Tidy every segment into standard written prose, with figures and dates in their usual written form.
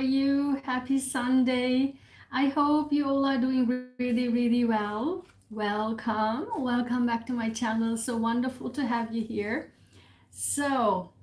are you? Happy Sunday. I hope you all are doing really, really well. Welcome back to my channel. So wonderful to have you here. So,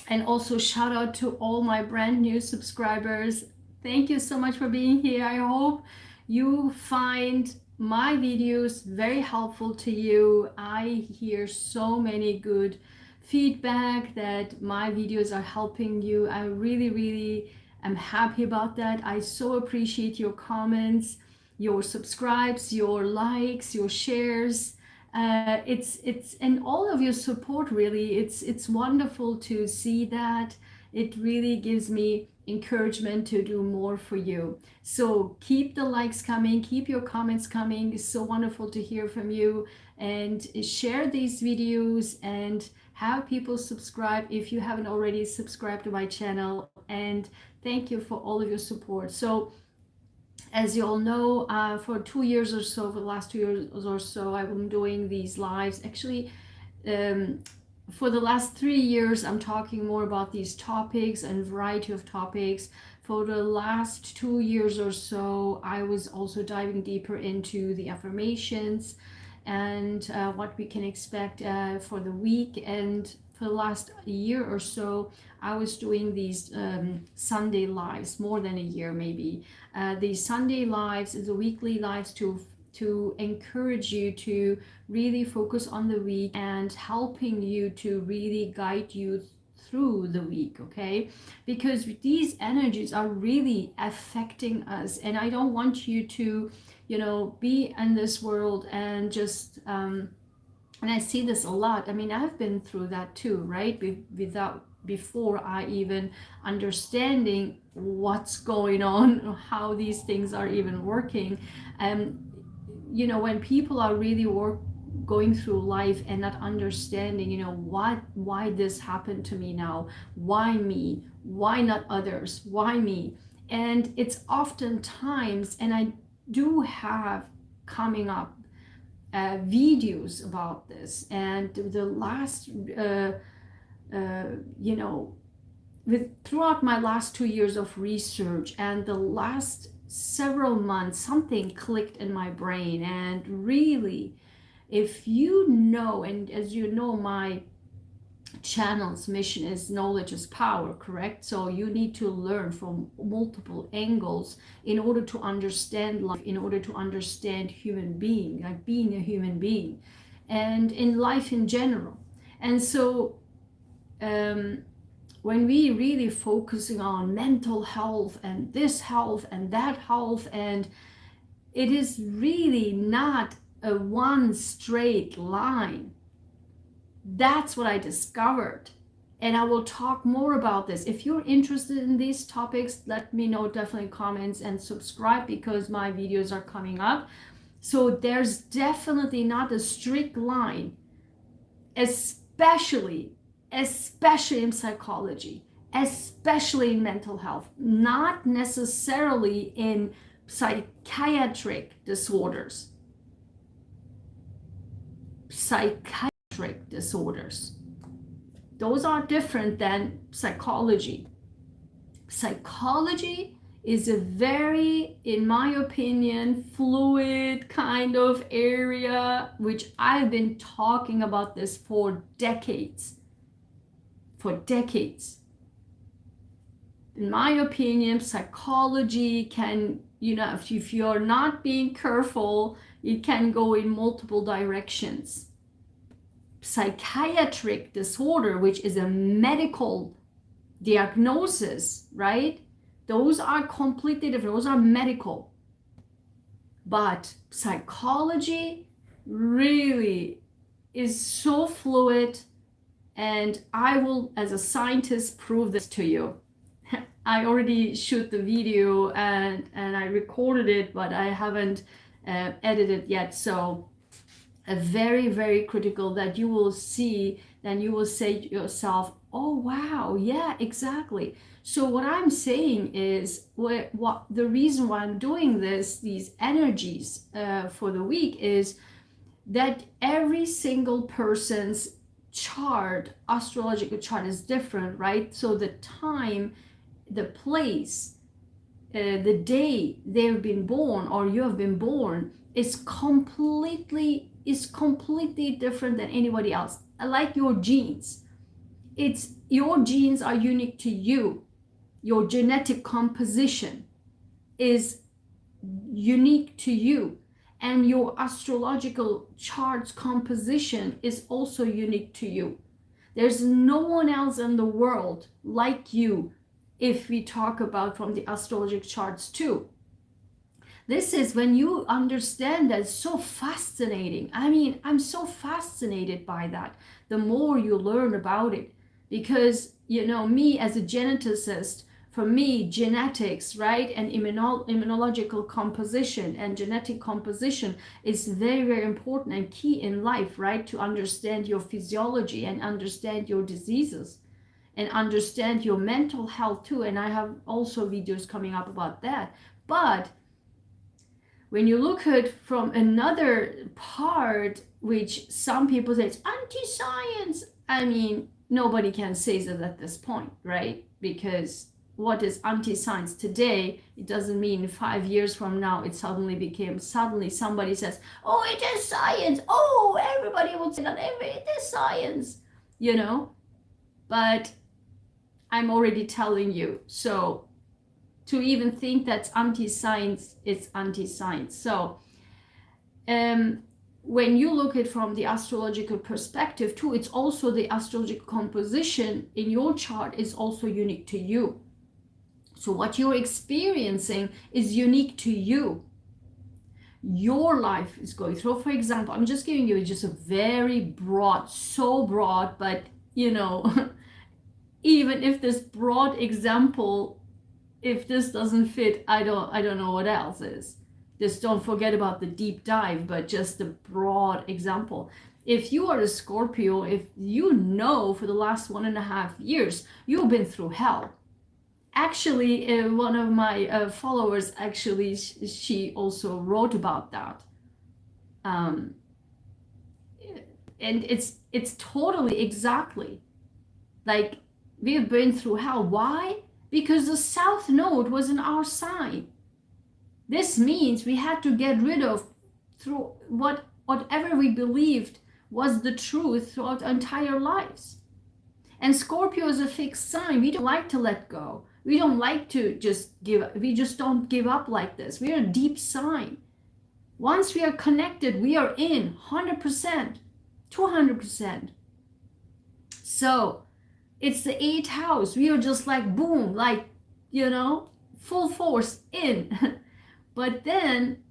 and also shout out to all my brand new subscribers. Thank you so much for being here. I hope you find my videos very helpful to you. I hear so many good feedback that my videos are helping you. I really am happy about that. I so appreciate your comments, your subscribes, your likes, your shares. It's and all of your support. Really, it's wonderful to see that. It really gives me encouragement to do more for you. So keep the likes coming, keep your comments coming. It's so wonderful to hear from you, and share these videos and have people subscribe if you haven't already subscribed to my channel. And thank you for all of your support. So as you all know, for 2 years or so, for the last 2 years or so, I've been doing these lives. Actually, for the last 3 years, I'm talking more about these topics and variety of topics. For the last 2 years or so, I was also diving deeper into the affirmations and what we can expect for the week. And for the last year or so, I was doing these Sunday lives, more than a year maybe. These Sunday lives is the weekly lives to encourage you to really focus on the week and helping you to really guide you through the week, okay? Because these energies are really affecting us, and I don't want you to, be in this world and just and I see this a lot. I mean, I've been through that too, right? Before I even understanding what's going on, how these things are even working. When people are really going through life and not understanding, why this happened to me now, why me, why not others, why me. And it's oftentimes, and I do have coming up videos about this, and the last throughout my last 2 years of research and the last several months, something clicked in my brain. And really, if you know, and as you know, my channel's mission is knowledge is power, correct? So you need to learn from multiple angles in order to understand life, in order to understand human being, like being a human being, and in life in general. And so when we really focusing on mental health and this health and that health, and it is really not a one straight line. That's what I discovered, and I will talk more about this. If you're interested in these topics, let me know, definitely comments and subscribe, because my videos are coming up. So there's definitely not a strict line, especially in psychology, especially in mental health, not necessarily in psychiatric disorders. Psychiatric disorders, those are different than psychology. Psychology is a very, in my opinion, fluid kind of area, which I've been talking about this for decades. In my opinion, psychology can, if you're not being careful, it can go in multiple directions. Psychiatric disorder, which is a medical diagnosis, right? Those are completely different. Those are medical. But psychology really is so fluid, and I will, as a scientist, prove this to you. I already shoot the video and I recorded it, but I haven't edited yet. So very critical that you will see, then you will say to yourself, oh wow, yeah, exactly. So what I'm saying is, what the reason why I'm doing these energies for the week is that every single person's chart, astrological chart, is different, right? So the time the place, the day they've been born or you have been born is completely different than anybody else. Like your genes, your genes are unique to you. Your genetic composition is unique to you, and your astrological chart's composition is also unique to you. There's no one else in the world like you, if we talk about from the astrological charts too. This is when you understand that. It's so fascinating. I mean, I'm so fascinated by that the more you learn about it, because you know, me as a geneticist, for me, genetics, right, and immunological composition and genetic composition is very, very important and key in life, right, to understand your physiology and understand your diseases and understand your mental health too. And I have also videos coming up about that. But when you look at from another part, which some people say it's anti-science, I mean, nobody can say that at this point, right? Because what is anti-science today, it doesn't mean 5 years from now it suddenly somebody says, oh, it is science. Oh, everybody would say that it is science, you know. But I'm already telling you, so to even think that's anti-science, it's anti-science. So when you look at from the astrological perspective too, it's also the astrological composition in your chart is also unique to you. So what you're experiencing is unique to you. Your life is going through, for example, I'm just giving you just a very broad, so broad, but you know, even if this broad example, if this doesn't fit, I don't know what else is. Just don't forget about the deep dive, but just the broad example. If you are a Scorpio, if you know for the last 1.5 years, you've been through hell. Actually, one of my followers, actually, she also wrote about that. And it's totally exactly like we've been through hell. Why? Because the South Node was in our sign. This means we had to get rid of through whatever we believed was the truth throughout our entire lives. And Scorpio is a fixed sign. We don't like to let go. We don't like to just give up. We just don't give up like this. We are a deep sign. Once we are connected, we are in 100%, 200%. So it's the 8th house. We are just like boom, like, you know, full force in. But then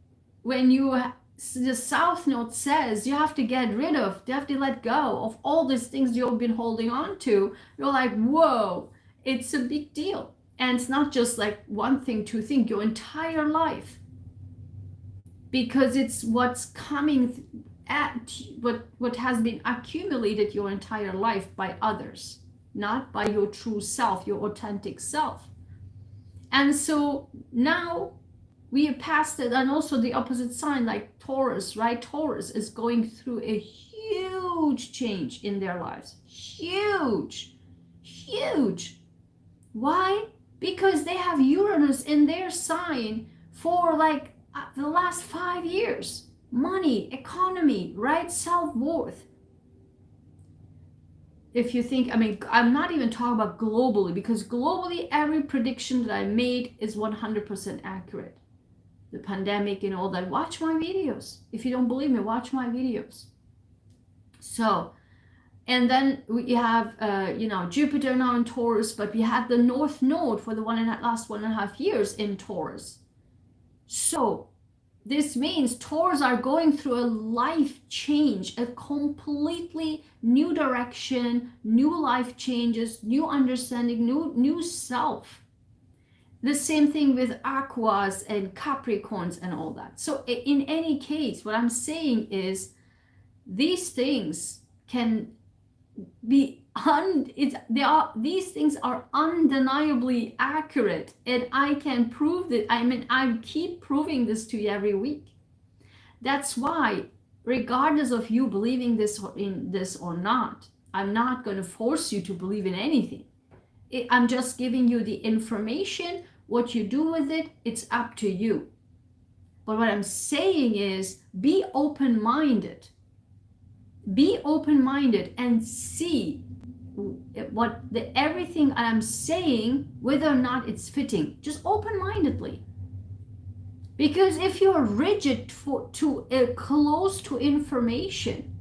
when the South Node says you have to get rid of, you have to let go of all these things you've been holding on to, you're like, whoa, it's a big deal. And it's not just like one thing, two things, your entire life. Because it's what's coming at what has been accumulated your entire life by others, not by your true self, your authentic self. And so now we have passed it. And also the opposite sign, like Taurus, right? Taurus is going through a huge change in their lives. Huge. Why? Because they have Uranus in their sign for like the last 5 years. Money, economy, right? Self-worth. If you think, I mean, I'm not even talking about globally, because globally every prediction that I made is 100% accurate. The pandemic and all that. Watch my videos. If you don't believe me, watch my videos. So, and then we have, Jupiter now in Taurus, but we had the North Node for the last 1.5 years in Taurus. So this means Taurus are going through a life change, a completely new direction, new life changes, new understanding, new self. The same thing with Aquas and Capricorns and all that. So in any case, what I'm saying is these things can be these things are undeniably accurate, and I can prove that. I mean, I keep proving this to you every week. That's why, regardless of you believing this or not, I'm not going to force you to believe in anything. I'm just giving you the information. What you do with it, it's up to you. But what I'm saying is be open-minded. Be open-minded and see what everything I'm saying, whether or not it's fitting. Just open-mindedly. Because if you're rigid close to information,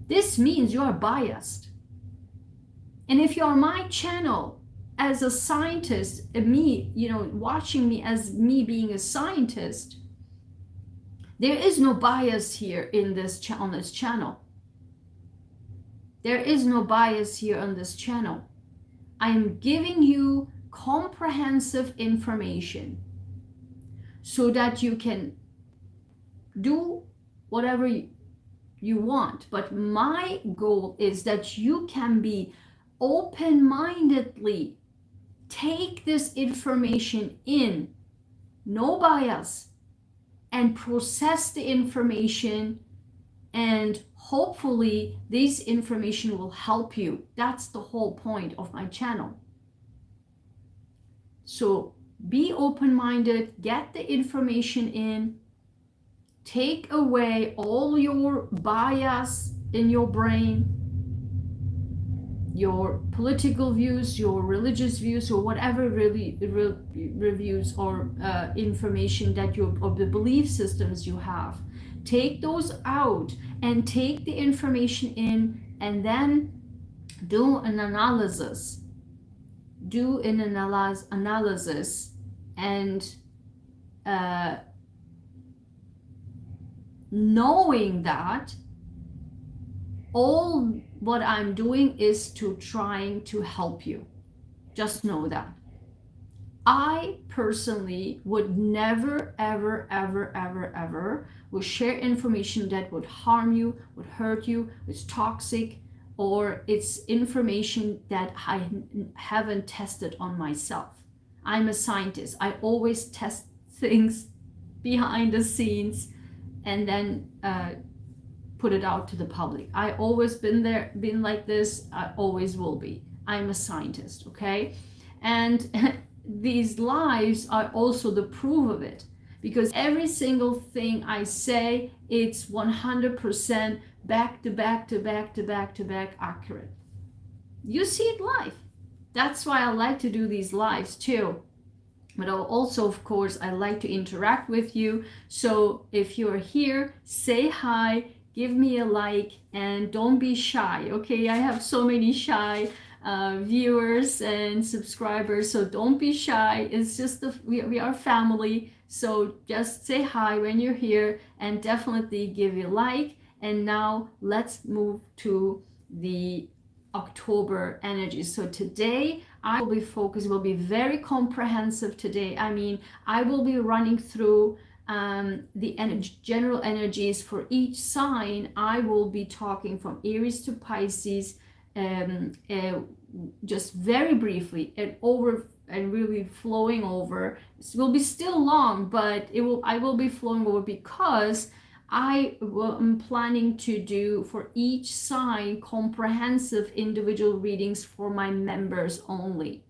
this means you're biased. And if you're my channel as a scientist, me, watching me as me being a scientist, there is no bias here in this on this channel. There is no bias here on this channel. I am giving you comprehensive information so that you can do whatever you want. But my goal is that you can be open-mindedly take this information in, no bias, and process the information, and hopefully this information will help you. That's the whole point of my channel. So be open-minded, get the information in, take away all your bias in your brain, your political views, your religious views, or whatever reviews or information that of the belief systems you have. Take those out and take the information in, and then do an analysis. Do an analysis and knowing that all what I'm doing is trying to help you. Just know that. I personally would never, ever, ever, ever, ever will share information that would harm you, would hurt you, is toxic, or it's information that I haven't tested on myself. I'm a scientist. I always test things behind the scenes and then put it out to the public. I always been like this. I always will be. I'm a scientist, okay? And these lives are also the proof of it, because every single thing I say, it's 100% back to back accurate. You see it live. That's why I like to do these lives too. But also, of course, I like to interact with you. So if you're here, say hi, give me a like, and don't be shy, okay? I have so many shy viewers and subscribers, so don't be shy. It's just we are family, so just say hi when you're here, and definitely give you a like. And now let's move to the October energy. So today I will be focused, will be very comprehensive today. I mean, I will be running through the general energies for each sign. I will be talking from Aries to Pisces, just very briefly and really flowing over. It will be still long, but I will be flowing over because I'm planning to do for each sign comprehensive individual readings for my members only,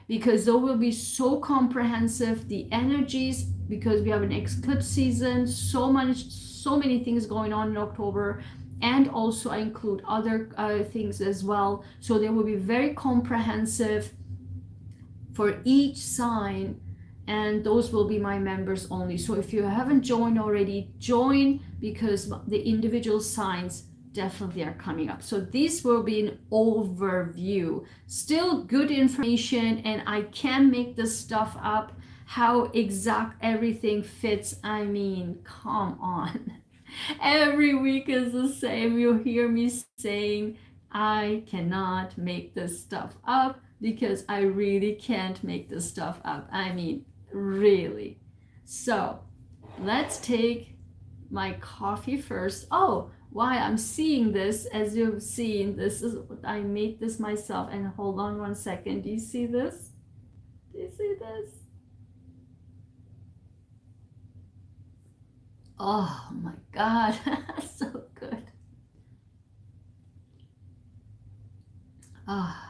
because they will be so comprehensive, the energies, because we have an eclipse season, so many things going on in October, and also I include other things as well. So they will be very comprehensive for each sign, and those will be my members only. So if you haven't joined already, join, because the individual signs definitely are coming up. So this will be an overview, still good information, and I can make this stuff up. How exact everything fits, I mean, come on. Every week is the same. You hear me saying I cannot make this stuff up, because I really can't make this stuff up. I mean, really. So let's take my coffee first. Oh, why I'm seeing this, as you've seen, this is, I made this myself. And hold on one second. Do you see this? Do you see this? Oh my God, so good. Ah.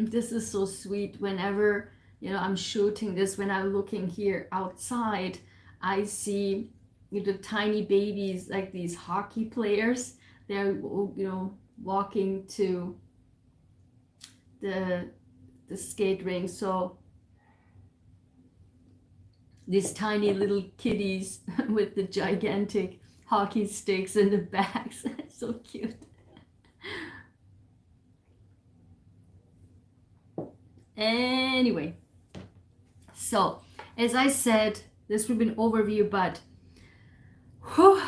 This is so sweet. Whenever, I'm shooting this, when I'm looking here outside, I see the tiny babies, like these hockey players. They're, walking to the skate rink. So these tiny little kiddies with the gigantic hockey sticks in the backs. So cute. Anyway, so as I said, this will be an overview, but whew,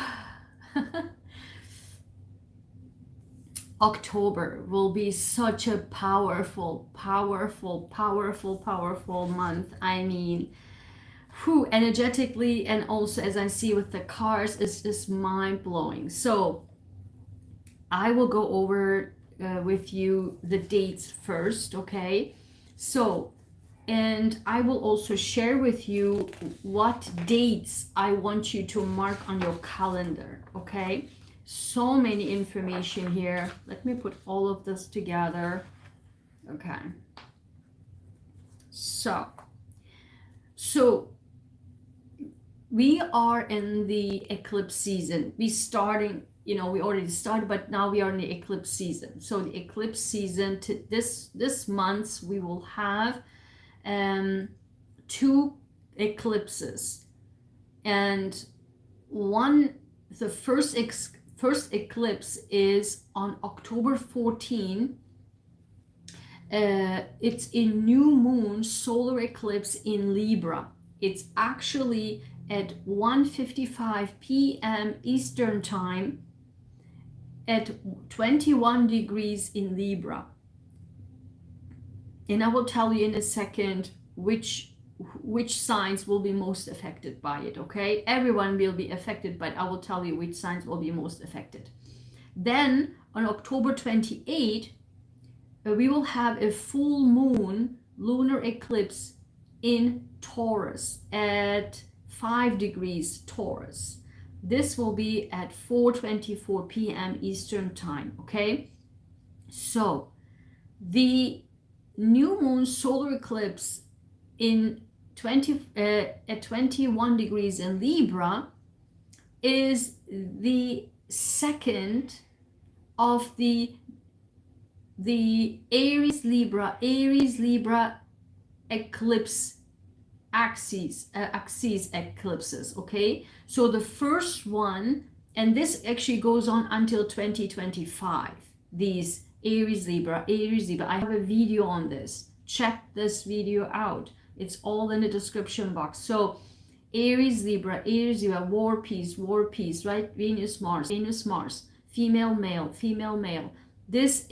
October will be such a powerful month. I mean, energetically, and also as I see with the cards, it's just mind-blowing. So I will go over with you the dates first, okay? So, and I will also share with you what dates I want you to mark on your calendar, okay? So many information here. Let me put all of this together. Okay. So we are in the eclipse season. We already started, but now we are in the eclipse season. So the eclipse season, this month, we will have 2 eclipses. And the first eclipse is on October 14. It's a new moon solar eclipse in Libra. It's actually at 1:55 p.m. Eastern Time at 21 degrees in Libra. And I will tell you in a second which signs will be most affected by it, okay? Everyone will be affected, but I will tell you which signs will be most affected. Then on October 28, we will have a full moon lunar eclipse in Taurus at 5 degrees Taurus. This will be at 4:24 p.m. Eastern Time, okay? So the new moon solar eclipse at 21 degrees in Libra is the second of the Aries Libra eclipse axes eclipses, okay? So the first one, and this actually goes on until 2025, these Aries Libra. I have a video on this. Check this video out. It's all in the description box. So Aries Libra, war peace, right? Venus Mars, female male. This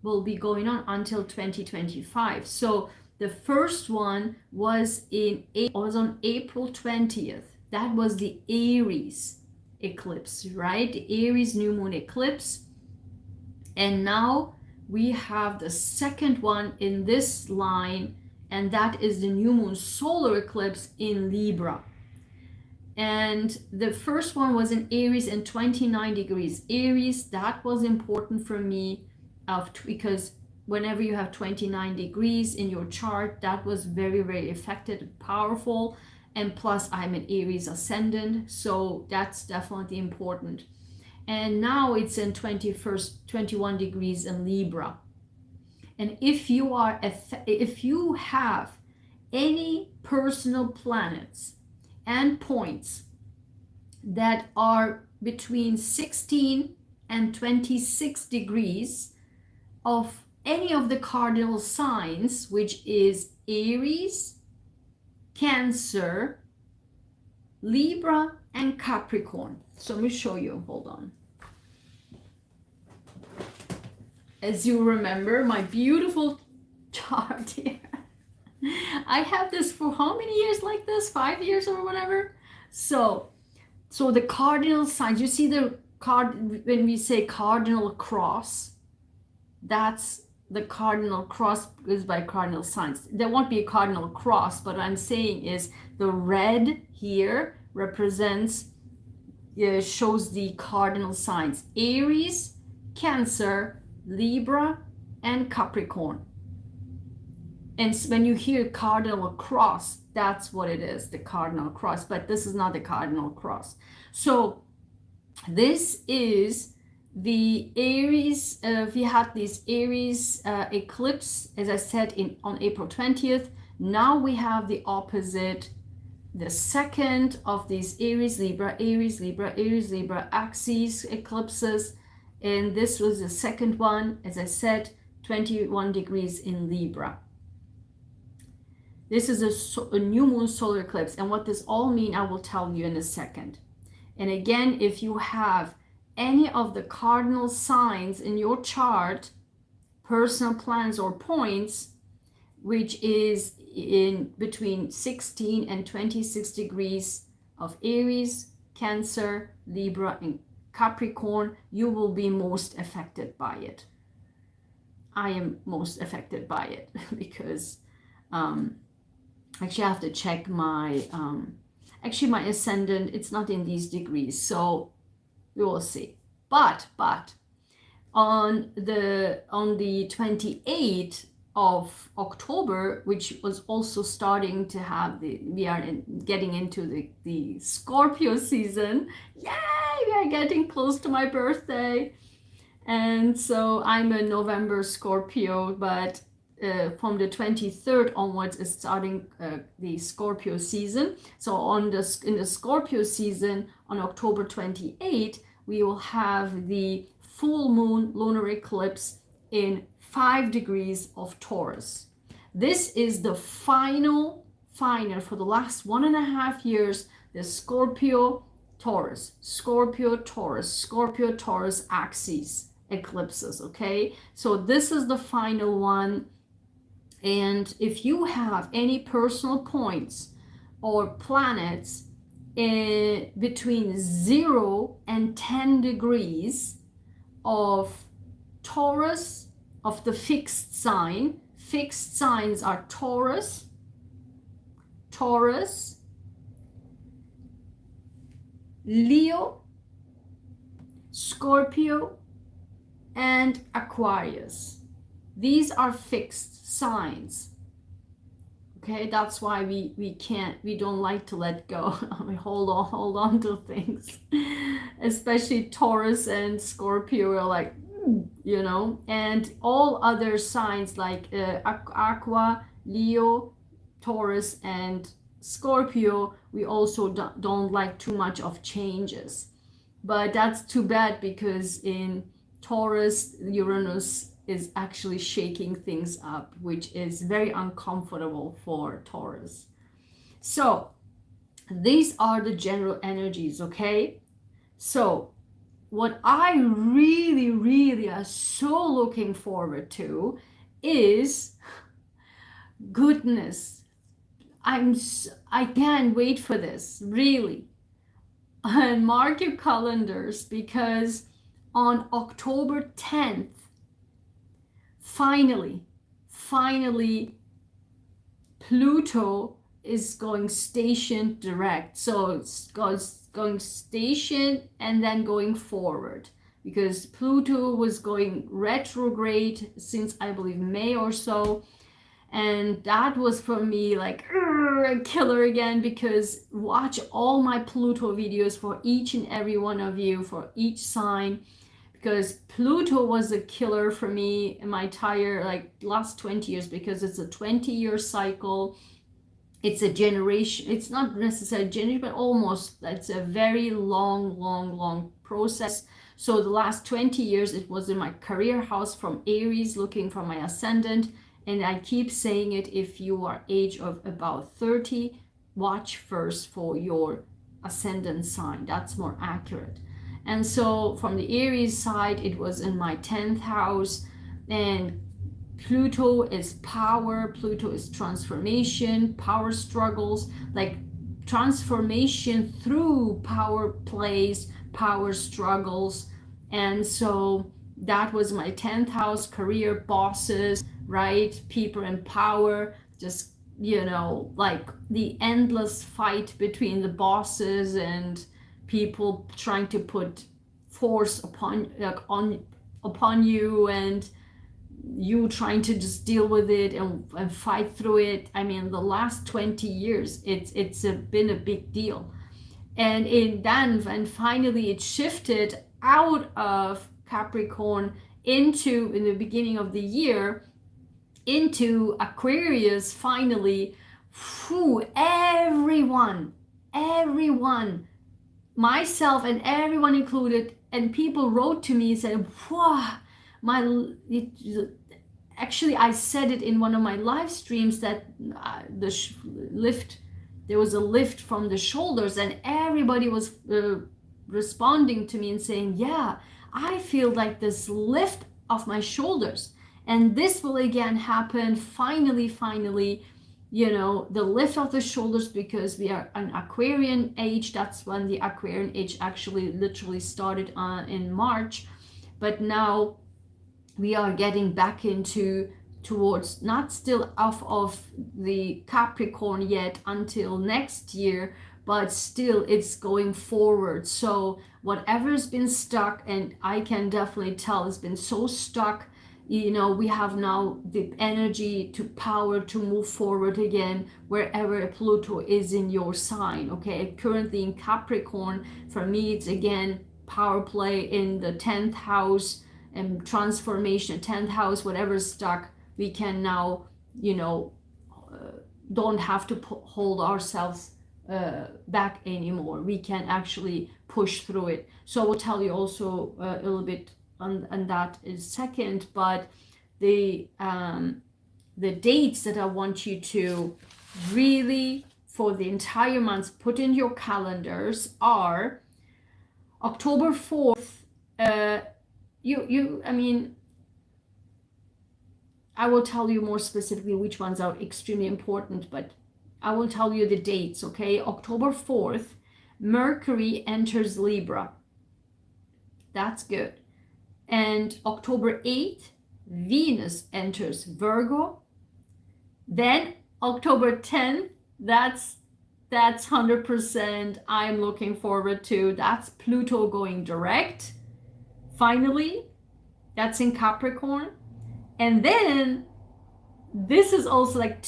will be going on until 2025. So the first one was on April 20th. That was the Aries eclipse, right? The Aries new moon eclipse. And now we have the second one in this line, and that is the new moon solar eclipse in Libra. And the first one was in Aries and 29 degrees. Aries, that was important for me because whenever you have 29 degrees in your chart, that was very, very effective, powerful. And plus I'm an Aries ascendant, so that's definitely important. And now it's in 21 degrees in Libra. And if you have any personal planets and points that are between 16 and 26 degrees of any of the cardinal signs, which is Aries, Cancer, Libra, and Capricorn. So let me show you, hold on. As you remember, my beautiful chart here. I have this for how many years like this? 5 years or whatever. So the cardinal signs, you see the card, when we say cardinal cross, that's the cardinal cross is by cardinal signs. There won't be a cardinal cross, but what I'm saying is the red here represents, shows the cardinal signs: Aries, Cancer, Libra, and Capricorn. And when you hear cardinal cross, that's what it is, the cardinal cross. But this is not the cardinal cross. So this is the Aries. We had this Aries eclipse, as I said, on April 20th. Now we have the opposite, the second of these Aries, Libra, Aries, Libra, Aries, Libra axes eclipses. And this was the second one, as I said, 21 degrees in Libra. This is a new moon solar eclipse. And what this all means, I will tell you in a second. And again, if you have any of the cardinal signs in your chart, personal plans or points, which is in between 16 and 26 degrees of Aries, Cancer, Libra, and Capricorn, you will be most affected by it. I am most affected by it because actually I have to check my actually my ascendant, it's not in these degrees, so we will see. But on the 28th of October, which was also starting to have we are getting into the Scorpio season. Yay, we are getting close to my birthday. And so I'm a November Scorpio, but from the 23rd onwards is starting the Scorpio season. So in the Scorpio season, on October 28th, we will have the full moon lunar eclipse in 5 degrees of Taurus. This is the final for the last 1.5 years, the Scorpio Taurus, Scorpio Taurus, Scorpio Taurus axes eclipses. Okay, so this is the final one. And if you have any personal points or planets between 0 and 10 degrees of Taurus, of the fixed sign, fixed signs are Taurus, Leo, Scorpio, and Aquarius. These are fixed signs. Okay, that's why we don't like to let go. We hold on to things. Especially Taurus and Scorpio are like, you know, and all other signs like Aqua, Leo, Taurus, and Scorpio, we also don't like too much of changes. But that's too bad because in Taurus, Uranus is actually shaking things up, which is very uncomfortable for Taurus. So these are the general energies, okay? So what I really are so looking forward to is goodness. I can't wait for this, really. And mark your calendars, because on October 10th, finally, Pluto is going station direct. So it's going station and then going forward, because Pluto was going retrograde since I believe May or so. And that was for me like a killer again, because watch all my Pluto videos for each and every one of you, for each sign, because Pluto was a killer for me in my entire like last 20 years, because it's a 20-year cycle. It's a generation, it's not necessarily generation, but almost. It's a very long process. So the last 20 years it was in my career house from Aries, looking for my ascendant. And I keep saying it, if you are age of about 30, watch first for your ascendant sign. That's more accurate. And so from the Aries side, it was in my 10th house, and Pluto is power, Pluto is transformation, power struggles, like transformation through power plays, power struggles. And so that was my 10th house, career, bosses, right? People in power, just, you know, like the endless fight between the bosses and people trying to put force upon you, and you trying to just deal with it and fight through it. I mean, the last 20 years, it's been a big deal. And then finally it shifted out of Capricorn into, in the beginning of the year, into Aquarius finally. Everyone, myself and everyone included, and people wrote to me and said, wow, actually I said it in one of my live streams that there was a lift from the shoulders, and everybody was responding to me and saying, yeah, I feel like this lift of my shoulders, and this will again happen finally, you know, the lift of the shoulders, because we are an Aquarian age. That's when the Aquarian age actually literally started in March, but now we are getting back towards, not still off of the Capricorn yet until next year, but still it's going forward. So whatever's been stuck, and I can definitely tell it's been so stuck, you know, we have now the energy to power to move forward again wherever Pluto is in your sign. Okay, currently in Capricorn, for me it's again power play in the 10th house and transformation, 10th house, whatever's stuck, we can now, you know, don't have to hold ourselves back anymore. We can actually push through it. So I will tell you also a little bit on that in a second, but the dates that I want you to really, for the entire month, put in your calendars are October 4th. I mean, I will tell you more specifically which ones are extremely important, but I will tell you the dates, okay? October 4th, Mercury enters Libra. That's good. And October 8th, Venus enters Virgo. Then October 10th, that's 100% I'm looking forward to. That's Pluto going direct. Finally, that's in Capricorn. And then this is also like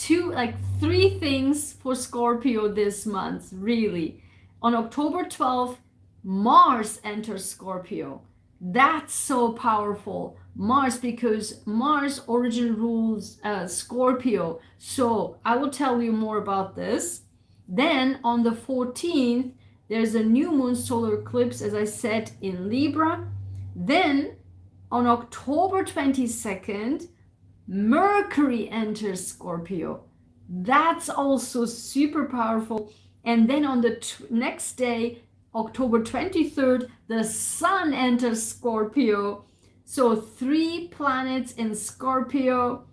three things for Scorpio this month, really. On October 12th, Mars enters Scorpio. That's so powerful. Mars, because Mars origin rules Scorpio. So I will tell you more about this. Then on the 14th, there's a new moon solar eclipse, as I said, in Libra. Then on October 22nd, Mercury enters Scorpio. That's also super powerful. And then on the next day, October 23rd, the Sun enters Scorpio. So 3 planets in Scorpio.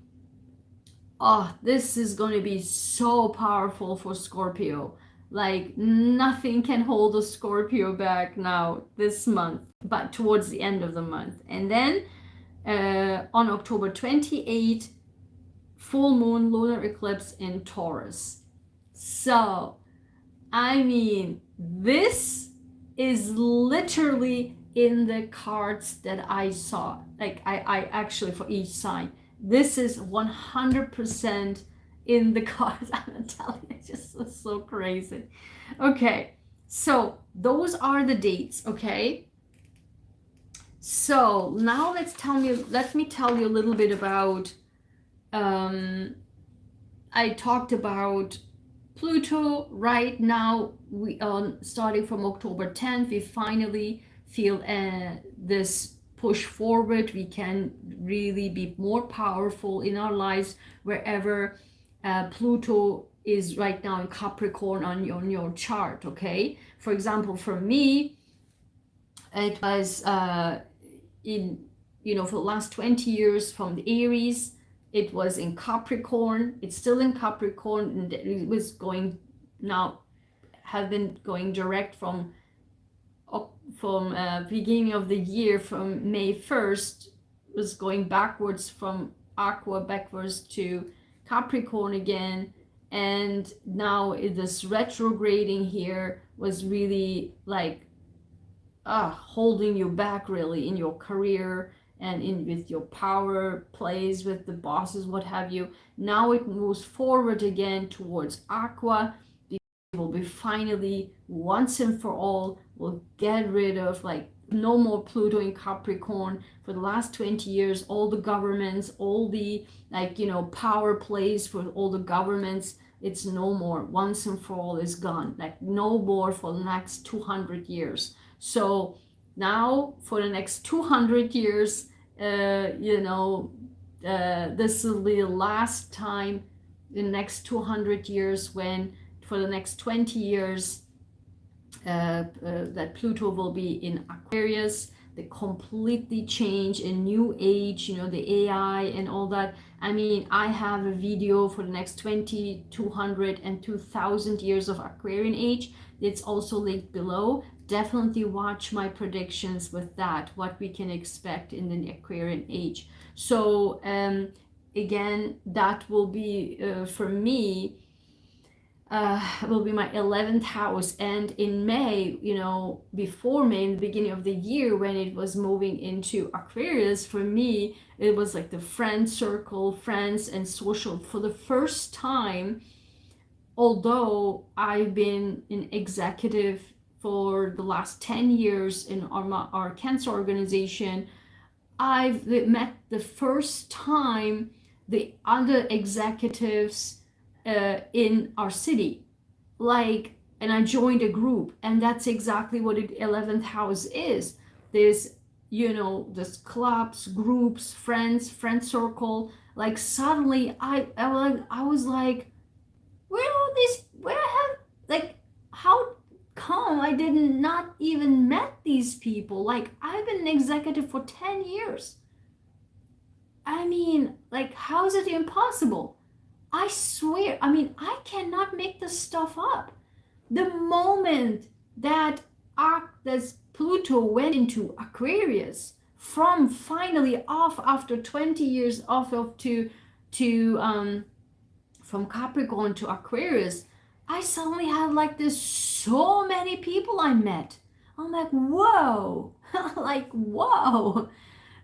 Oh, this is going to be so powerful for Scorpio. Like nothing can hold a Scorpio back now this month, but towards the end of the month. And then on October 28th, full moon lunar eclipse in Taurus. So, I mean, this is literally in the cards that I saw. Like I actually, for each sign, this is 100% in the cards. I'm telling you, it's just so crazy. Okay, so those are the dates, okay? So now let me tell you a little bit about, I talked about Pluto. Right now, we starting from October 10th, we finally feel this push forward. We can really be more powerful in our lives wherever Pluto is right now in Capricorn on your chart, okay? For example, for me, it was for the last 20 years from the Aries, it was in Capricorn. It's still in Capricorn, and it was going now, have been going direct from beginning of the year, from May 1st, was going backwards from Aqua backwards to Capricorn again. And now this retrograding here was really like holding you back really in your career and in with your power plays with the bosses, what have you. Now it moves forward again towards Aqua. It will be finally once and for all, we'll get rid of like no more Pluto in Capricorn. For the last 20 years, all the governments, all the like, you know, power plays for all the governments, it's no more. Once and for all is gone. Like no more for the next 200 years. So now for the next 200 years, you know, this will be the last time in the next 200 years when for the next 20 years that Pluto will be in Aquarius. They completely change, a new age, you know, the AI and all that. I mean, I have a video for the next 20, 200 and 2000 years of Aquarian age. It's also linked below. Definitely watch my predictions with that, what we can expect in the Aquarian age. So again, that will be for me, will be my 11th house. And in May, you know, before May, in the beginning of the year, when it was moving into Aquarius, for me, it was like the friend circle, friends and social. For the first time, although I've been an executive for the last 10 years in our cancer organization, I've met the first time the other executives in our city, like, and I joined a group, and that's exactly what the 11th house is. There's, you know, this clubs, groups, friend circle. Like suddenly I was like, where have, like, how come I did not even met these people? Like, I've been an executive for 10 years. I mean, like, how is it impossible? I swear, I mean, I cannot make this stuff up. The moment that Pluto went into Aquarius, from finally off after 20 years off of from Capricorn to Aquarius, I suddenly had like this so many people I met. I'm like, whoa, like, whoa,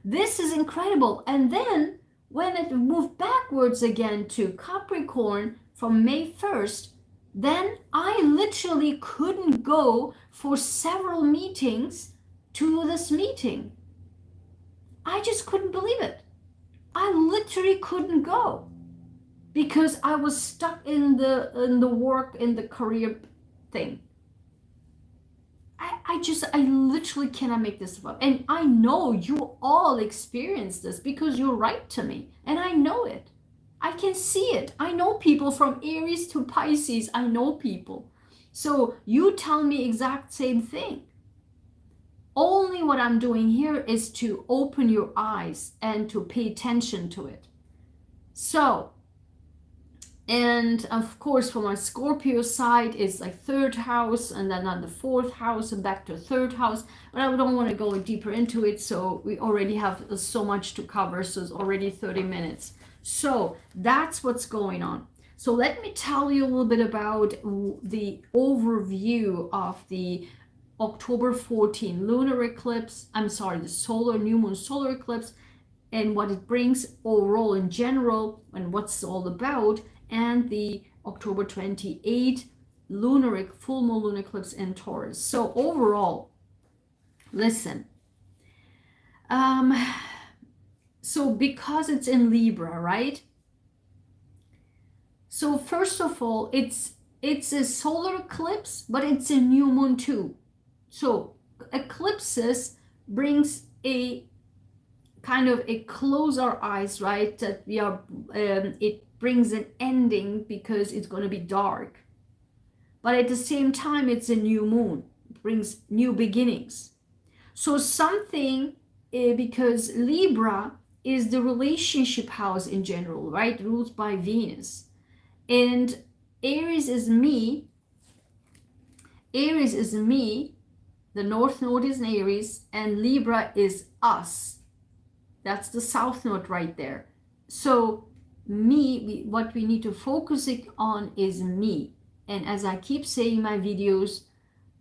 this is incredible. And then when it moved backwards again to Capricorn from May 1st, then I literally couldn't go for several meetings to this meeting. I just couldn't believe it. I literally couldn't go because I was stuck in the work, in the career thing. I literally cannot make this up. And I know you all experience this because you write to me and I know it. I can see it. I know people from Aries to Pisces. I know people. So you tell me exact same thing. Only what I'm doing here is to open your eyes and to pay attention to it. So, and of course, from my Scorpio side, it's like third house and then on the fourth house and back to third house. But I don't want to go deeper into it. So we already have so much to cover. So it's already 30 minutes. So that's what's going on. So let me tell you a little bit about the overview of the October 14 lunar eclipse. I'm sorry, the solar new moon solar eclipse and what it brings overall in general and what's all about, and the October 28 full moon lunar eclipse in Taurus. So overall, listen. So because it's in Libra, right? So first of all, it's a solar eclipse, but it's a new moon too. So eclipses brings a kind of a close our eyes, right? That we are, it brings an ending because it's going to be dark. But at the same time, it's a new moon. It brings new beginnings. So something, because Libra is the relationship house in general, right? Ruled by Venus. And Aries is me. Aries is me. The North Node is in Aries. And Libra is us. That's the South Node right there. So what we need to focus on is me. And as I keep saying in my videos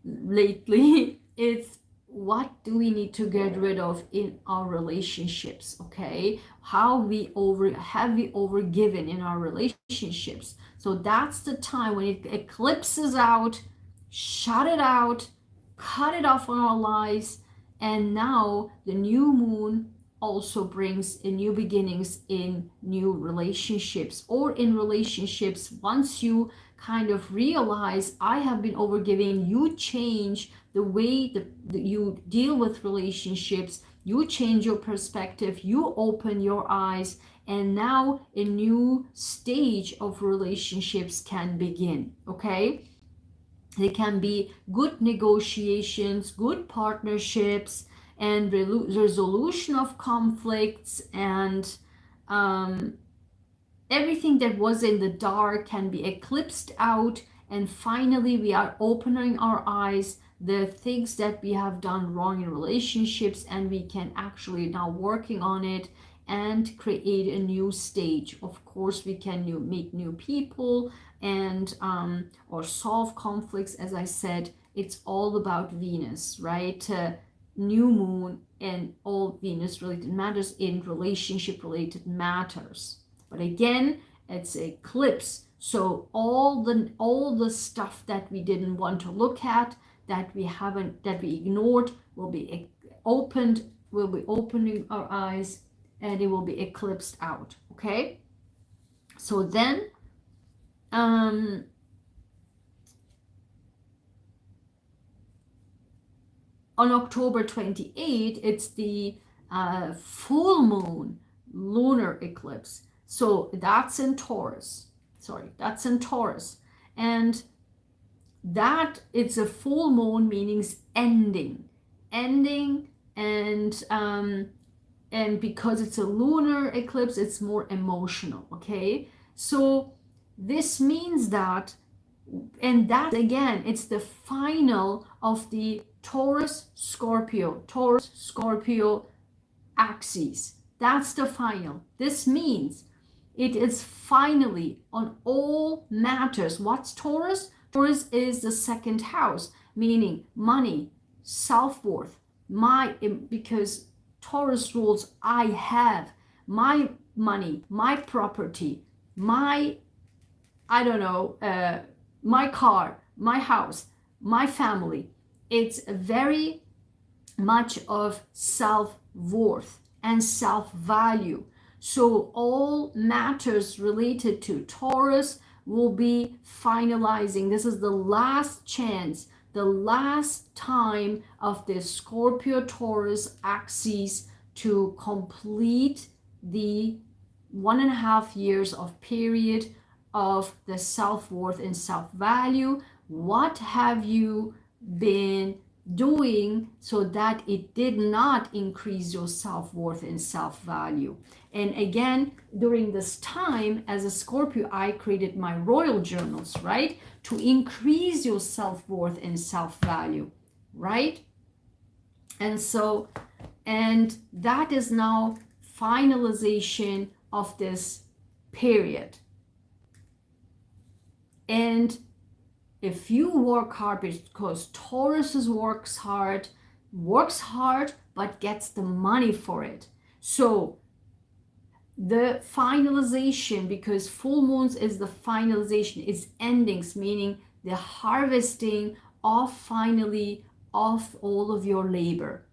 lately, it's what do we need to get rid of in our relationships? Okay, have we overgiven in our relationships? So that's the time when it eclipses out, shut it out, cut it off on our lives. And now the new moon also brings a new beginnings in new relationships, or in relationships. Once you kind of realize I have been overgiving, you change the way that you deal with relationships, you change your perspective, you open your eyes, and now a new stage of relationships can begin. Okay, they can be good negotiations, good partnerships, and resolution of conflicts, and everything that was in the dark can be eclipsed out. And finally we are opening our eyes the things that we have done wrong in relationships, and we can actually now working on it and create a new stage. Of course we can meet new people and or solve conflicts. As I said, it's all about Venus, right? New moon and all Venus related matters in relationship related matters. But again, it's eclipse. So all the stuff that we didn't want to look at, that we ignored, will be opened, will be opening our eyes, and it will be eclipsed out. Okay? So then on October 28th, it's the full moon lunar eclipse. So that's in Taurus. That's in Taurus. And that it's a full moon, meaning ending. And because it's a lunar eclipse, it's more emotional. Okay, so this means that, and that again, it's the final of the Taurus Scorpio axis. That's the final. This means it is finally on all matters. What's Taurus? Taurus is the second house, meaning money, self-worth, because Taurus rules I have, my money, my property, my, I don't know, my car, my house, my family. It's very much of self-worth and self-value. So all matters related to Taurus will be finalizing. This is the last chance, the last time of the Scorpio Taurus axis to complete the 1.5 years of period of the self-worth and self-value. What have you been doing so that it did not increase your self-worth and self-value? And again, during this time as a Scorpio, I created my royal journals, right, to increase your self-worth and self-value, right? And so, and that is now finalization of this period. And if you work hard, because Taurus works hard, but gets the money for it. So the finalization, because full moons is the finalization, is endings, meaning the harvesting of finally of all of your labor.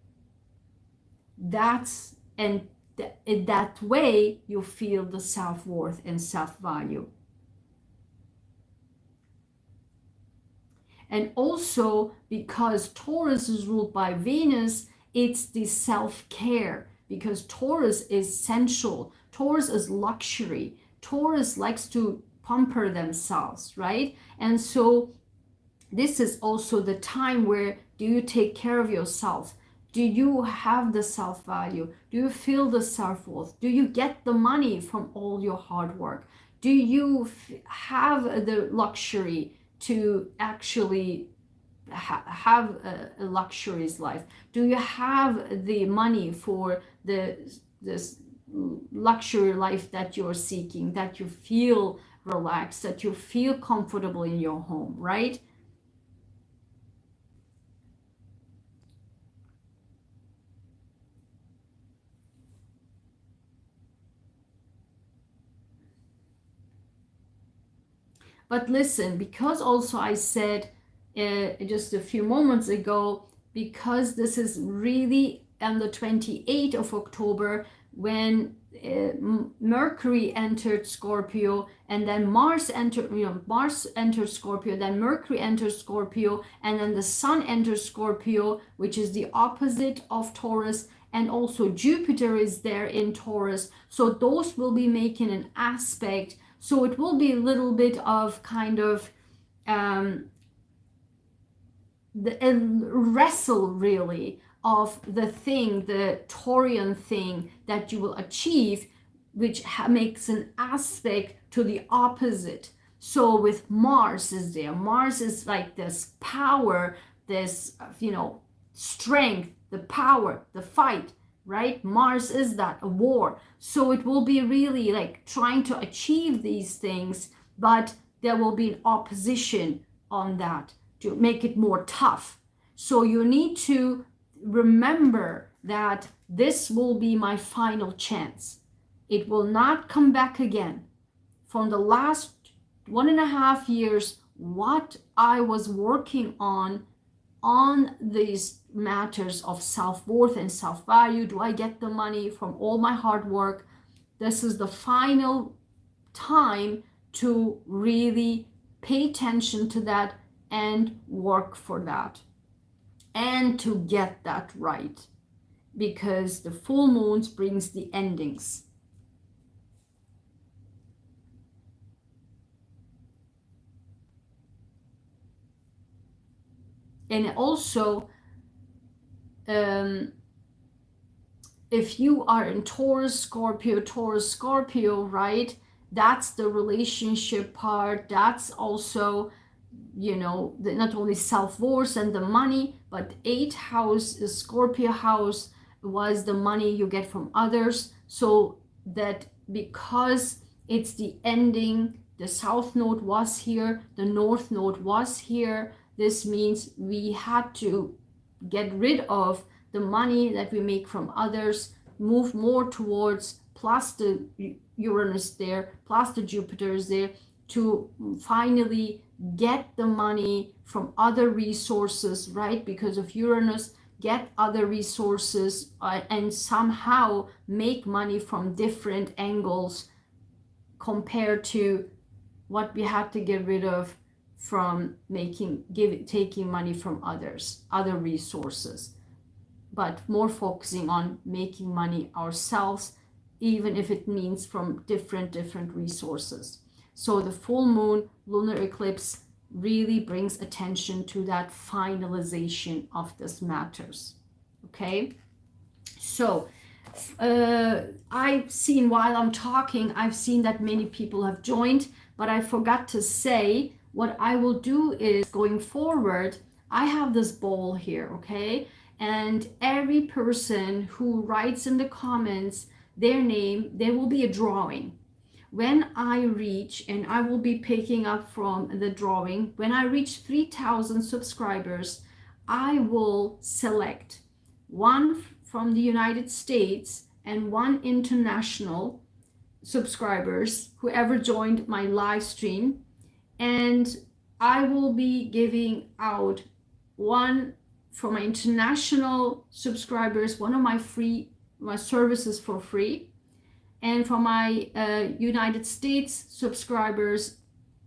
That's, and that way you feel the self-worth and self-value. And also because Taurus is ruled by Venus, it's the self-care, because Taurus is sensual. Taurus is luxury. Taurus likes to pamper themselves, right? And so this is also the time where do you take care of yourself? Do you have the self-value? Do you feel the self-worth? Do you get the money from all your hard work? Do you have the luxury to actually have a luxurious life? Do you have the money for this luxury life that you're seeking, that you feel relaxed, that you feel comfortable in your home, right? But listen, because also I said just a few moments ago, because this is really on the 28th of October when Mercury entered Scorpio, and then Mars entered, Mars entered Scorpio, then Mercury enters Scorpio, and then the Sun enters Scorpio, which is the opposite of Taurus, and also Jupiter is there in Taurus. So those will be making an aspect. So it will be a little bit of kind of the wrestle really of the thing, the Taurian thing that you will achieve, which makes an aspect to the opposite. So with Mars is there. Mars is like this power, this, strength, the power, the fight, right? Mars is that, a war. So it will be really like trying to achieve these things, but there will be an opposition on that to make it more tough. So you need to remember that this will be my final chance. It will not come back again. From the last 1.5 years, what I was working on these matters of self-worth and self-value, do I get the money from all my hard work? This is the final time to really pay attention to that and work for that and to get that right, because the full moons brings the endings. And also if you are in Taurus, Scorpio, right, that's the relationship part. That's also, not only self-worth and the money, but 8th house, the Scorpio house, was the money you get from others. So that because it's the ending, the South Node was here, the North Node was here. This means we had to get rid of the money that we make from others, move more towards, plus the Uranus there, plus the Jupiter is there, to finally get the money from other resources, right? Because of Uranus, get other resources and somehow make money from different angles compared to what we had to get rid of from taking money from others, other resources, but more focusing on making money ourselves, even if it means from different resources. So the full moon lunar eclipse really brings attention to that finalization of this matters. Okay, so I've seen, while I'm talking, I've seen that many people have joined, but I forgot to say what I will do is, going forward, I have this bowl here, okay? And every person who writes in the comments their name, there will be a drawing. When I reach, and I will be picking up from the drawing, when I reach 3,000 subscribers, I will select one from the United States and one international subscribers, whoever joined my live stream, and I will be giving out one for my international subscribers, one of my services for free, and for my United States subscribers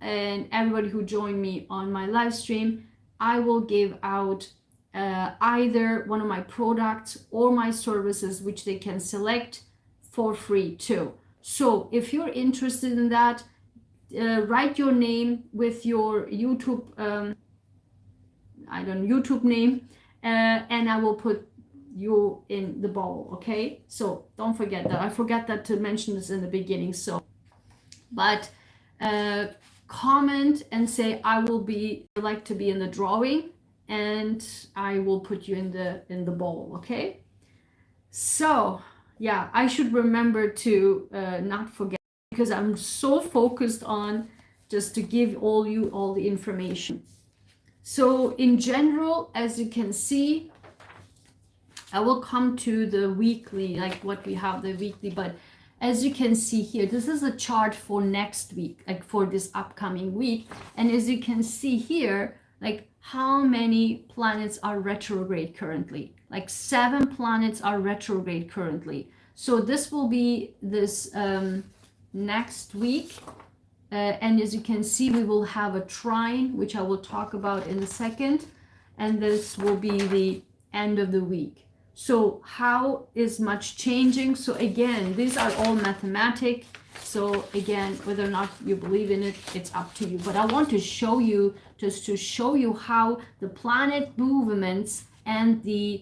and everybody who joined me on my live stream, I will give out either one of my products or my services, which they can select for free too. So if you're interested in that, write your name with your YouTube YouTube name, and I will put you in the bowl. Okay, so don't forget that. I forgot that to mention this in the beginning. So but comment and say I like to be in the drawing, and I will put you in the bowl. Okay, so yeah, I should remember to not forget, because I'm so focused on just to give all the information. So in general, as you can see, I will come to the weekly, like what we have the weekly, but as you can see here, this is a chart for next week, like for this upcoming week. And as you can see here, like how many planets are retrograde currently? Like 7 planets are retrograde currently. So this will be this next week. And as you can see, we will have a trine, which I will talk about in a second. And this will be the end of the week. So how is much changing? So again, these are all mathematic. So again, whether or not you believe in it, it's up to you. But I want to show you, just to show you how the planet movements and the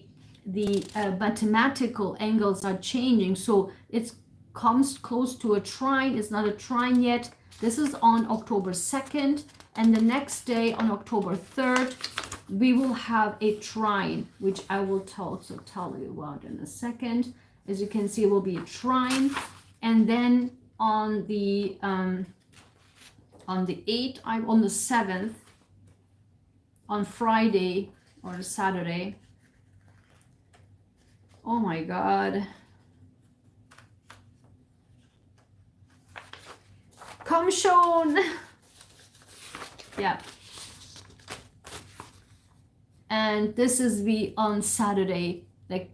mathematical angles are changing. So it comes close to a trine. It's not a trine yet. This is on October 2nd. And the next day on October 3rd, we will have a trine, which I will also tell you about in a second. As you can see, it will be a trine. And then on the 8th, on the 7th, on Friday or Saturday. Oh my God. Komm schon. Yeah. And this is on Saturday, like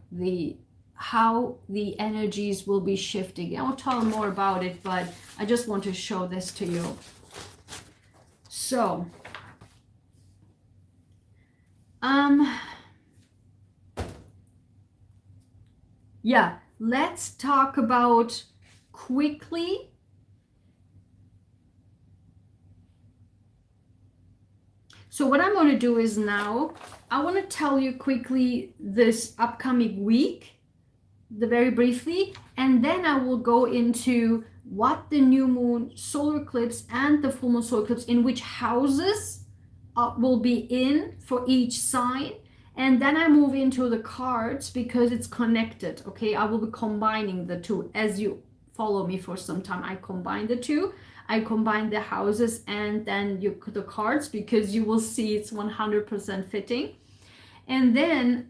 how the energies will be shifting. I'll tell more about it, but I just want to show this to you. So, yeah, let's talk about quickly. So what I'm going to do is now, I want to tell you quickly this upcoming week, very briefly, and then I will go into what the new moon, solar eclipse, and the full moon solar eclipse, in which houses will be in for each sign. And then I move into the cards because it's connected, okay? I will be combining the two. As you follow me for some time, I combine the two. I combine the houses and then the cards, because you will see it's 100% fitting. And then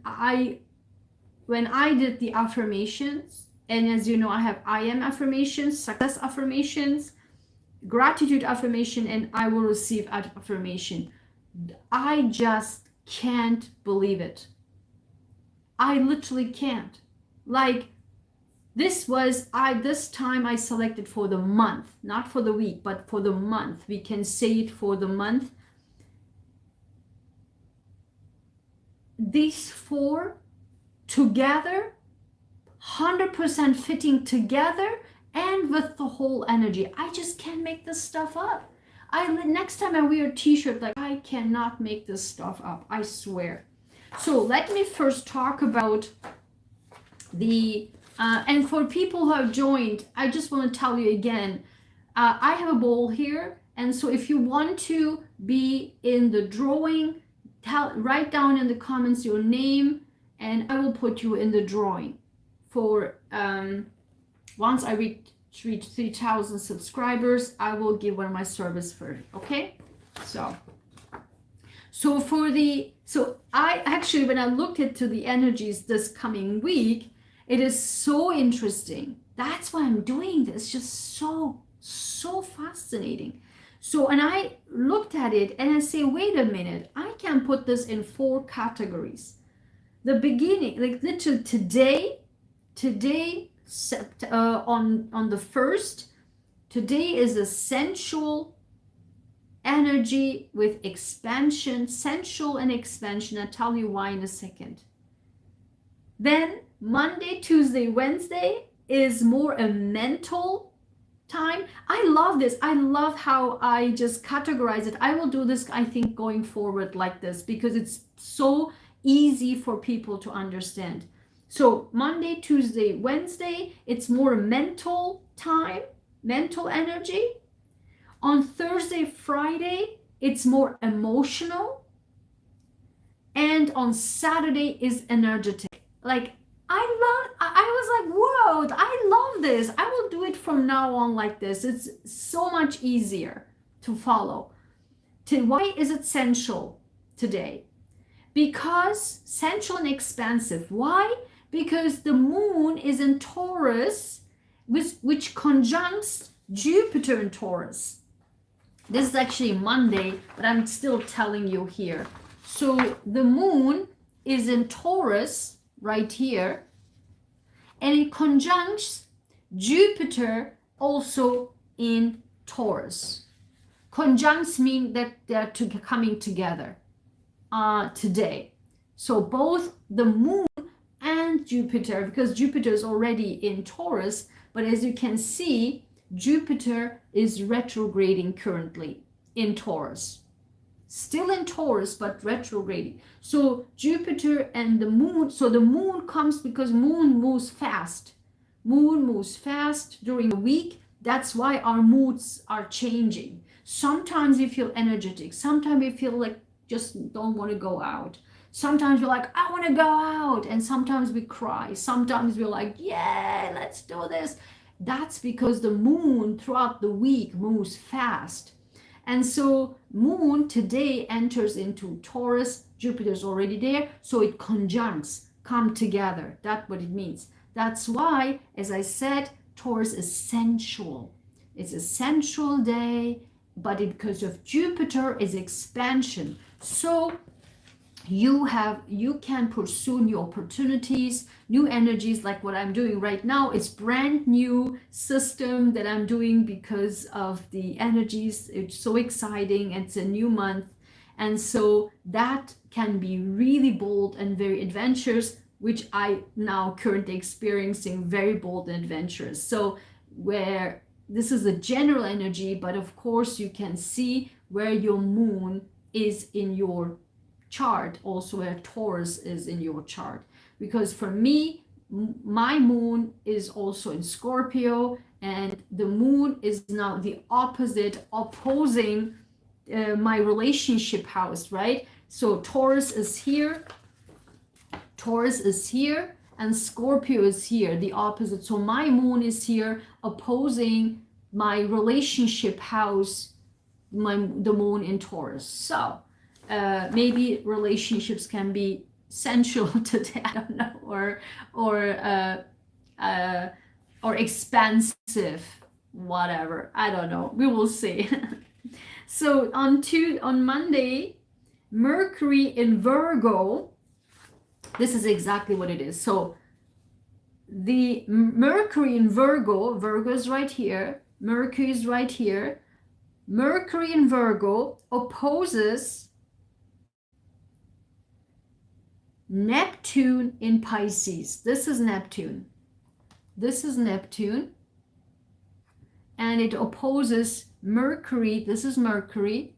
when I did the affirmations, and as you know, I have I am affirmations, success affirmations, gratitude affirmation, and I will receive affirmation. I just can't believe it. I literally can't. Like, this time I selected for the month, not for the week, but for the month. We can say it for the month. These 4 together, 100% fitting together, and with the whole energy. I just can't make this stuff up. Next time I wear a t-shirt, like, I cannot make this stuff up, I swear. So let me first talk about the and for people who have joined, I just want to tell you again, I have a bowl here, and so if you want to be in the drawing, write down in the comments your name, and I will put you in the drawing for once I reach 3,000 subscribers. I will give one of my service for it. Okay, so I actually, when I looked into the energies this coming week, it is so interesting. That's why I'm doing this. Just so fascinating. So, and I looked at it and I say, wait a minute, I can put this in 4 categories. The beginning, like literally today on the 1st, today is a sensual energy with expansion, sensual and expansion. I'll tell you why in a second. Then Monday, Tuesday, Wednesday is more a mental time. I love this. I love how I just categorize it. I will do this, I think, going forward like this, because it's so easy for people to understand. So Monday, Tuesday, Wednesday, it's more mental time, mental energy. On Thursday, Friday, it's more emotional. And on Saturday is energetic. Like, I was like, whoa, I love this. I will do it from now on like this. It's so much easier to follow. Why is it sensual today? Because sensual and expansive. Why? Because the moon is in Taurus, which conjuncts Jupiter in Taurus. This is actually Monday, but I'm still telling you here. So the moon is in Taurus right here, and it conjuncts Jupiter also in Taurus. Conjuncts mean that they're coming together today. So both the moon and Jupiter, because Jupiter is already in Taurus, but as you can see, Jupiter is retrograding currently in Taurus. Still in Taurus, but retrograding. So Jupiter and the moon, so the moon comes because moon moves fast. Moon moves fast during the week. That's why our moods are changing. Sometimes we feel energetic. Sometimes we feel like just don't want to go out. Sometimes we're like, I want to go out. And sometimes we cry. Sometimes we're like, yeah, let's do this. That's because the moon throughout the week moves fast. And so moon today enters into Taurus. Jupiter's already there. So it conjuncts, come together. That's what it means. That's why, as I said, Taurus is sensual. It's a sensual day, but because of Jupiter is expansion. So you can pursue new opportunities, new energies, like what I'm doing right now. It's brand new system that I'm doing because of the energies. It's so exciting. It's a new month, and so that can be really bold and very adventurous, which I now currently experiencing, very bold and adventurous. So where this is a general energy, but of course you can see where your moon is in your chart, also where Taurus is in your chart. Because for me, my moon is also in Scorpio, and the moon is now the opposite, opposing my relationship house, right? So Taurus is here, and Scorpio is here, the opposite. So my moon is here, opposing my relationship house, the moon in Taurus. So maybe relationships can be sensual today, I don't know, or expansive, whatever, I don't know, we will see. So on Monday, Mercury in Virgo, this is exactly what it is. So the Mercury in Virgo is right here, Mercury is right here. Mercury in Virgo opposes Neptune in Pisces. This is Neptune. And it opposes Mercury. This is Mercury.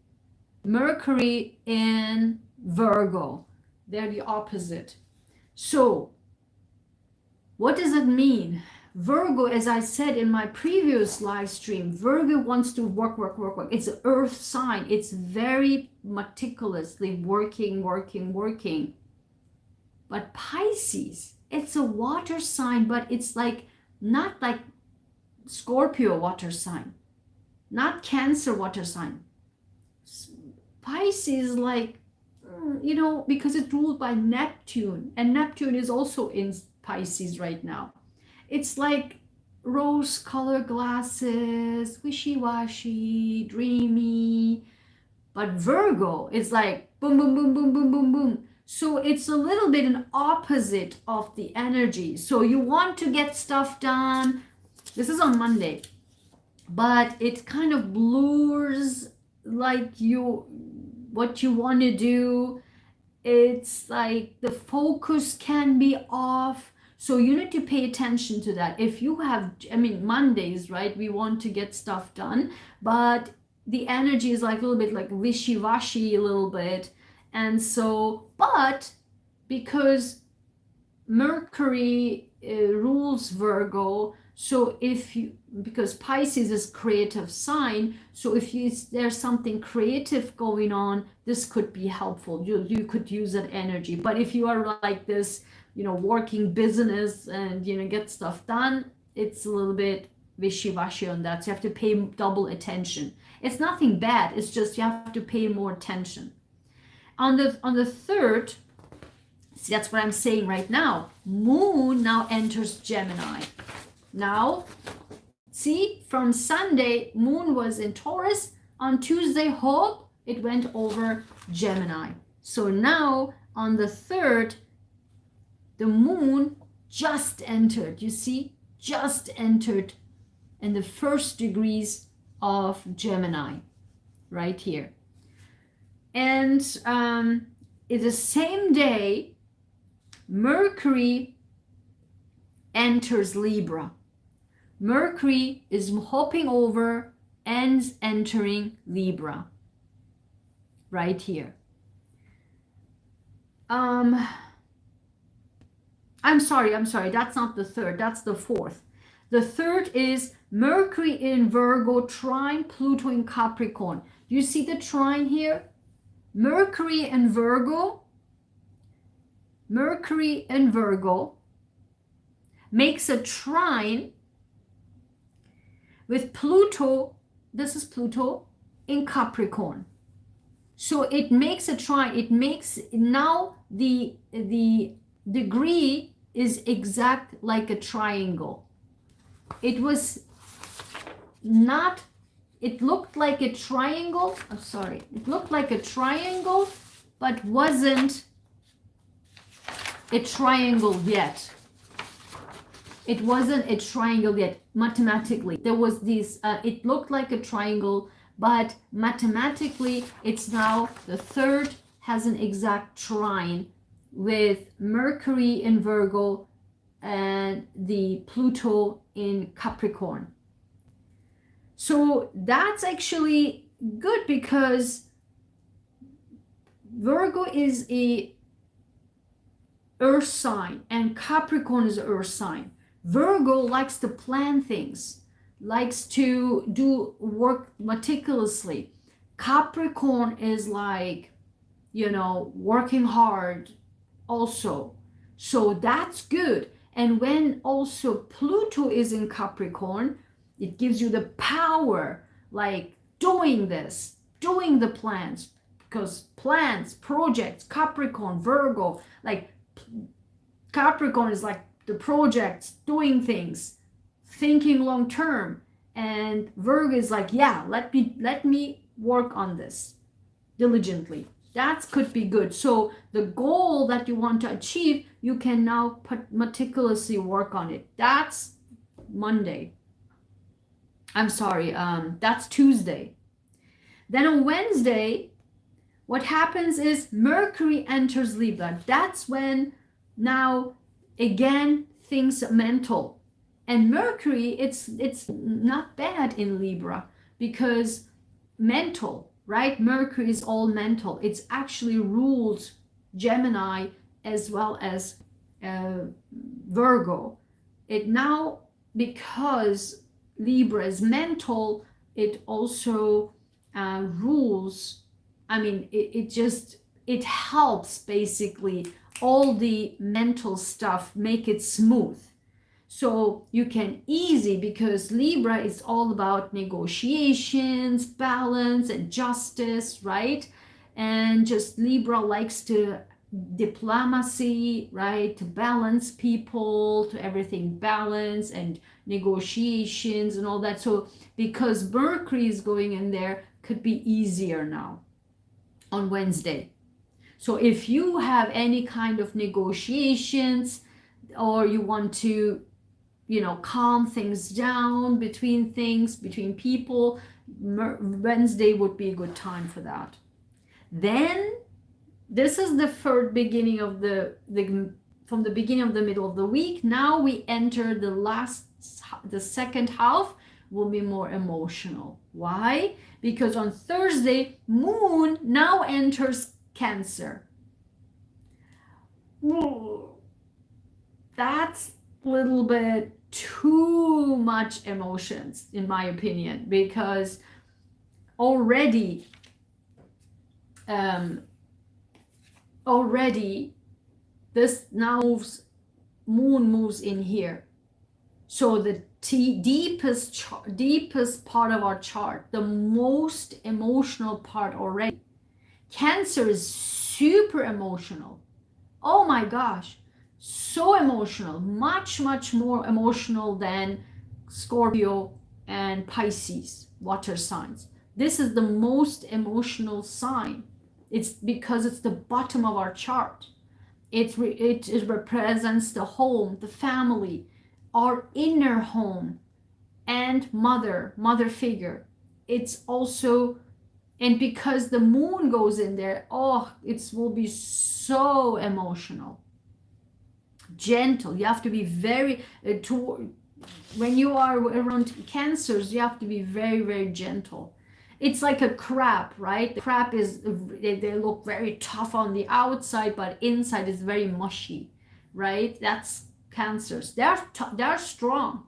Mercury in Virgo. They're the opposite. So what does it mean? Virgo, as I said in my previous live stream, Virgo wants to work. It's an earth sign. It's very meticulously working. But Pisces, it's a water sign, but it's like not like Scorpio water sign, not Cancer water sign. Pisces, like, because it's ruled by Neptune, and Neptune is also in Pisces right now. It's like rose-colored glasses, wishy-washy, dreamy. But Virgo is like boom, boom, boom, boom, boom, boom, boom. So it's a little bit an opposite of the energy. So you want to get stuff done. This is on Monday. But it kind of blurs like what you want to do. It's like the focus can be off. So you need to pay attention to that. If you have, Mondays, right? We want to get stuff done, but the energy is like a little bit like wishy-washy a little bit. And so, but because Mercury rules Virgo, so because Pisces is creative sign, so if there's something creative going on, this could be helpful. You could use that energy. But if you are like this, working business and, get stuff done, it's a little bit wishy-washy on that. So you have to pay double attention. It's nothing bad. It's just you have to pay more attention. On the 3rd, see, that's what I'm saying right now. Moon now enters Gemini. Now, see, from Sunday, moon was in Taurus. On Tuesday, hope, it went over Gemini. So now, on the 3rd, the moon just entered, you see, just entered in the first degrees of Gemini, right here. And in the same day, Mercury enters Libra. Mercury is hopping over and entering Libra, right here. I'm sorry, that's not the 3rd, that's the 4th. The 3rd is Mercury in Virgo, trine Pluto in Capricorn. You see the trine here? Mercury in Virgo makes a trine with Pluto, this is Pluto, in Capricorn. So it makes a trine, it makes, now the degree is exact like a triangle. It was not, it looked like a triangle, I'm sorry, it looked like a triangle, but wasn't a triangle yet. It wasn't a triangle yet, mathematically. There was this, it looked like a triangle, but mathematically, it's now the 3rd has an exact trine with Mercury in Virgo and the Pluto in Capricorn. So that's actually good because Virgo is a earth sign and Capricorn is an earth sign. Virgo likes to plan things, likes to do work meticulously. Capricorn is like, you know, working hard also. So that's good. And when also Pluto is in Capricorn, it gives you the power, like doing this, doing the plans, because plans, projects, Capricorn, Virgo, like Capricorn is like the projects, doing things, thinking long term, and Virgo is like, yeah, let me work on this diligently. That could be good. So the goal that you want to achieve, you can now meticulously work on it. That's Monday. I'm sorry, that's Tuesday. Then on Wednesday, what happens is Mercury enters Libra. That's when now again things are mental. And Mercury, it's not bad in Libra because mental, right? Mercury is all mental. It's actually rules Gemini as well as Virgo. It now, because Libra is mental, it also rules, I mean, it helps basically all the mental stuff, make it smooth. So you can easy, because Libra is all about negotiations, balance and justice, right? And just Libra likes to diplomacy, right? To balance people, to everything balance and negotiations and all that. So because Mercury is going in there, could be easier now on Wednesday. So if you have any kind of negotiations or you want to, you know, calm things down between people, Wednesday would be a good time for that. Then this is the third beginning of from the beginning of the middle of the week. Now we enter the second half will be more emotional. Why? Because on Thursday, moon now enters Cancer. That's a little bit too much emotions, in my opinion, because already this now moon moves in here. So the deepest part of our chart, the most emotional part already. Cancer is super emotional. Oh my gosh. So emotional, much, much more emotional than Scorpio and Pisces, water signs. This is the most emotional sign. It's because it's the bottom of our chart. It represents the home, the family, our inner home, and mother figure. It's also, and because the moon goes in there, oh, it will be so emotional. Gentle. You have to be very, when you are around Cancers, you have to be very, very gentle. It's like a crab, right? The crab is, they look very tough on the outside, but inside is very mushy, right? That's Cancers. They're strong.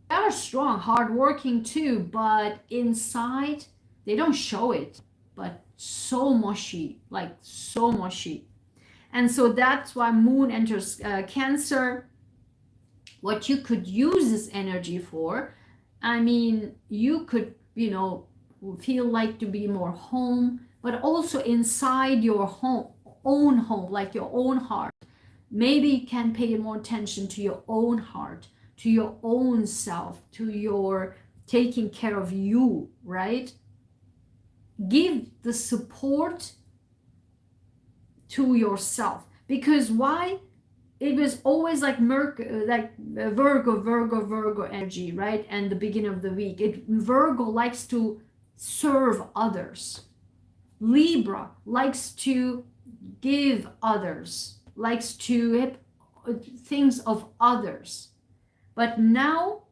They're strong, hardworking too, but inside they don't show it. But so mushy, like so mushy. And so that's why Moon enters Cancer. What you could use this energy for, I mean, you could, feel like to be more home, but also inside your own home, like your own heart. Maybe you can pay more attention to your own heart, to your own self, to your taking care of you, right? Give the support to yourself. Because why? It was always like Virgo energy, right? And the beginning of the week. Virgo likes to serve others. Libra likes to give others, likes to things of others. But now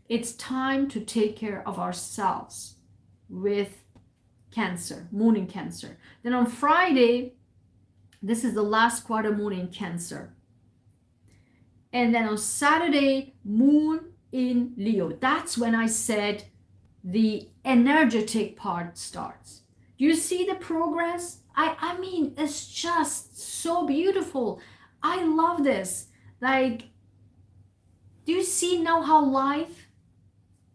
it's time to take care of ourselves with Cancer, Moon in Cancer. Then on Friday, this is the last quarter moon in Cancer. And then on Saturday, Moon in Leo. That's when I said the energetic part starts. Do you see the progress? I mean, it's just so beautiful. I love this. Like, do you see now how life,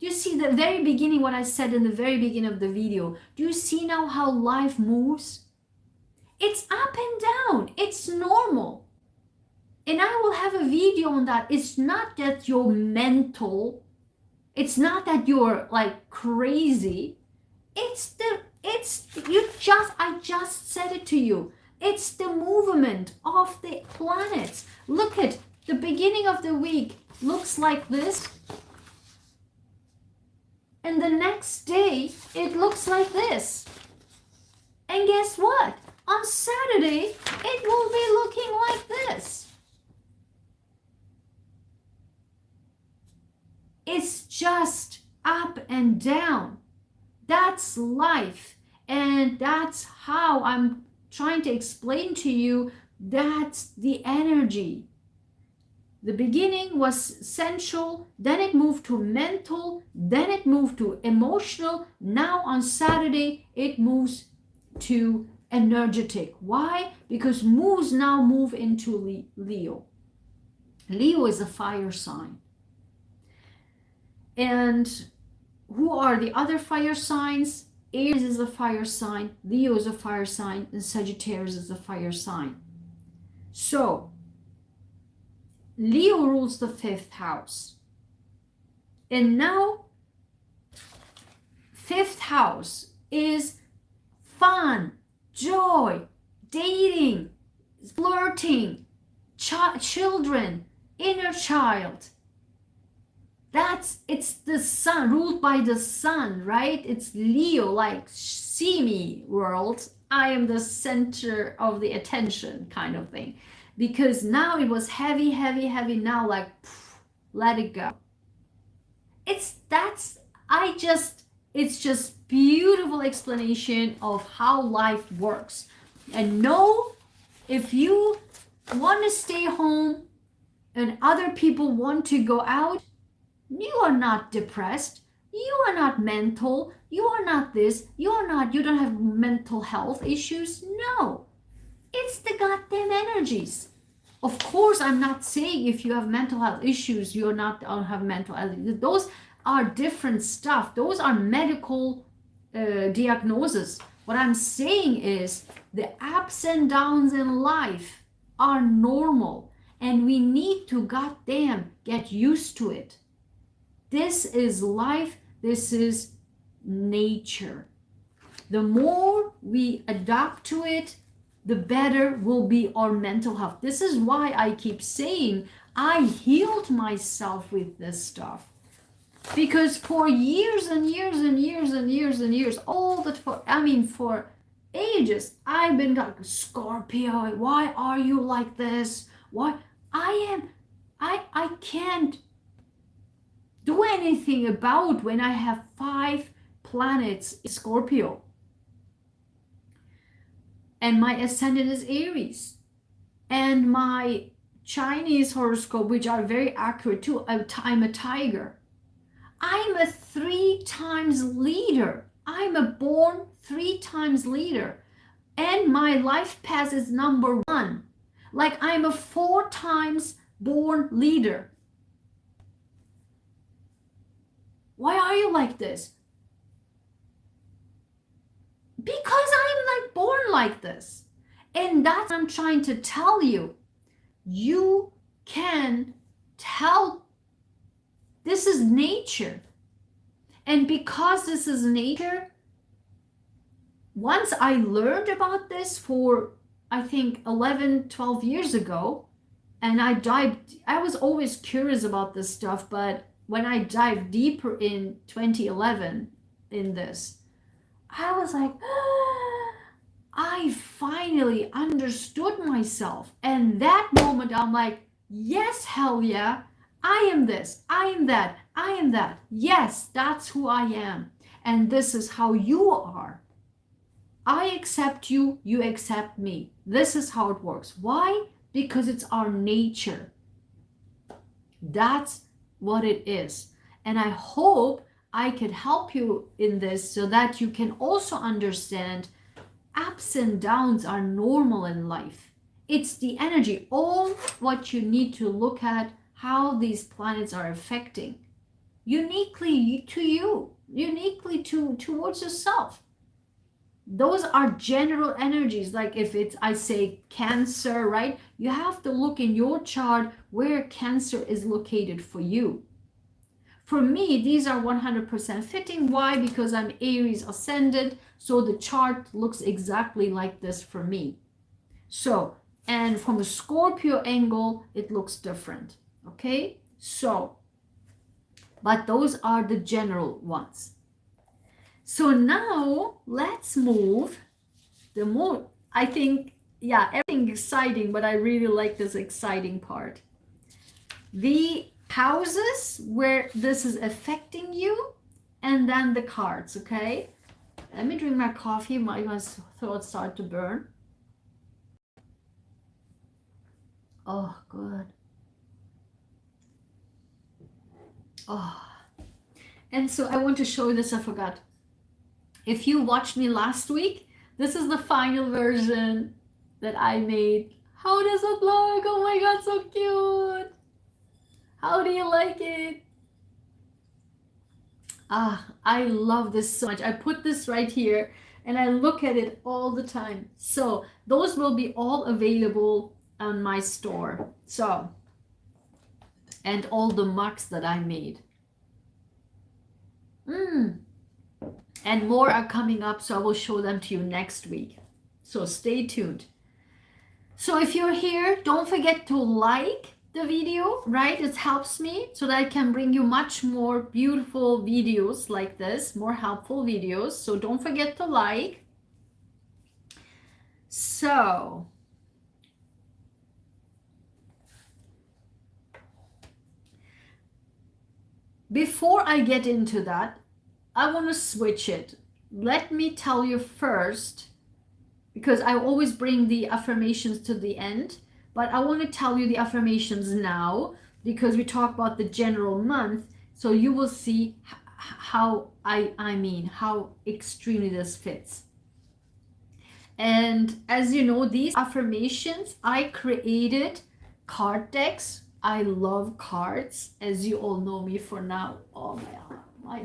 do you see the very beginning, what I said in the very beginning of the video? Do you see now how life moves? It's up and down. It's normal. And I will have a video on that. It's not that you're mental. It's not that you're like crazy. I just said it to you. It's the movement of the planets. Look at the beginning of the week looks like this. And the next day, it looks like this. And guess what? On Saturday, it will be looking like this. It's just up and down. That's life. And that's how I'm trying to explain to you, that's the energy. The beginning was sensual, then it moved to mental, then it moved to emotional. Now on Saturday, it moves to energetic. Why? Because moves now move into Leo. Leo is a fire sign. And who are the other fire signs? Aries is a fire sign, Leo is a fire sign, and Sagittarius is a fire sign. So, Leo rules the 5th house. And now, 5th house is fun, joy, dating, flirting, children, inner child. It's the sun, ruled by the sun, right? It's Leo, like, see me, world. I am the center of the attention kind of thing. Because now it was heavy, heavy, heavy. Now, like, let it go. It's just beautiful explanation of how life works. And know, if you want to stay home and other people want to go out, you are not depressed. You are not mental. You are not this. You don't have mental health issues. No. It's the goddamn energies. Of course, I'm not saying if you have mental health issues, you're not don't have mental health. Those are different stuff. Those are medical diagnoses. What I'm saying is the ups and downs in life are normal. And we need to goddamn get used to it. This is life. This is nature. The more we adapt to it, the better will be our mental health. This is why I keep saying I healed myself with this stuff. Because for years and years and years and years and years, for ages, I've been like, Scorpio, why are you like this? Why? I can't do anything about when I have 5 planets in Scorpio. And my ascendant is Aries. And my Chinese horoscope, which are very accurate too, I'm a tiger. I'm a 3 times leader. I'm a born 3 times leader. And my life path is number 1. Like I'm a 4 times born leader. Why are you like this? Because I'm like born like this. And that's what I'm trying to tell you. You can tell this is nature. And because this is nature, once I learned about this for, I think, 11, 12 years ago, and I was always curious about this stuff, but when I dived deeper in 2011 in this, I was like, I finally understood myself. And that moment, I'm like, yes, hell yeah, I am this, I am that, I am that. Yes, that's who I am. And this is how you are. I accept you, you accept me. This is how it works. Why? Because it's our nature. That's what it is. And I hope I could help you in this so that you can also understand ups and downs are normal in life. It's the energy. All what you need to look at, how these planets are affecting uniquely to you, uniquely towards yourself. Those are general energies. Like if it's, I say Cancer, right? You have to look in your chart where Cancer is located for you. For me, these are 100% fitting. Why? Because I'm Aries ascendant, so the chart looks exactly like this for me. So, and from a Scorpio angle, it looks different. Okay? So, but those are the general ones. So now let's move. The more, I think, yeah, everything exciting, but I really like this exciting part. The houses where this is affecting you, and then the cards, okay? Let me drink my coffee. My throat started to burn. Oh, good. Oh. And so I want to show you this, I forgot. If you watched me last week, this is the final version that I made. How does it look? Oh my God, so cute. How do you like it? I love this so much. I put this right here and I look at it all the time. So those will be all available on my store. So, and all the mugs that I made. And more are coming up, so I will show them to you next week. So stay tuned. So if you're here, don't forget to like the video, right? It helps me so that I can bring you much more beautiful videos like this, more helpful videos. So don't forget to like. So before I get into that, I want to switch it. Let me tell you first, because I always bring the affirmations to the end, but I want to tell you the affirmations now because we talk about the general month, so you will see how how extremely this fits. And as you know, these affirmations, I created card decks. I love cards, as you all know me for now. Oh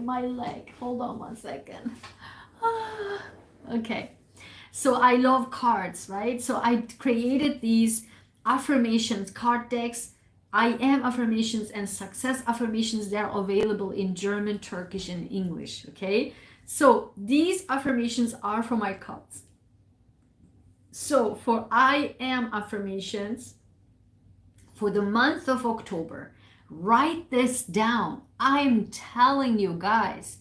my leg. Hold on one second. Okay. So I love cards, right? So I created these affirmations card decks, I am affirmations and success affirmations. They're available in German, Turkish, and English. Okay, so these affirmations are for my cards. So for I am affirmations for the month of October, write this down. I'm telling you guys,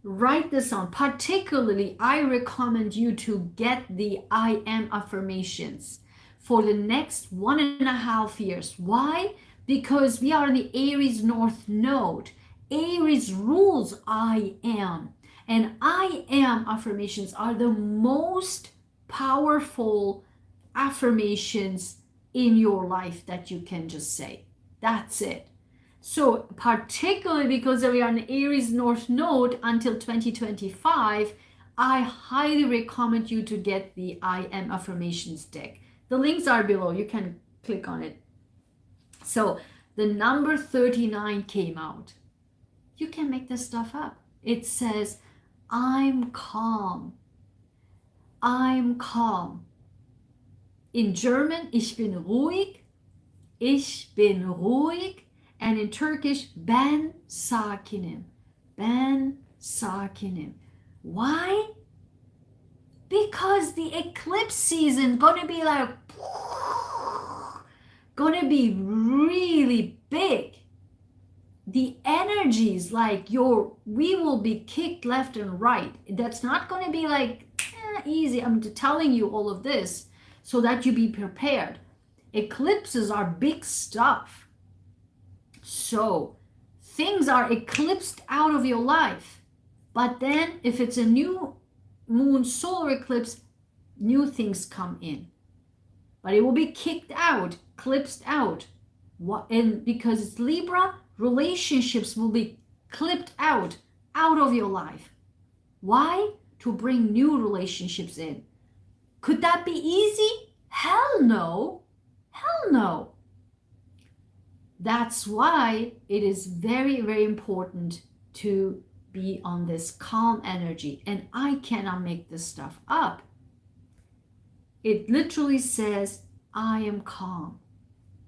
write this on. Particularly, I recommend you to get the I am affirmations for the next 1.5 years. Why? Because we are in the Aries North Node. Aries rules I am. And I am affirmations are the most powerful affirmations in your life that you can just say. That's it. So particularly because we are in Aries North Node until 2025, I highly recommend you to get the I am affirmations deck. The links are below. You can click on it. So the number 39 came out. You can make this stuff up. It says, I'm calm. I'm calm. In German, ich bin ruhig. Ich bin ruhig. And in Turkish, ben sakinim. Ben sakinim. Why? Because the eclipse season gonna be like, gonna be really big. The energies like we will be kicked left and right. That's not gonna be like easy. I'm telling you all of this so that you be prepared. Eclipses are big stuff. So things are eclipsed out of your life. But then if it's a new moon solar eclipse, new things come in. But it will be kicked out, eclipsed out. And because it's Libra, relationships will be clipped out of your life. Why? To bring new relationships in. Could that be easy? Hell no. Hell no. That's why it is very, very important to be on this calm energy. And I cannot make this stuff up. It literally says, I am calm.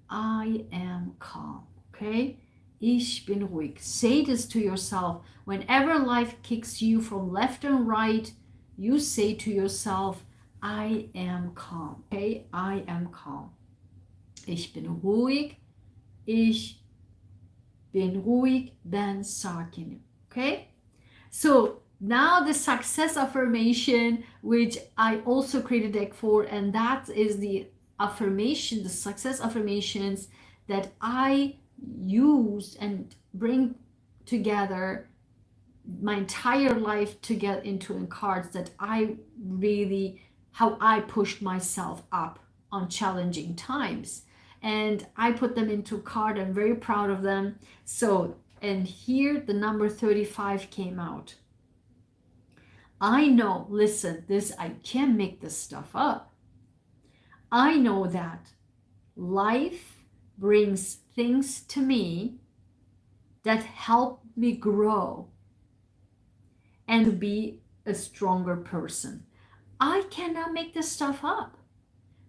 I am calm. Okay? Ich bin ruhig. Say this to yourself. Whenever life kicks you from left and right, you say to yourself, I am calm. Okay? I am calm. Ich bin ruhig. Ich bin ruhig, ben sakin. Okay? So now the success affirmation, which I also created a deck for, and that is the affirmation, the success affirmations that I use and bring together my entire life to get into in cards that I really, how I pushed myself up on challenging times. And I put them into a card. I'm very proud of them. So, and here the number 35 came out. I know, listen, this, I can't make this stuff up. I know that life brings things to me that help me grow and be a stronger person. I cannot make this stuff up.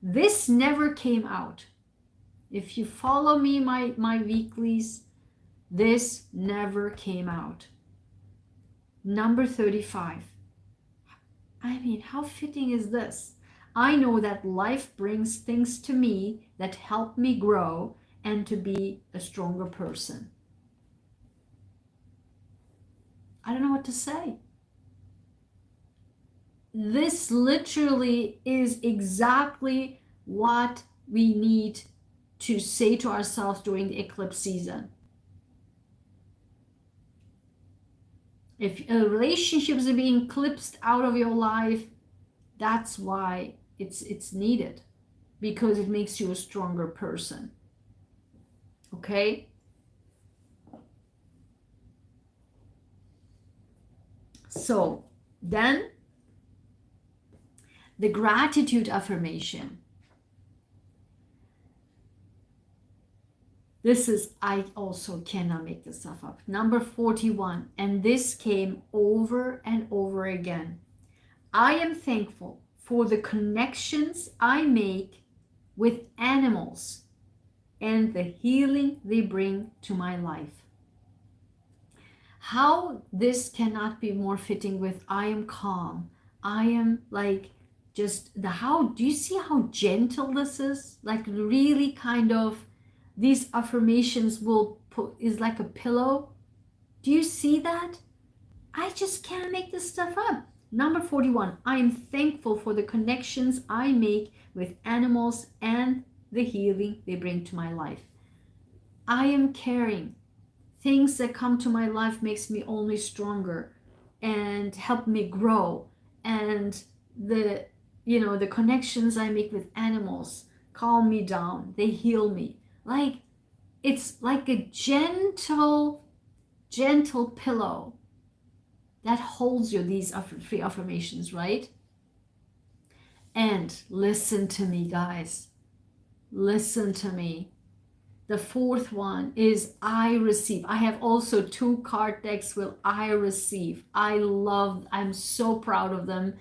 This never came out. If you follow me, my weeklies, this never came out. Number 35. I mean, how fitting is this? I know that life brings things to me that help me grow and to be a stronger person. I don't know what to say. This literally is exactly what we need to say to ourselves during the eclipse season. If relationships are being eclipsed out of your life, that's why it's needed, because it makes you a stronger person. Okay? So then the gratitude affirmation. This is, I also cannot make this stuff up. Number 41. And this came over and over again. I am thankful for the connections I make with animals and the healing they bring to my life. How this cannot be more fitting with I am calm. I am like just how do you see how gentle this is? Like really kind of these affirmations will put is like a pillow. Do you see that? I just can't make this stuff up. Number 41, I am thankful for the connections I make with animals and the healing they bring to my life. I am caring. Things that come to my life makes me only stronger and help me grow. And the connections I make with animals calm me down. They heal me. Like it's like a gentle pillow that holds you, these three affirmations, right? And listen to me, guys. Listen to me. The fourth one is I receive. I have also 2 card decks with I receive. I'm so proud of them.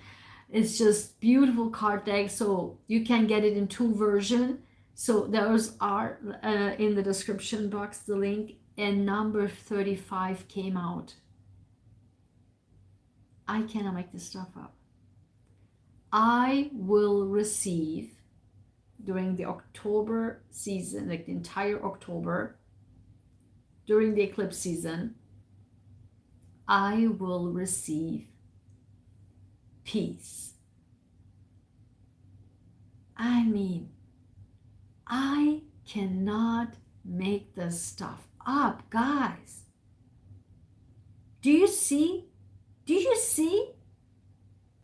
It's just beautiful card decks. So you can get it in 2 versions. So those are in the description box, the link. And number 35 came out. I cannot make this stuff up. I will receive during the October season, like the entire October, during the eclipse season, I will receive peace. I mean, I cannot make this stuff up, guys. Do you see? Do you see?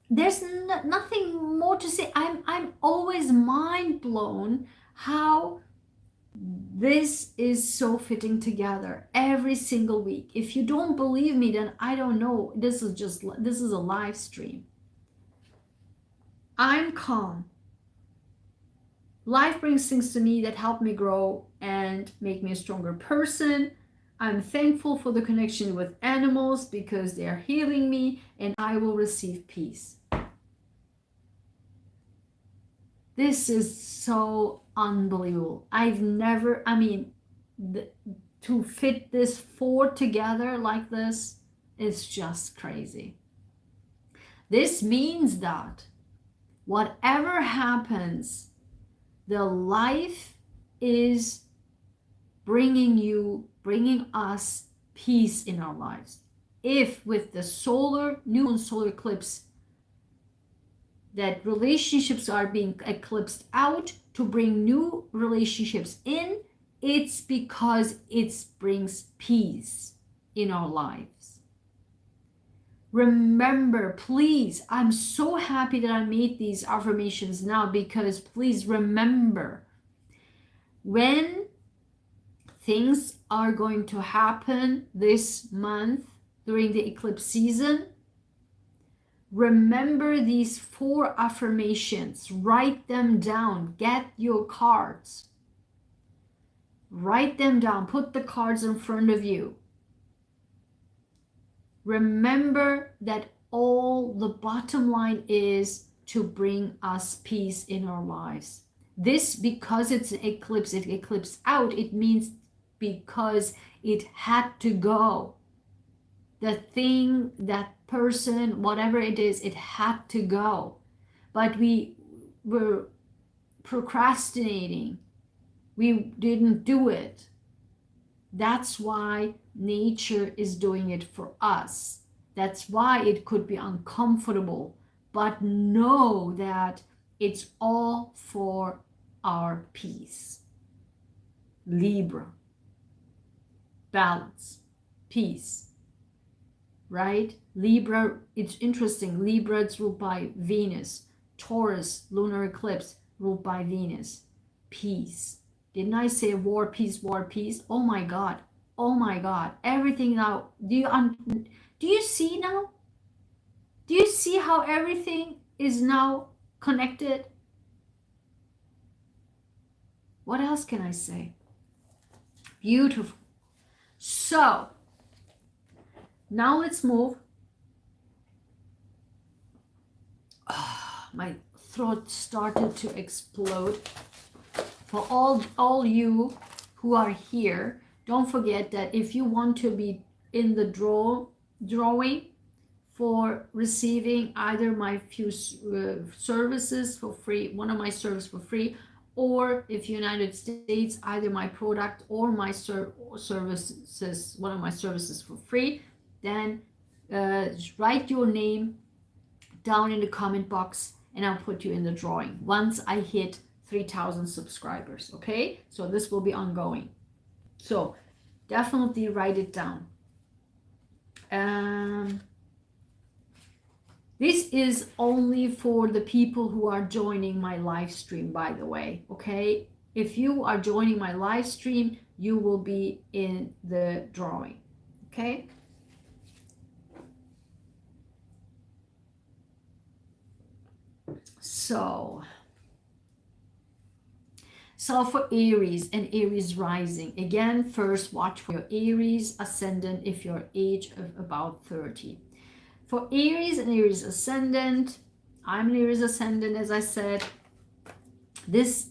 There's nothing more to say. I'm always mind blown how this is so fitting together every single week. If you don't believe me, then I don't know. This is a live stream. I'm calm. Life brings things to me that help me grow and make me a stronger person. I'm thankful for the connection with animals because they are healing me, and I will receive peace. This is so unbelievable. To fit this 4 together like this is just crazy. This means that whatever happens, the life is bringing us peace in our lives. If with the new and solar eclipse, that relationships are being eclipsed out to bring new relationships in, it's because it brings peace in our lives. Remember, please, I'm so happy that I made these affirmations now, because please remember, when things are going to happen this month during the eclipse season, remember these 4 affirmations. Write them down. Get your cards. Write them down. Put the cards in front of you. Remember that all the bottom line is to bring us peace in our lives. This, because it's an eclipse, it eclipsed out, it means because it had to go. The thing, that person, whatever it is, it had to go. But we were procrastinating. We didn't do it. That's why nature is doing it for us. That's why it could be uncomfortable. But know that it's all for our peace. Libra. Balance. Peace. Right? Libra, it's interesting. Libra is ruled by Venus. Taurus, lunar eclipse, ruled by Venus. Peace. Didn't I say war, peace, war, peace? Oh my God. Oh my God. Everything now. Do you see now? Do you see how everything is now connected? What else can I say? Beautiful. So, now let's move. My throat started to explode. For all you who are here, don't forget that if you want to be in the drawing for receiving either my few services for free, one of my services for free, or if United States, either my product or my services, one of my services for free, then write your name down in the comment box and I'll put you in the drawing once I hit 3,000 subscribers. Okay, so this will be ongoing, so definitely write it down. This is only for the people who are joining my live stream, by the way. Okay, if you are joining my live stream, you will be in the drawing. Okay, so for Aries and Aries rising, again, first watch for your Aries ascendant if you're age of about 30. For Aries and Aries ascendant, I'm an Aries ascendant, as I said. This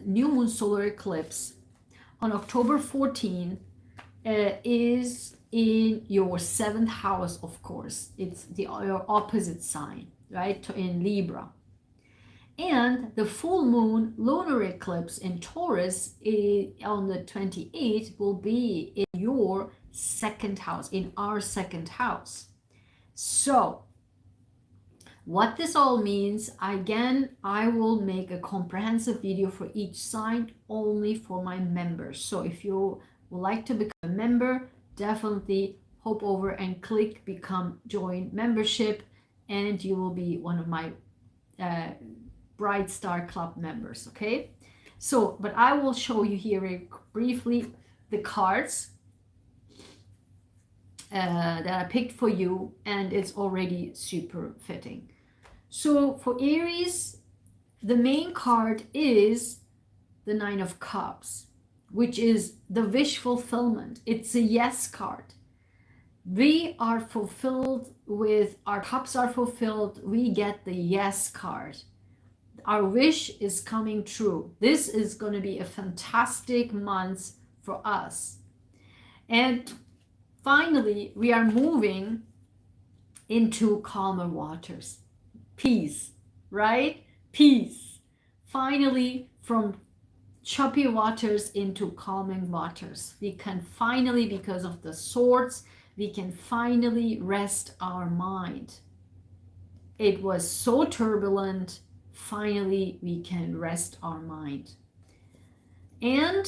new moon solar eclipse on October 14 is in your 7th house, of course. It's your opposite sign, right, in Libra. And the full moon lunar eclipse in Taurus on the 28th will be in your 2nd house, in our 2nd house. So what this all means, again, I will make a comprehensive video for each sign only for my members. So if you would like to become a member, definitely hop over and click join membership, and you will be one of my Bright Star Club members. Okay, so but I will show you here very briefly the cards that I picked for you, and it's already super fitting. So for Aries, the main card is the 9 of Cups, which is the wish fulfillment. It's a yes card. We are fulfilled with our cups are fulfilled. We get the yes card. Our wish is coming true. This is going to be a fantastic month for us. And finally, we are moving into calmer waters. Peace, right? Peace. Finally, from choppy waters into calming waters. We can finally, because of the swords, we can finally rest our mind. It was so turbulent. Finally, we can rest our mind. And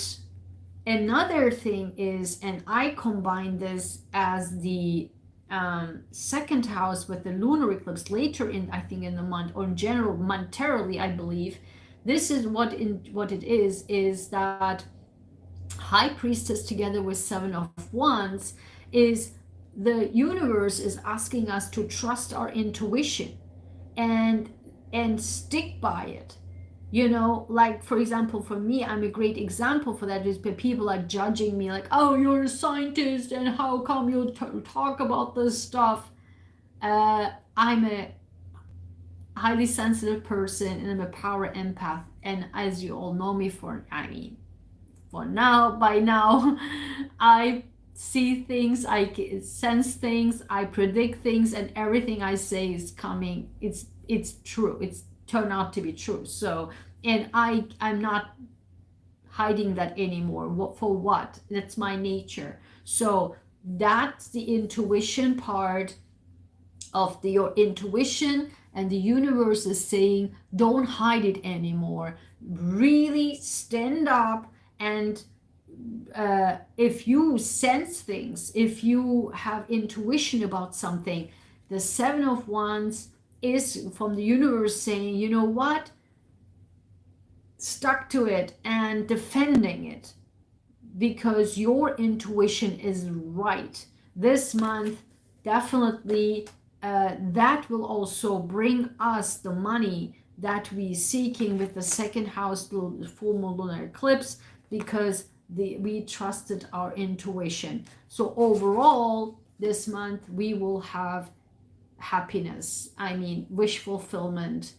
another thing is, and I combine this as the 2nd house with the lunar eclipse later in, I think, in the month, or in general, monetarily, I believe. This is what it is that High Priestess together with 7 of Wands is the universe is asking us to trust our intuition and stick by it. You know, like, for example, for me, I'm a great example for that, is people are judging me like, oh, you're a scientist and how come you talk about this stuff? I'm a highly sensitive person and I'm a power empath. And as you all know me by now, I see things, I sense things, I predict things, and everything I say is coming. It's true. It's turned out to be true. So, and I'm not hiding that anymore. For what? That's my nature. So that's the intuition part of your intuition, and the universe is saying, don't hide it anymore. Really stand up, and if you sense things, if you have intuition about something, the 7 of Wands is from the universe saying, you know what, stuck to it and defending it because your intuition is right. This month, definitely, that will also bring us the money that we're seeking with the 2nd house full moon lunar eclipse, because we trusted our intuition. So overall, this month we will have happiness. I mean, wish fulfillment.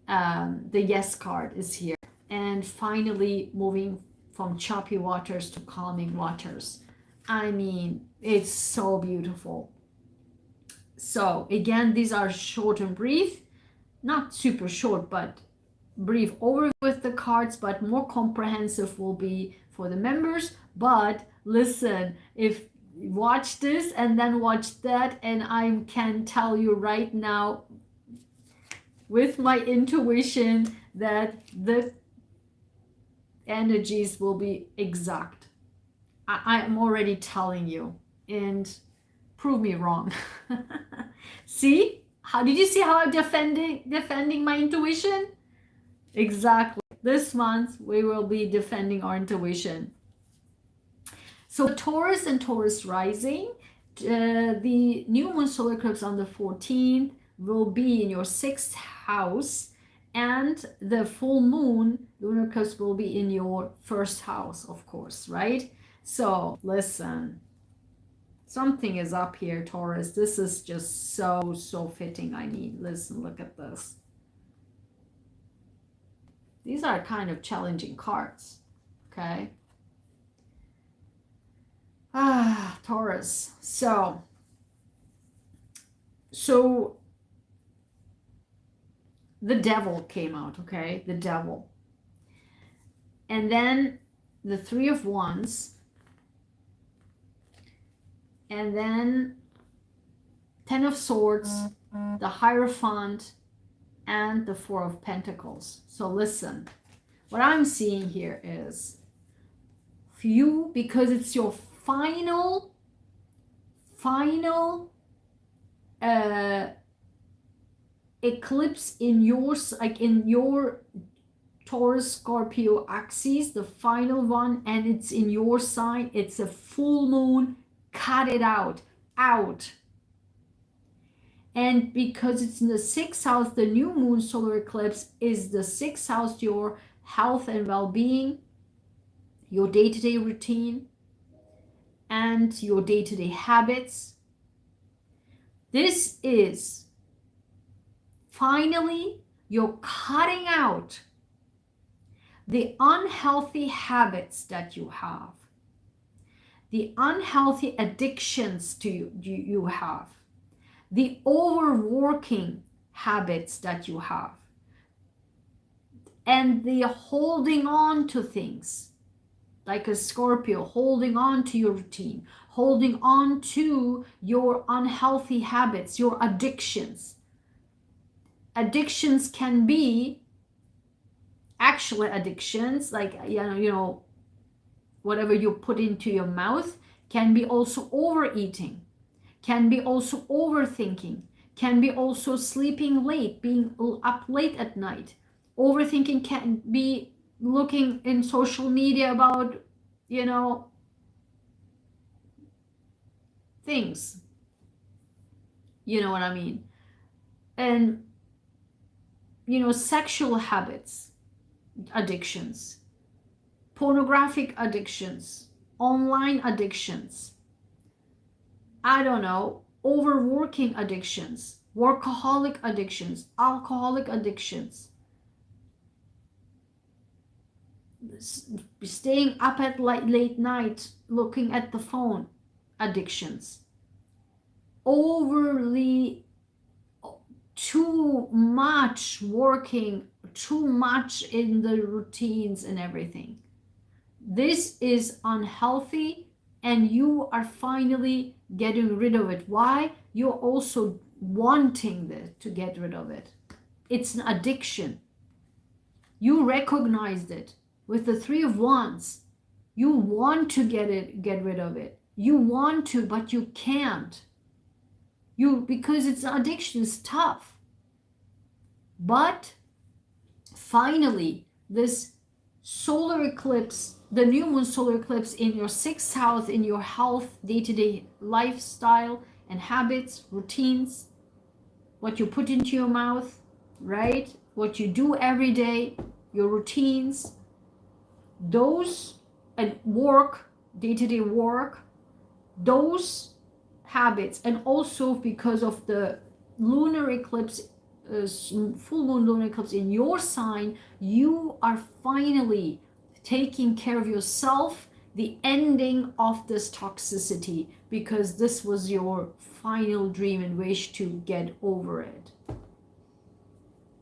The yes card is here. and finally moving from choppy waters to calming waters. I mean, it's so beautiful. So again, these are short and brief, not super short, but brief over with the cards, but more comprehensive will be for the members. But listen, if watch this and then watch that, and I can tell you right now with my intuition that the energies will be exact. I am already telling you, and prove me wrong. See? How did you see how I'm defending my intuition? Exactly. This month we will be defending our intuition. So Taurus and Taurus rising, the new moon solar eclipse on the 14th will be in your 6th house, and the full moon lunar eclipse will be in your 1st house, of course, right? So listen, something is up here, Taurus. This is just so fitting. I mean, listen, look at this. These are kind of challenging cards, okay? Taurus. So the devil came out, okay? The devil. And then the 3 of Wands. And then 10 of Swords, the Hierophant, and the 4 of Pentacles. So listen, what I'm seeing here is for you, because it's your final eclipse in yours, like in your Taurus Scorpio axis, the final one, and it's in your sign. It's a full moon. Cut it out. And because it's in the 6th house, the new moon solar eclipse is the 6th house, your health and well-being, your day-to-day routine, and your day-to-day habits. This is finally you're cutting out the unhealthy habits that you have, the unhealthy addictions to you have, the overworking habits that you have, and the holding on to things, like a Scorpio, holding on to your routine, holding on to your unhealthy habits, your addictions. Addictions can be actual addictions, like whatever you put into your mouth, can be also overeating, can be also overthinking, can be also sleeping late, being up late at night. Overthinking can be looking in social media about, things. You know what I mean? And, sexual habits, addictions, pornographic addictions, online addictions, I don't know, overworking addictions, workaholic addictions, alcoholic addictions, staying up at late night looking at the phone addictions, overly too much working, too much in the routines and everything. This is unhealthy, and you are finally getting rid of it. Why? You're also wanting to get rid of it. It's an addiction. You recognized it with the 3 of Wands. You want to get rid of it. You want to, but you can't. Because it's an addiction, it's tough. But finally, this solar eclipse, the new moon solar eclipse in your 6th house, in your health, day-to-day lifestyle and habits, routines, what you put into your mouth, right? What you do every day, your routines, those, and work, day-to-day work, those habits, and also because of the lunar eclipse full moon lunar eclipse in your sign, you are finally taking care of yourself, the ending of this toxicity, because this was your final dream and wish to get over it.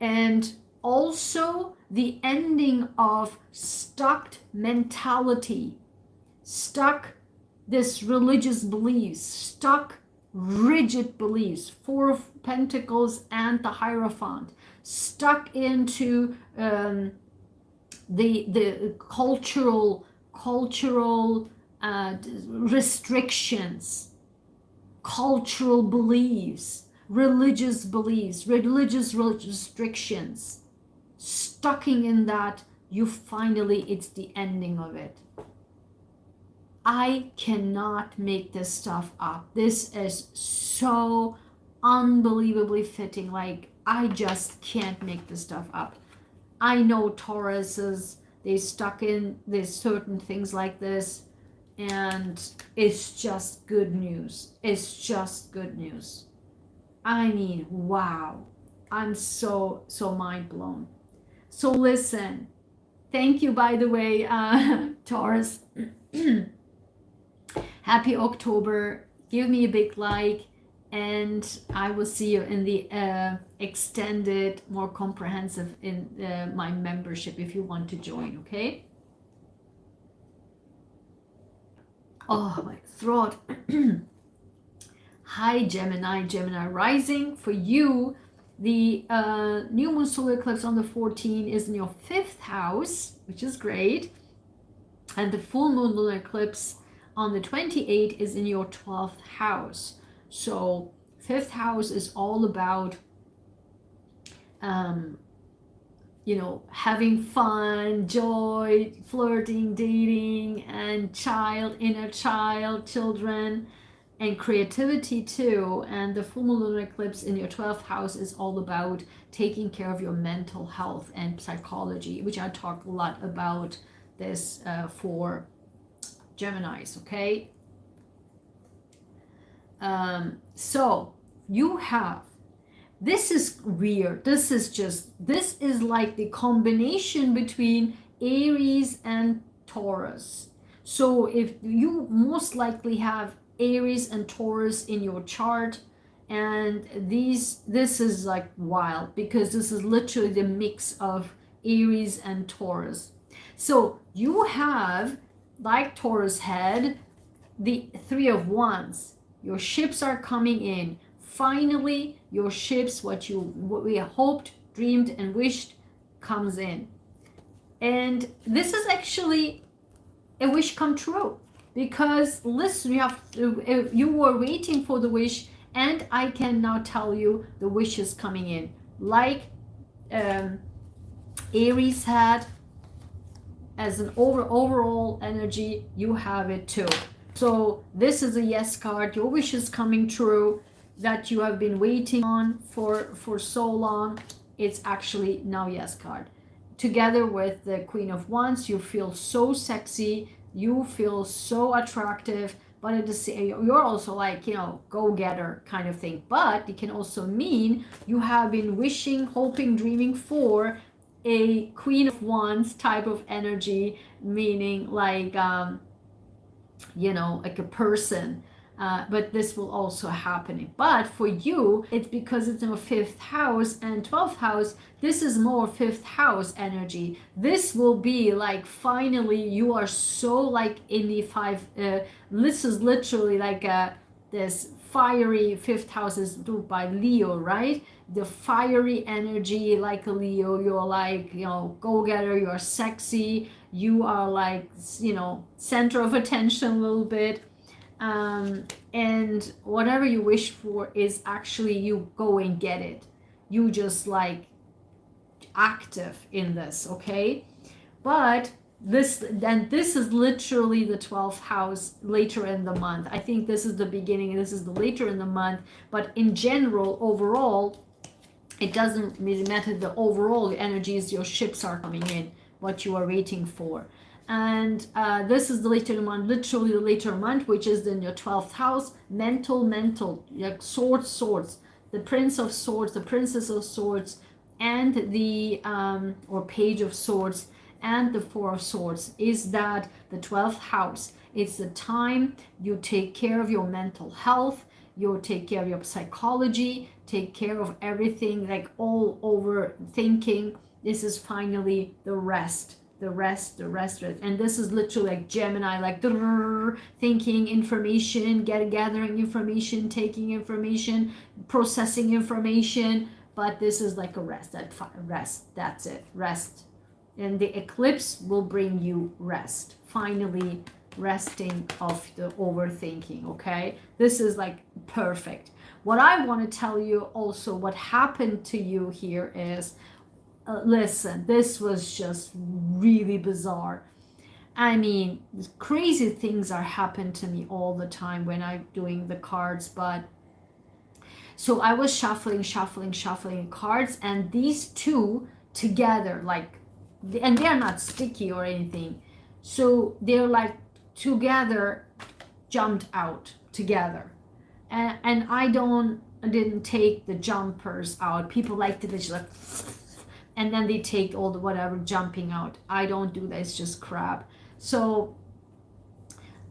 And also the ending of stuck mentality, stuck this religious beliefs, stuck rigid beliefs, Four of Pentacles and the Hierophant, stuck into the cultural restrictions, cultural beliefs, religious restrictions, stucking in that. You finally, it's the ending of it. I cannot make this stuff up. This is so unbelievably fitting. Like, I just can't make this stuff up. I know Tauruses, they stuck in there's certain things like this, and it's just good news. It's just good news. I mean, wow. I'm so mind blown. So listen, thank you, by the way, Taurus. Happy October. Give me a big like, and I will see you in the extended, more comprehensive in my membership if you want to join, okay? Oh, my throat. Hi, Gemini rising. For you, the new moon solar eclipse on the 14th is in your 5th house, which is great. And the full moon lunar eclipse on the 28th is in your 12th house. So 5th house is all about having fun, joy, flirting, dating, and inner child, children, and creativity too. And the full moon lunar eclipse in your 12th house is all about taking care of your mental health and psychology, which I talk a lot about this for Geminis, okay? So you have, this is weird. This is like the combination between Aries and Taurus. So if you most likely have Aries and Taurus in your chart, and this is like wild, because this is literally the mix of Aries and Taurus. So you have, like Taurus had, the Three of Wands. Your ships are coming in. Finally, your ships, what we hoped, dreamed, and wished, comes in. And this is actually a wish come true, because listen, you were waiting for the wish, and I can now tell you the wish is coming in. Like Aries had, as an overall energy, you have it too. So this is a yes card. Your wish is coming true, that you have been waiting on for so long. It's actually now yes card. Together with the Queen of Wands, you feel so sexy, you feel so attractive, but at the same, you're also like, go-getter kind of thing. But it can also mean you have been wishing, hoping, dreaming for a Queen of Wands type of energy, meaning like like a person, but this will also happen. But for you, it's because it's in a 5th house and 12th house. This is more 5th house energy. This will be like, finally you are so like in the this is literally like this fiery 5th house is ruled by Leo, right? The fiery energy, like a Leo. You're like, go-getter, you're sexy, you are like, center of attention a little bit, and whatever you wish for is actually, you go and get it. You just like active in this, okay? But this is literally the 12th house later in the month. I think this is the beginning and this is the later in the month, but in general, overall, it doesn't really matter. The overall energies, your ships are coming in, what you are waiting for. And this is the later month, literally the later month, which is in your 12th house. Mental, like swords. the Prince of Swords, the Princess of Swords, and the or Page of Swords and the Four of Swords is that the 12th house. It's the time you take care of your mental health, you take care of your psychology, take care of everything, like all over thinking. This is finally the rest. And this is literally like Gemini, like thinking, information, gathering information, taking information, processing information. But this is like a rest. That's it. Rest. And the eclipse will bring you rest. Finally resting of the overthinking. Okay, this is like perfect. What I want to tell you also, what happened to you here is, listen, this was just really bizarre. I mean, crazy things are happening to me all the time when I'm doing the cards. But so I was shuffling cards, and these two together, like, and they're not sticky or anything, so they're like together, jumped out together. And I didn't take the jumpers out. People like to just like, and then they take all the whatever jumping out. I don't do that. It's just crap. So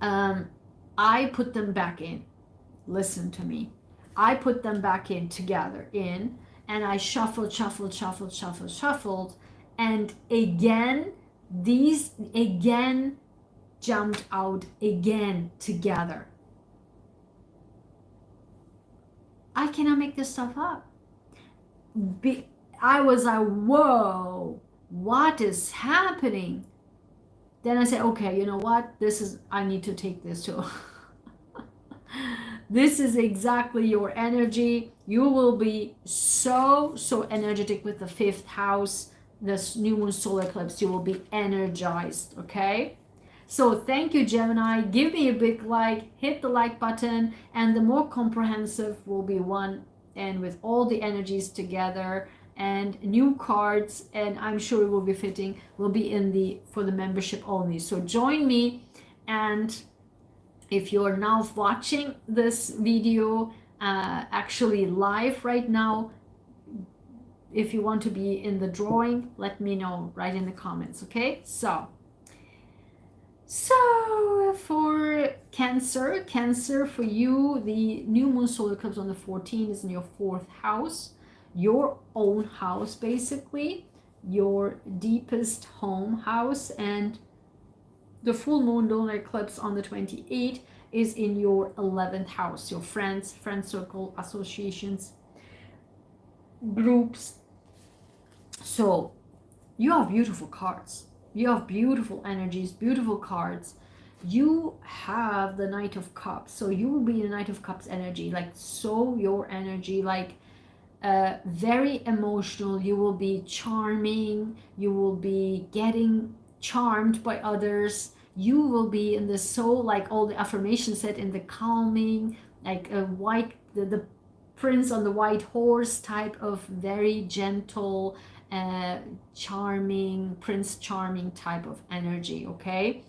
I put them back in. Listen to me. I put them back in together in, and I shuffled, and again, these again jumped out again together. I cannot make this stuff up. I was like, whoa, what is happening? Then I said, okay, you know what? I need to take this too. This is exactly your energy. You will be so energetic with the 5th house, this new moon solar eclipse. You will be energized, okay? So thank you, Gemini. Give me a big like, hit the like button, and the more comprehensive will be one, and with all the energies together and new cards, and I'm sure it will be fitting, will be for the membership only. So join me, and if you're now watching this video actually live right now, if you want to be in the drawing, let me know right in the comments, okay? So for Cancer, for you, the new moon solar eclipse on the 14th is in your 4th house, your own house, basically, your deepest home house. And the full moon lunar eclipse on the 28th is in your 11th house, your friend circle, associations, groups. So you have beautiful cards. You have beautiful energies, beautiful cards. You have the Knight of Cups. So you will be in the Knight of Cups energy, like, so your energy, like, very emotional. You will be charming. You will be getting charmed by others. You will be in the soul, like all the affirmations said, in the calming, like a white, the prince on the white horse type of very gentle, charming, prince charming type of energy, okay?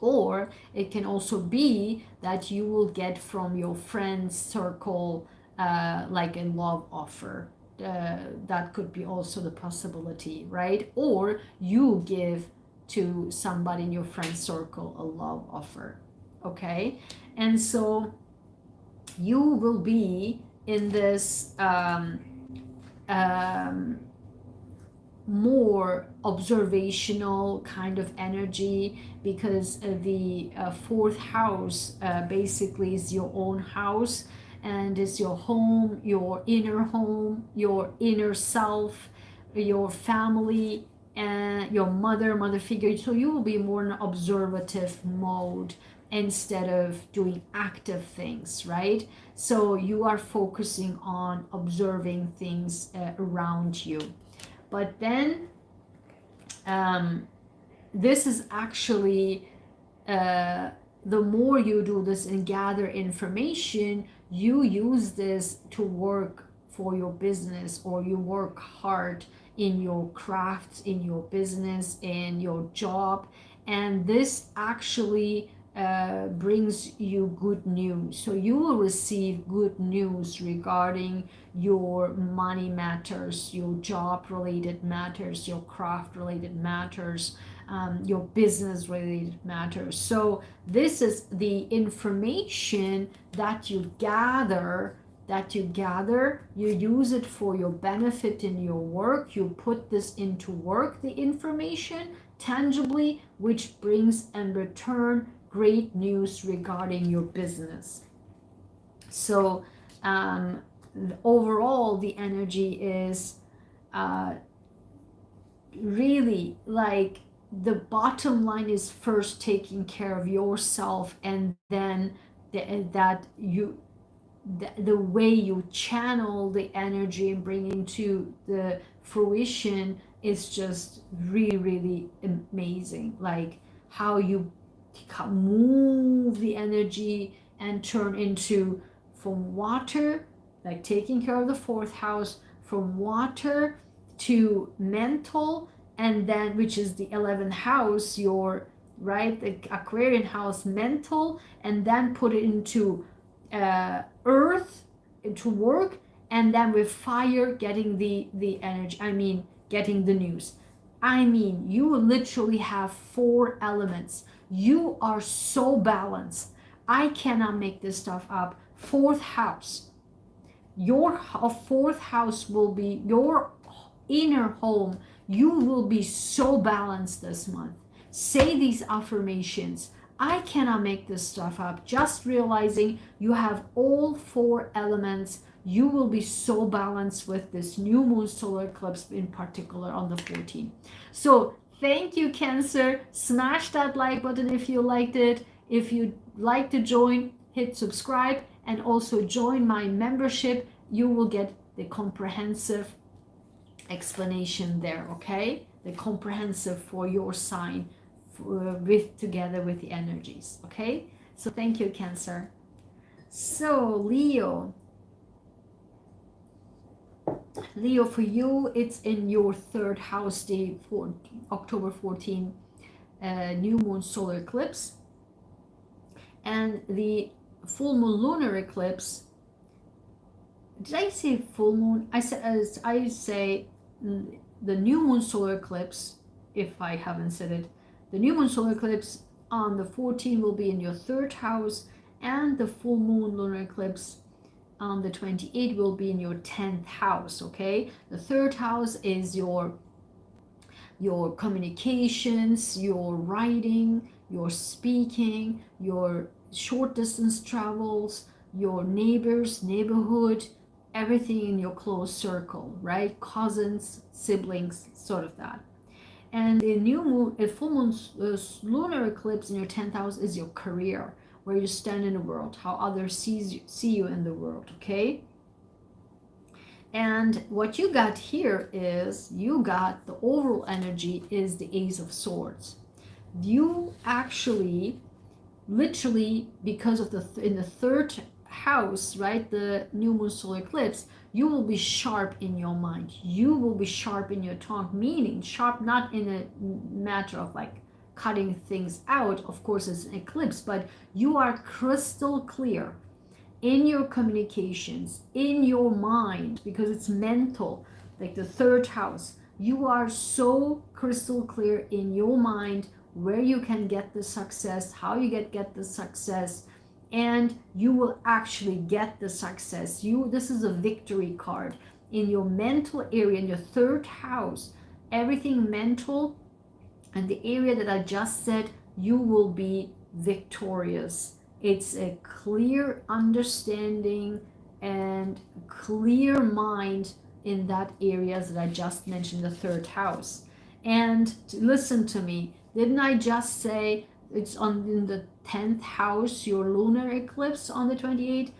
Or it can also be that you will get from your friends circle like a love offer. That could be also the possibility, right? Or you give to somebody in your friend circle a love offer, okay? And so you will be in this more observational kind of energy, because the 4th house basically is your own house, and is your home, your inner self, your family, and your mother figure. So you will be more in an observative mode instead of doing active things, right? So you are focusing on observing things around you. But then this is actually, the more you do this and gather information, you use this to work for your business, or you work hard in your crafts, in your business, in your job. And this actually brings you good news. So you will receive good news regarding your money matters, your job related matters, your craft related matters, your business related matters. So this is the information that you gather, you use it for your benefit in your work, you put this into work, the information tangibly, which brings in return great news regarding your business. So overall the energy is really like the bottom line is first taking care of yourself, and then the way you channel the energy and bring into the fruition is just really, really amazing. Like how you move the energy and turn into from water, like taking care of the fourth house, from water to mental, and then which is the 11th house, your right, the Aquarian house, mental, and then put it into earth, into work, and then with fire getting the energy, getting the news. You literally have 4 elements. You are so balanced. I cannot make this stuff up. 4th house, your 4th house will be your inner home. You will be so balanced this month. Say these affirmations. I cannot make this stuff up. Just realizing you have all 4 elements, you will be so balanced with this new moon solar eclipse in particular on the 14th. So thank you, Cancer. Smash that like button if you liked it. If you'd like to join, hit subscribe, and also join my membership. You will get the comprehensive explanation there, okay? The comprehensive for your sign, together with the energies, okay? So thank you, Cancer. So Leo, for you, it's in your 3rd house, day for October 14, new moon solar eclipse, and the full moon lunar eclipse. Did I say full moon? I say the new moon solar eclipse, if I haven't said it. The new moon solar eclipse on the 14th will be in your 3rd house, and the full moon lunar eclipse on the 28th will be in your 10th house, okay? The 3rd house is your communications, your writing, your speaking, your short distance travels, your neighbors, neighborhood, everything in your close circle, right? Cousins, siblings, sort of that. And the new moon, a full moon lunar eclipse in your 10th house is your career, where you stand in the world, how others see you in the world, okay? And what you got here is, you got the overall energy is the Ace of Swords. You actually, literally, because of in the 3rd house, right, the new moon solar eclipse, you will be sharp in your mind. You will be sharp in your tongue, meaning sharp not in a matter of like cutting things out. Of course, it's an eclipse, but you are crystal clear in your communications, in your mind, because it's mental, like the 3rd house. You are so crystal clear in your mind where you can get the success, how you get the success, and you will actually get the success. This is a victory card in your mental area, in your 3rd house, everything mental, and the area that I just said, you will be victorious. It's a clear understanding and clear mind in that areas that I just mentioned, the 3rd house. And listen to me, didn't I just say it's in the 10th house, your lunar eclipse on the 28th?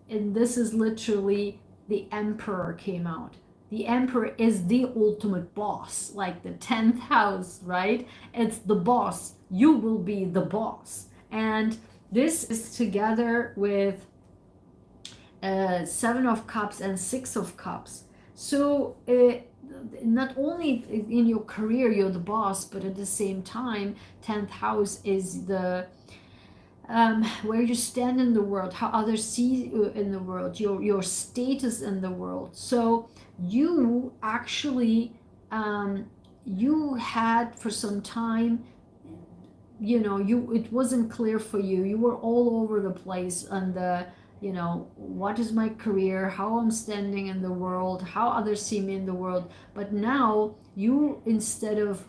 And this is literally the Emperor came out. The Emperor is the ultimate boss, like the 10th house, right? It's the boss. You will be the boss. And this is together with 7 of Cups and 6 of Cups. So not only in your career you're the boss, but at the same time 10th house is the where you stand in the world, how others see you in the world, your status in the world. So you actually, you had for some time, you know, it wasn't clear for you. You were all over the place on the, you know, what is my career, how I'm standing in the world, how others see me in the world. But now you, instead of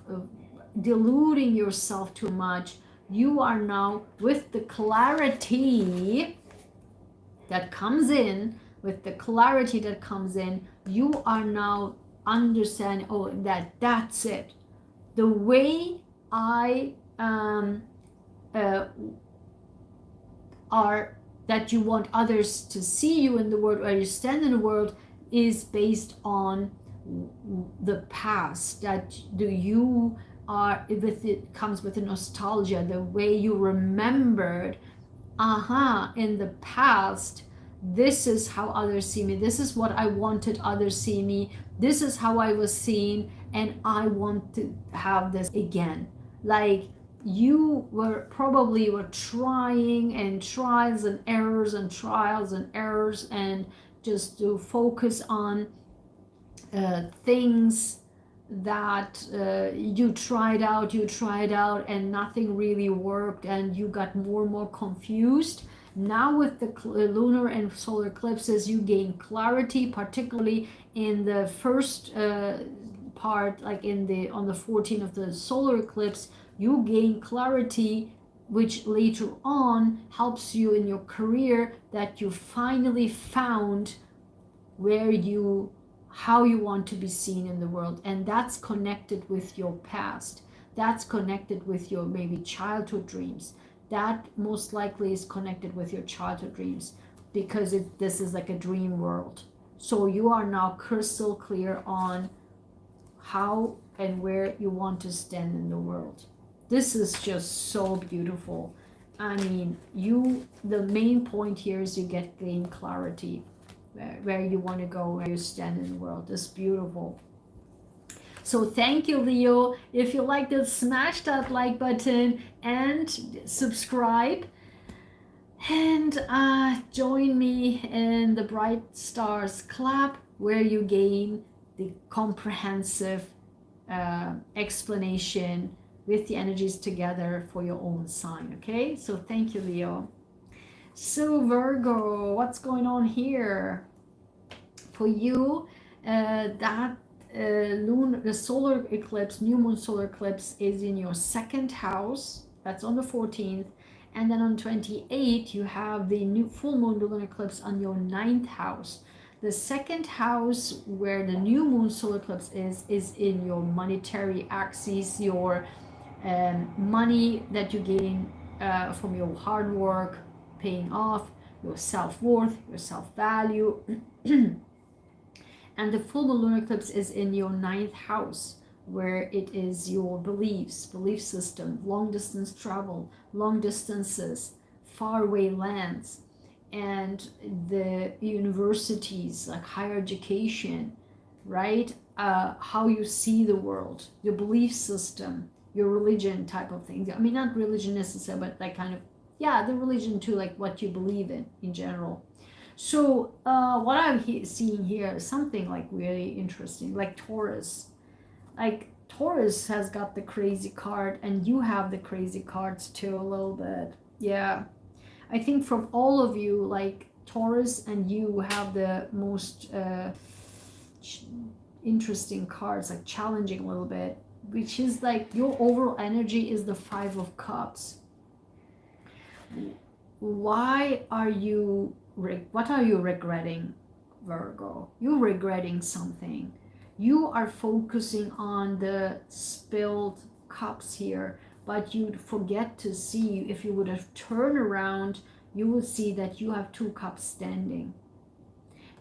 deluding yourself too much, you are now, with the clarity that comes in, you are now understanding, oh, that's it. The way I are, that you want others to see you in the world, where you stand in the world, is based on the past, that you are with, it comes with a nostalgia, the way you remembered, in the past, this is how others see me, this is what I wanted others see me, this is how I was seen, and I want to have this again. Like, you were trying, and trials and errors and just to focus on things that you tried out and nothing really worked, and you got more and more confused. Now with the lunar and solar eclipses, you gain clarity, particularly in the first part, like on the 14th of the solar eclipse. You gain clarity, which later on helps you in your career, that you finally found how you want to be seen in the world. And that's connected with your past, that's connected with your maybe childhood dreams, that most likely is connected with your childhood dreams, because this is like a dream world. So you are now crystal clear on how and where you want to stand in the world. This is just so beautiful. I mean, the main point here is you gain clarity, where you want to go, where you stand in the world. It's beautiful. So thank you, Leo. If you like this, smash that like button and subscribe, and join me in the Bright Stars Club, where you gain the comprehensive explanation with the energies together for your own sign. Okay, so thank you, Leo. So Virgo, what's going on here for you? The solar eclipse, new moon solar eclipse, is in your second house. That's on the 14th. And then on 28th, you have the new full moon lunar eclipse on your 9th house. The second house, where the new moon solar eclipse is in your monetary axis, your money that you gain from your hard work paying off, your self-worth, your self-value. And the full moon lunar eclipse is in your 9th house, where it is your beliefs, belief system, long distance travel, long distances, faraway lands, and the universities, like higher education, right? How you see the world, your belief system, your religion type of thing. I mean, not religion necessarily, but like kind of, yeah, the religion too, like what you believe in general. So what I'm seeing here is something like really interesting, like Taurus. Like Taurus has got the crazy card, and you have the crazy cards too a little bit. Yeah, I think from all of you, like Taurus and you have the most interesting cards, like challenging a little bit, which is like your overall energy is the 5 of Cups. Why are you, what are you regretting, Virgo? You're regretting something. You are focusing on the spilled cups here, but you forget to see, if you would have turned around, you will see that you have 2 cups standing.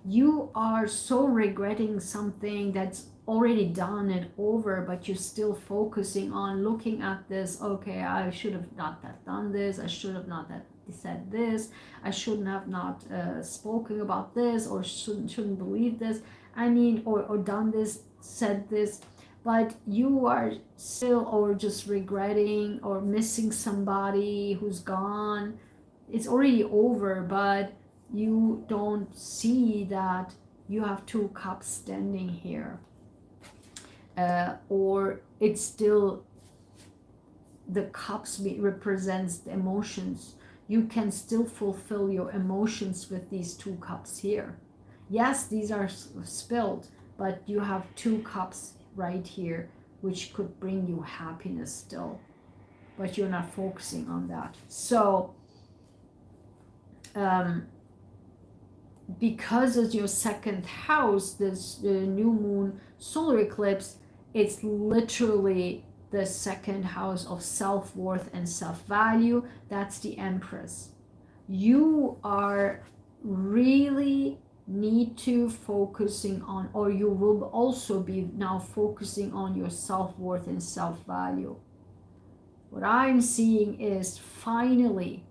You are so regretting something that's already done and over, but you're still focusing on looking at this. Okay, I should have not done this. I should have not said this. I shouldn't have not spoken about this, or shouldn't believe this. I mean, or done this, said this. but you are still or just regretting or missing somebody who's gone. It's already over, but you don't see that you have 2 cups standing here. Or it's still, the cups represents the emotions. You can still fulfill your emotions with these 2 cups here. Yes, these are spilled, but you have 2 cups right here, which could bring you happiness still, but you're not focusing on that. So because it's your 2nd house, this new moon solar eclipse, it's literally the 2nd house of self-worth and self-value. That's the Empress. You are really need to focusing on, or you will also be now focusing on your self-worth and self-value. What I'm seeing is finally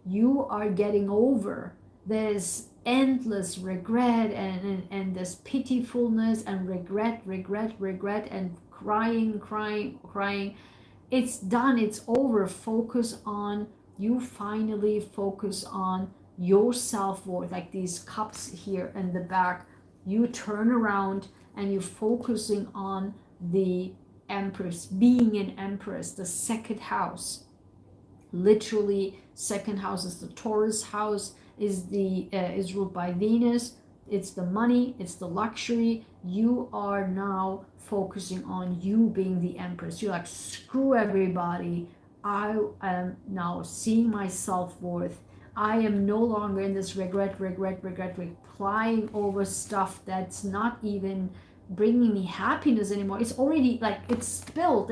you are getting over this endless regret and this pitifulness and regret and crying. It's done, it's over. Focus on, you finally focus on your self-worth, like these cups here in the back. You turn around and you're focusing on the Empress, being an Empress, the 2nd house. Literally, 2nd house is the Taurus house, is ruled by Venus. It's the money, it's the luxury. You are now focusing on you being the Empress. You're like, screw everybody. I am now seeing my self-worth. I am no longer in this regret, replying over stuff that's not even bringing me happiness anymore. It's already like, it's spilled.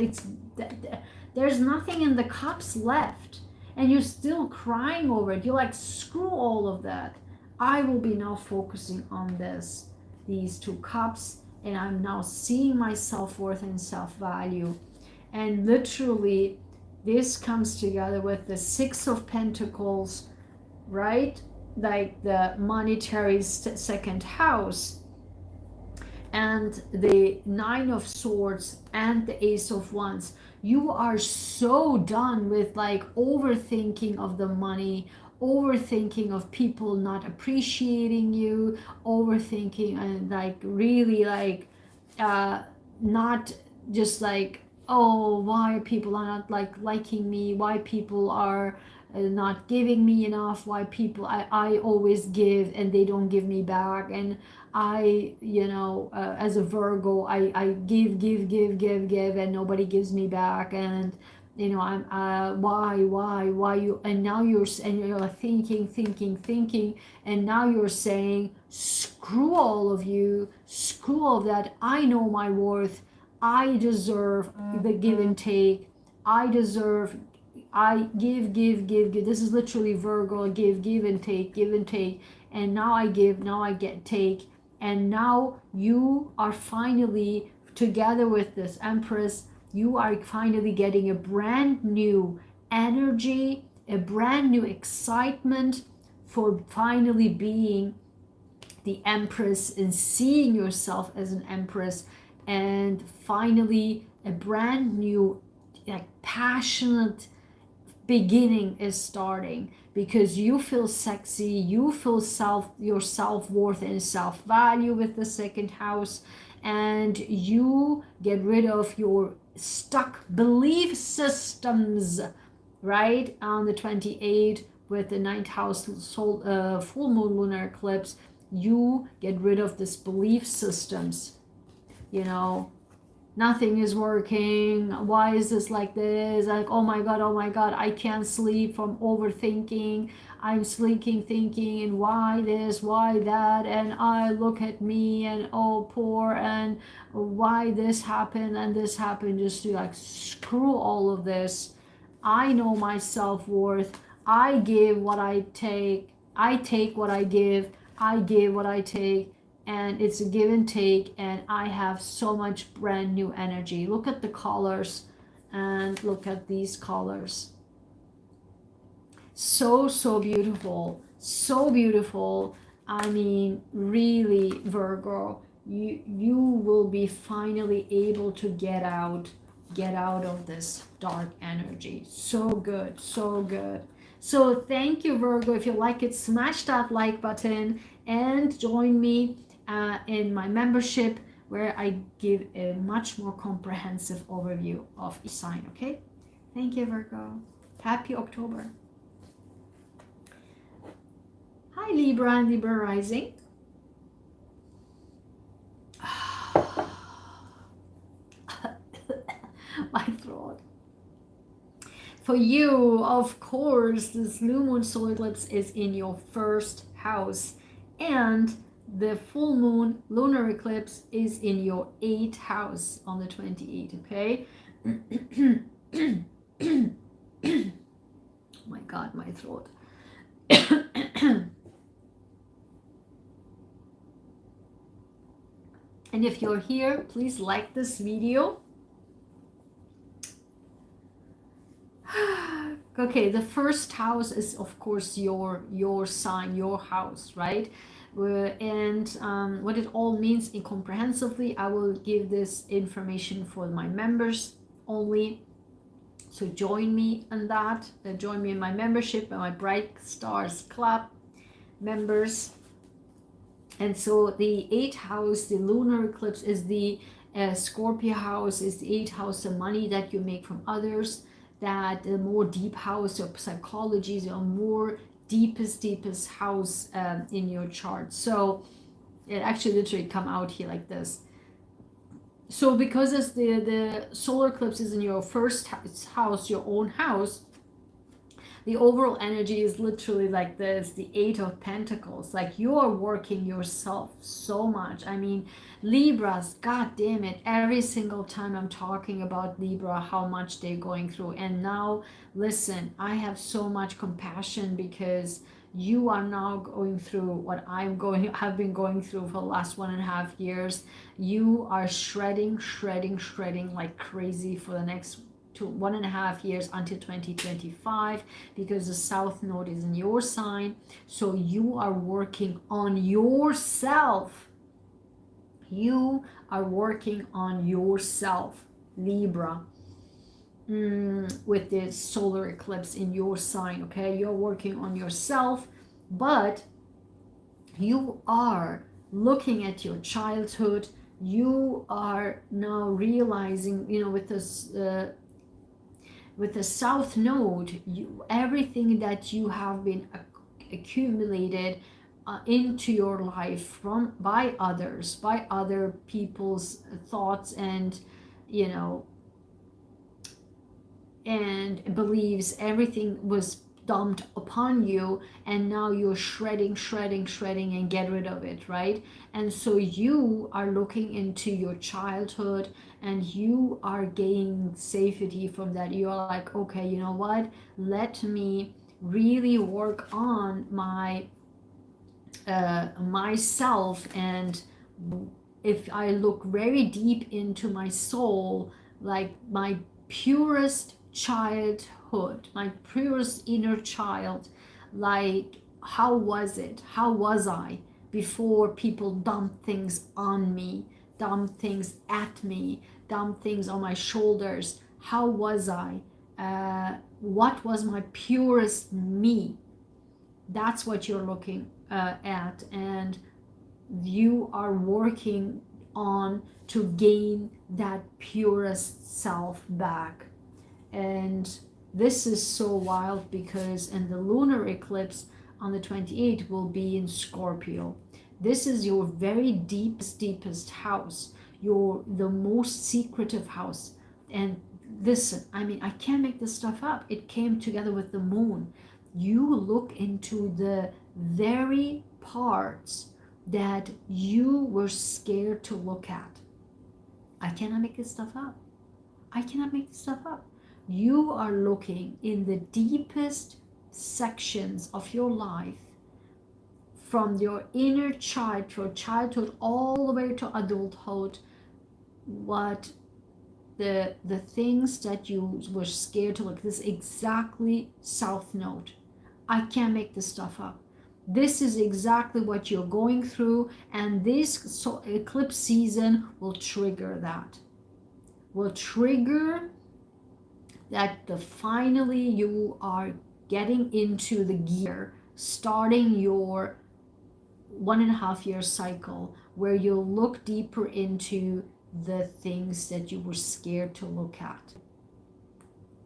There's nothing in the cups left, and you're still crying over it. You're like, screw all of that. I will be now focusing on these 2 cups, and I'm now seeing my self-worth and self-value. And literally, this comes together with the 6 of Pentacles, right? Like the monetary 2nd house, and the 9 of Swords and the Ace of Wands. You are so done with like overthinking of the money, overthinking of people not appreciating you, overthinking and like really like not just like, oh, why people are not like liking me, why people are not giving me enough, why people I always give and they don't give me back, and I, as a Virgo, I give and nobody gives me back, and I'm why you, and now you're thinking, and now you're saying, screw all of you, screw all of that. I know my worth. I deserve the give and take. I give. This is literally Virgo, give and take, and now I give, now I take. And now you are finally, together with this Empress, you are finally getting a brand new energy, a brand new excitement for finally being the Empress and seeing yourself as an Empress, and finally a brand new, like, passionate beginning is starting, because you feel sexy, you feel your self-worth and self-value with the 2nd house, and you get rid of your stuck belief systems, right? On the 28th, with the 9th house full moon lunar eclipse, you get rid of this belief systems, nothing is working, why is this like this, like, oh my god, I can't sleep from overthinking, I'm sleeping thinking, and why this, why that, and I look at me, and oh poor, and why this happened and this happened. Just to like, screw all of this. I know my self-worth. I give what I take, I take what I give what I take, and it's a give and take, and I have so much brand new energy. Look at the colors, and look at these colors. So beautiful, so beautiful. I mean, really, Virgo, you will be finally able to get out of this dark energy. So good, so good. So thank you, Virgo. If you like it, smash that like button and join me in my membership, where I give a much more comprehensive overview of each sign. Okay, thank you, Virgo. Happy October. Hi, Libra and Libra rising. My throat. For you, of course, this new moon solar eclipse is in your first house, and the full moon lunar eclipse is in your 8th house on the 28th. Okay. Oh my god, my throat. And if you're here, please like this video. Okay, the first house is of course your sign, your house, right? And what it all means incomprehensibly, I will give this information for my members only. So join me in that. Join me in my membership and my Bright Stars Club members. And so the 8th house, the lunar eclipse, is the Scorpio house, is the 8th house, the money that you make from others. That the more deep house of psychology is your more deepest house in your chart. So it actually literally come out here like this. So because it's the solar eclipse is in your first house, your own house, the overall energy is literally like this, the 8 of Pentacles. Like you are working yourself so much. I mean, Libras, god damn it, every single time I'm talking about Libra, how much they're going through. And now, listen, I have so much compassion because you are now going through what have been going through for the last 1.5 years. You are shredding like crazy for the next 1.5 years until 2025, because the South Node is in your sign. So you are working on yourself. You are working on yourself, Libra, with this solar eclipse in your sign. Okay, you're working on yourself, but you are looking at your childhood. You are now realizing, with this with the South Node, everything that you have been accumulated into your life by other people's thoughts and and beliefs, everything was dumped upon you, and now you're shredding and get rid of it, right? And so you are looking into your childhood and you are gaining safety from that. You are like, okay, you know what, let me really work on my myself. And if I look very deep into my soul, like my purest childhood, my purest inner child, like how was I before people dump things on me, dump things at me, dump things on my shoulders? How was I? What was my purest me? That's what you're looking at, and you are working on to gain that purest self back. And this is so wild because in the lunar eclipse on the 28th will be in Scorpio. This is your very deepest house, the most secretive house. And listen, I mean, I can't make this stuff up. It came together with the moon. You look into the very parts that you were scared to look at. I cannot make this stuff up. You are looking in the deepest sections of your life, from your inner child, your childhood, all the way to adulthood, what the things that you were scared to look. This is exactly South Node. I can't make this stuff up. This is exactly what you're going through, and this eclipse season will trigger that. Will trigger that finally you are getting into the gear, starting your 1.5 year cycle where you'll look deeper into the things that you were scared to look at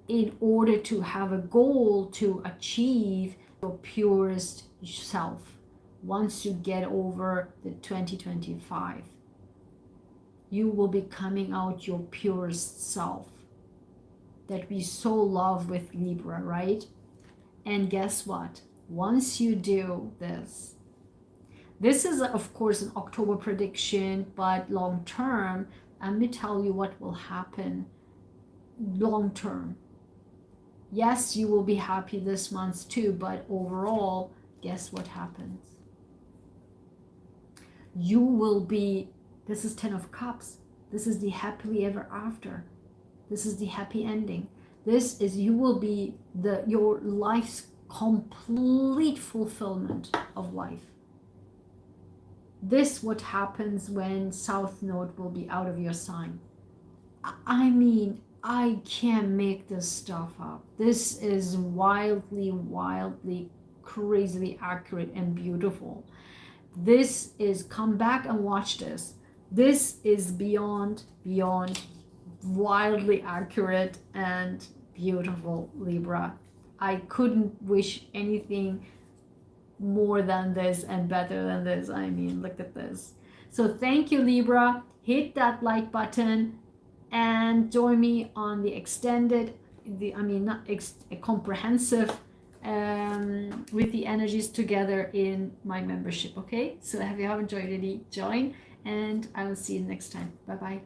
in order to have a goal to achieve your purest self once you get over the 2025. You will be coming out your purest self that we so love with Libra, right? And guess what? Once you do this, this is of course an October prediction, but long term, let me tell you what will happen long term. Yes, you will be happy this month too, but overall, guess what happens? You will be, this is 10 of Cups. This is the happily ever after. This is the happy ending. This is, you will be your life's complete fulfillment of life. This what happens when South Node will be out of your sign. I mean, I can't make this stuff up. This is wildly, crazily accurate and beautiful. This is, come back and watch this. This is beyond wildly accurate and beautiful, Libra. I couldn't wish anything more than this and better than this. I mean, look at this. So thank you, Libra. Hit that like button and join me on the extended, comprehensive with the energies together in my membership. Okay, so if you have enjoyed it, join, and I will see you next time. Bye bye.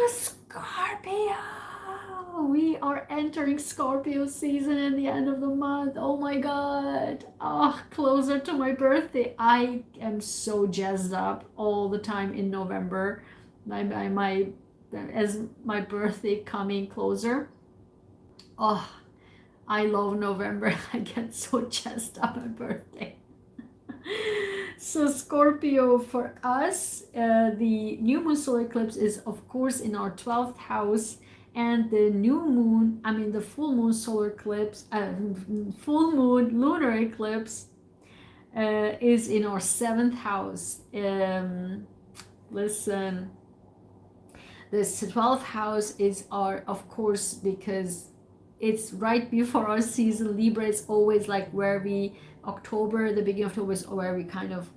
Scorpio, we are entering Scorpio season in the end of the month. Oh my god, closer to my birthday. I am so jazzed up all the time in November. As my birthday coming closer. I love November. I get so jazzed up on birthday. So Scorpio, for us, the new moon solar eclipse is of course in our 12th house, and the new moon, the full moon solar eclipse, full moon lunar eclipse is in our 7th house. Listen, this 12th house is our, of course, because it's right before our season. Libra is always like where we, October, the beginning of October is where we kind of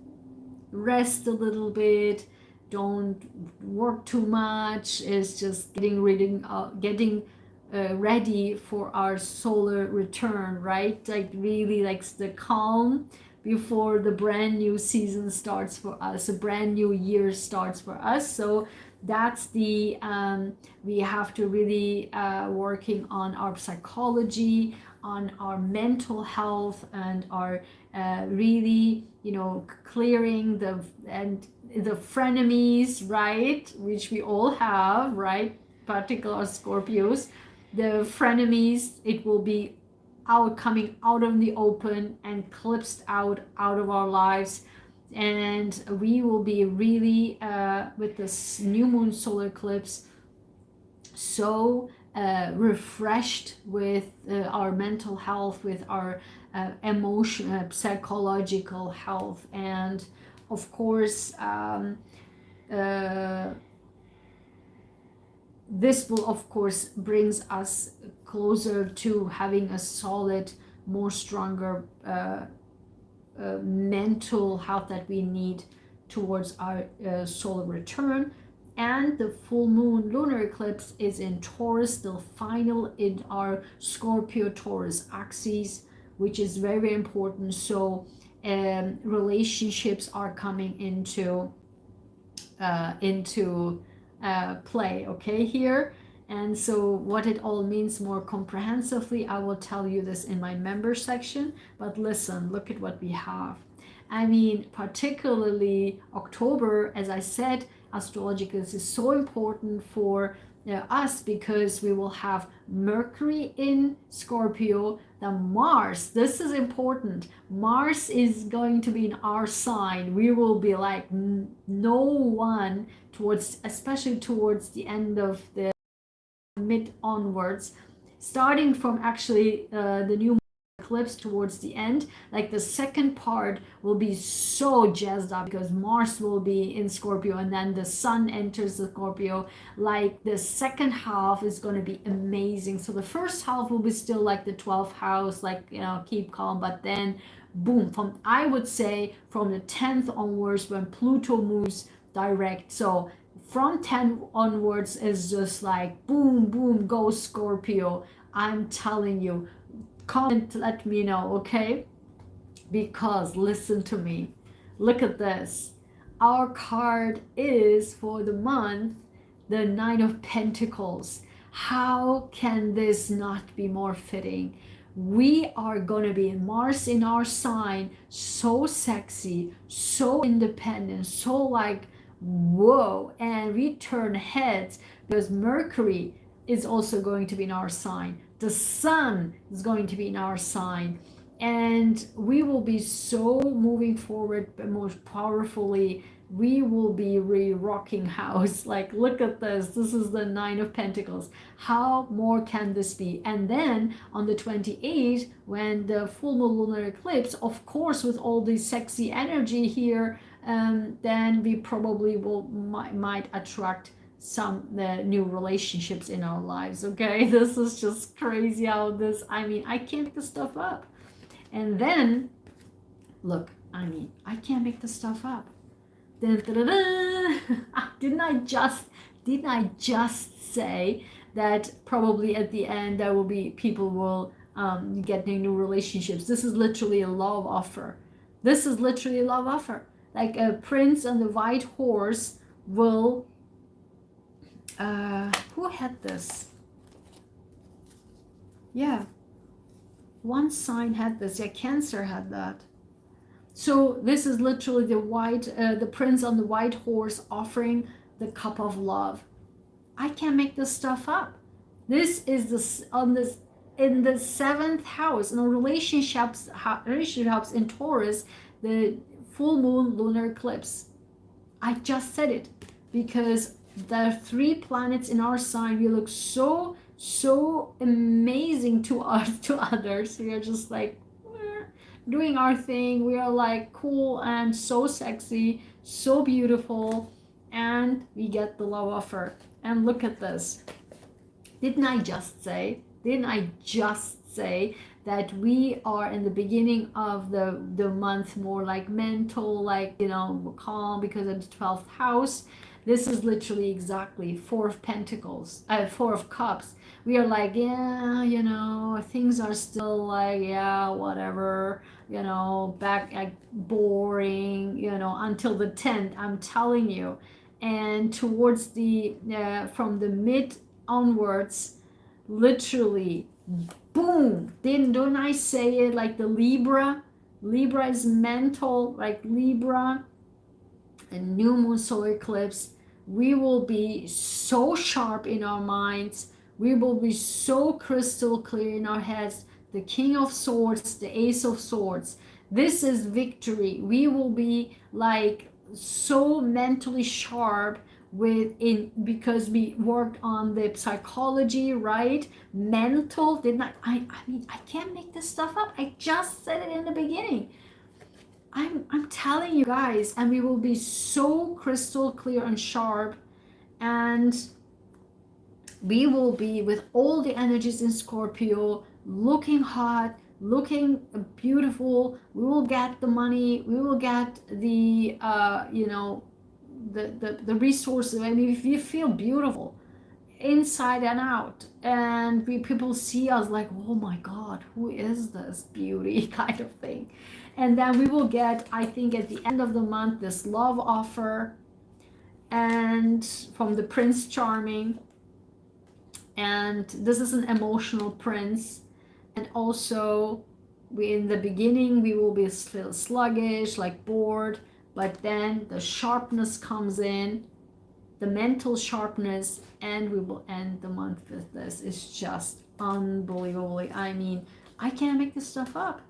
rest a little bit, don't work too much. It's just getting ready for our solar return, right? Like really like the calm before the brand new season starts for us, a brand new year starts for us. So that's the we have to really working on our psychology, on our mental health, and our really clearing the frenemies, right, which we all have, right, particular Scorpios, the frenemies. It will be coming out of the open and clipped out of our lives. And we will be really with this new moon solar eclipse so refreshed with our mental health, with our emotional, psychological health, and of course this will of course brings us closer to having a solid, more stronger mental health that we need towards our solar return. And the full moon lunar eclipse is in Taurus, the final in our Scorpio Taurus axis, which is very, very important. So relationships are coming into play, okay, here. And so what it all means more comprehensively, I will tell you this in my member section. But listen, look at what we have. Particularly October, as I said, astrologically, this is so important for us, because we will have Mercury in Scorpio, the Mars. This is important. Mars is going to be in our sign. We will be like no one towards, especially towards the end of the mid onwards, starting from actually the new eclipse towards the end. Like the second part will be so jazzed up because Mars will be in Scorpio and then the sun enters the Scorpio. Like the second half is going to be amazing. So the first half will be still like the 12th house, like, you know, keep calm, but then boom, from, I would say from the 10th onwards, when Pluto moves direct, so from 10 onwards is just like boom boom, go Scorpio. I'm telling you, comment, let me know, okay? Because listen to me, look at this. Our card is for the month the Nine of Pentacles. How can this not be more fitting? We are going to be in Mars in our sign, so sexy, so independent, so like whoa, and we turn heads because Mercury is also going to be in our sign. The sun is going to be in our sign, and we will be so moving forward most powerfully. We will be re-rocking house. Like, look at this. This is the Nine of Pentacles. How more can this be? And then on the 28th, when the full moon lunar eclipse, of course, with all the sexy energy here, then we probably might attract some new relationships in our lives. Okay, this is just crazy how this, I mean, I can't make this stuff up. And then look, I mean, I can't make this stuff up. Didn't I just say that probably at the end there will be people will getting new relationships? This is literally a love offer. This is literally a love offer. Like a prince on the white horse will who had this? Yeah, one sign had this. Yeah, Cancer had that. So this is literally the prince on the white horse offering the cup of love. I can't make this stuff up. This is in the 7th house, in relationships in Taurus, the full moon lunar eclipse. I just said it because the 3 planets in our sign, we look so amazing to us, to others. We are just like doing our thing. We are like cool and so sexy, so beautiful, and we get the love offer. And look at this. Didn't I just say that we are in the beginning of the month more like mental, like, you know, calm because of the 12th house. This is literally exactly 4 of Pentacles, 4 of Cups. We are like, yeah, you know, things are still like, yeah, whatever, you know, back like boring, you know, until the 10th, I'm telling you. And towards the, from the mid onwards, literally, boom, don't I say it like the Libra? Libra is mental, like Libra, and new moon solar eclipse. We will be so sharp in our minds. We will be so crystal clear in our heads. The King of Swords, the Ace of Swords. This is victory. We will be like so mentally sharp because we worked on the psychology, right? Mental. Didn't I mean, I can't make this stuff up. I just said it in the beginning. I'm telling you guys, and we will be so crystal clear and sharp, and we will be with all the energies in Scorpio, looking hot, looking beautiful. We will get the money, we will get the you know, the resources. I mean, if you feel beautiful inside and out, and people see us like, oh my god, who is this beauty, kind of thing. And then we will get, I think at the end of the month, this love offer, and from the Prince Charming, and this is an emotional prince. And also in the beginning we will be still sluggish, like bored, but then the sharpness comes in, the mental sharpness, and we will end the month with this. It's just unbelievably, I mean, I can't make this stuff up.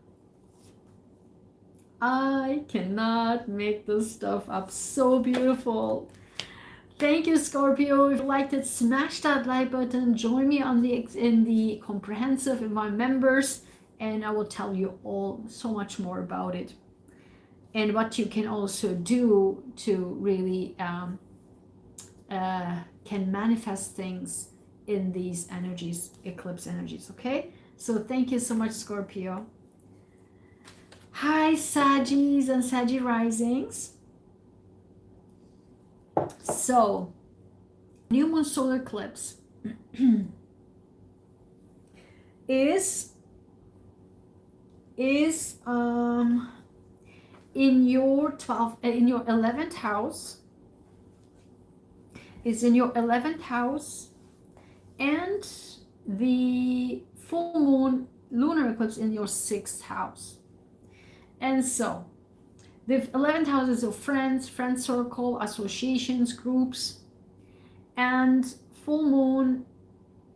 I cannot make this stuff up. So beautiful. Thank you, Scorpio. If you liked it, smash that like button. Join me on in the comprehensive in my members, and I will tell you all so much more about it and what you can also do to really can manifest things in these energies, eclipse energies. Okay, so thank you so much, Scorpio. Hi, Saggies and Saggy risings. So, new moon solar eclipse is in your 11th house. Is in your 11th house, and the full moon lunar eclipse in your 6th house. And so the 11th house is of friend circle, associations, groups, and full moon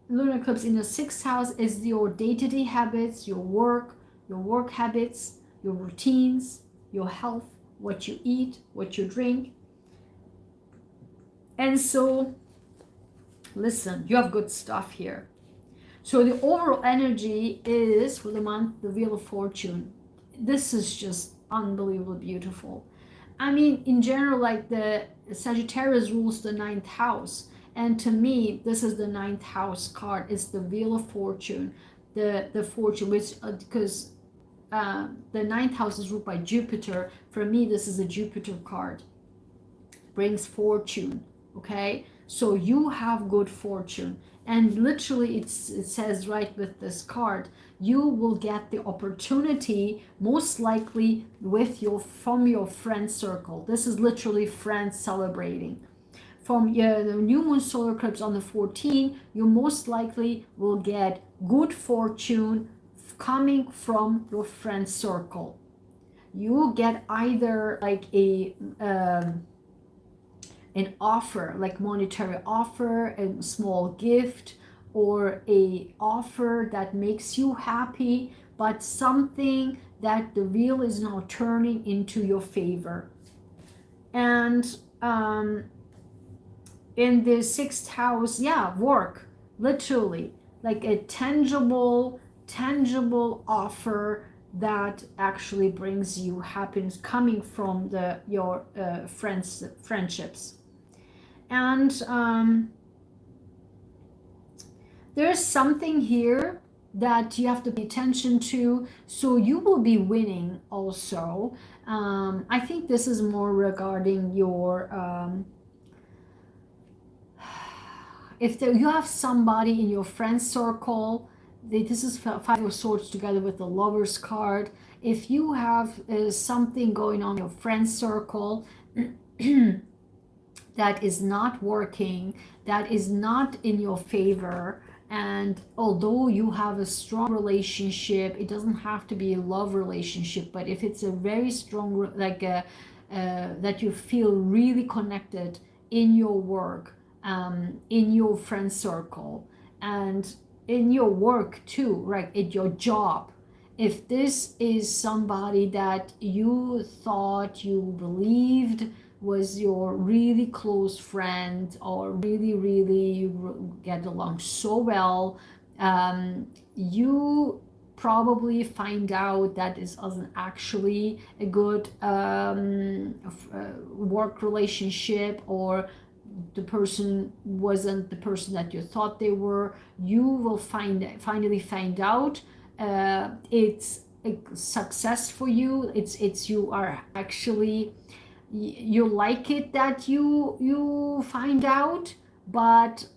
lunar eclipse in the 6th house is your day-to-day habits, your work habits, your routines, your health, what you eat, what you drink. And so, listen, you have good stuff here. So the overall energy is, for the month, the Wheel of Fortune. This is just unbelievably beautiful. I mean, in general, like the Sagittarius rules the 9th house. And to me, this is the 9th house card. It's the Wheel of Fortune. The fortune, which, because the 9th house is ruled by Jupiter. For me, this is a Jupiter card. Brings fortune. Okay, so you have good fortune, and literally it says right with this card, you will get the opportunity most likely from your friend circle. This is literally friends celebrating. From the new moon solar eclipse on the 14th, you most likely will get good fortune coming from your friend circle. You get either like an offer, like monetary offer, a small gift, or a offer that makes you happy, but something that the wheel is now turning into your favor. And in the 6th house, work, literally, like a tangible offer that actually brings you happiness coming from your friendships. And there's something here that you have to pay attention to, so you will be winning also. I think this is more regarding your if you have somebody in your friend circle. This is 5 of Swords together with the Lover's card. If you have something going on in your friend circle that is not working, that is not in your favor, and although you have a strong relationship, it doesn't have to be a love relationship, but if it's a very strong, like that you feel really connected in your work, in your friend circle, and in your work too, right, at your job. If this is somebody that you thought, you believed was your really close friend, or really you get along so well, you probably find out that this isn't actually a good work relationship, or the person wasn't the person that you thought they were. You will finally find out it's a success for you. It's you are actually, you like it that you find out, but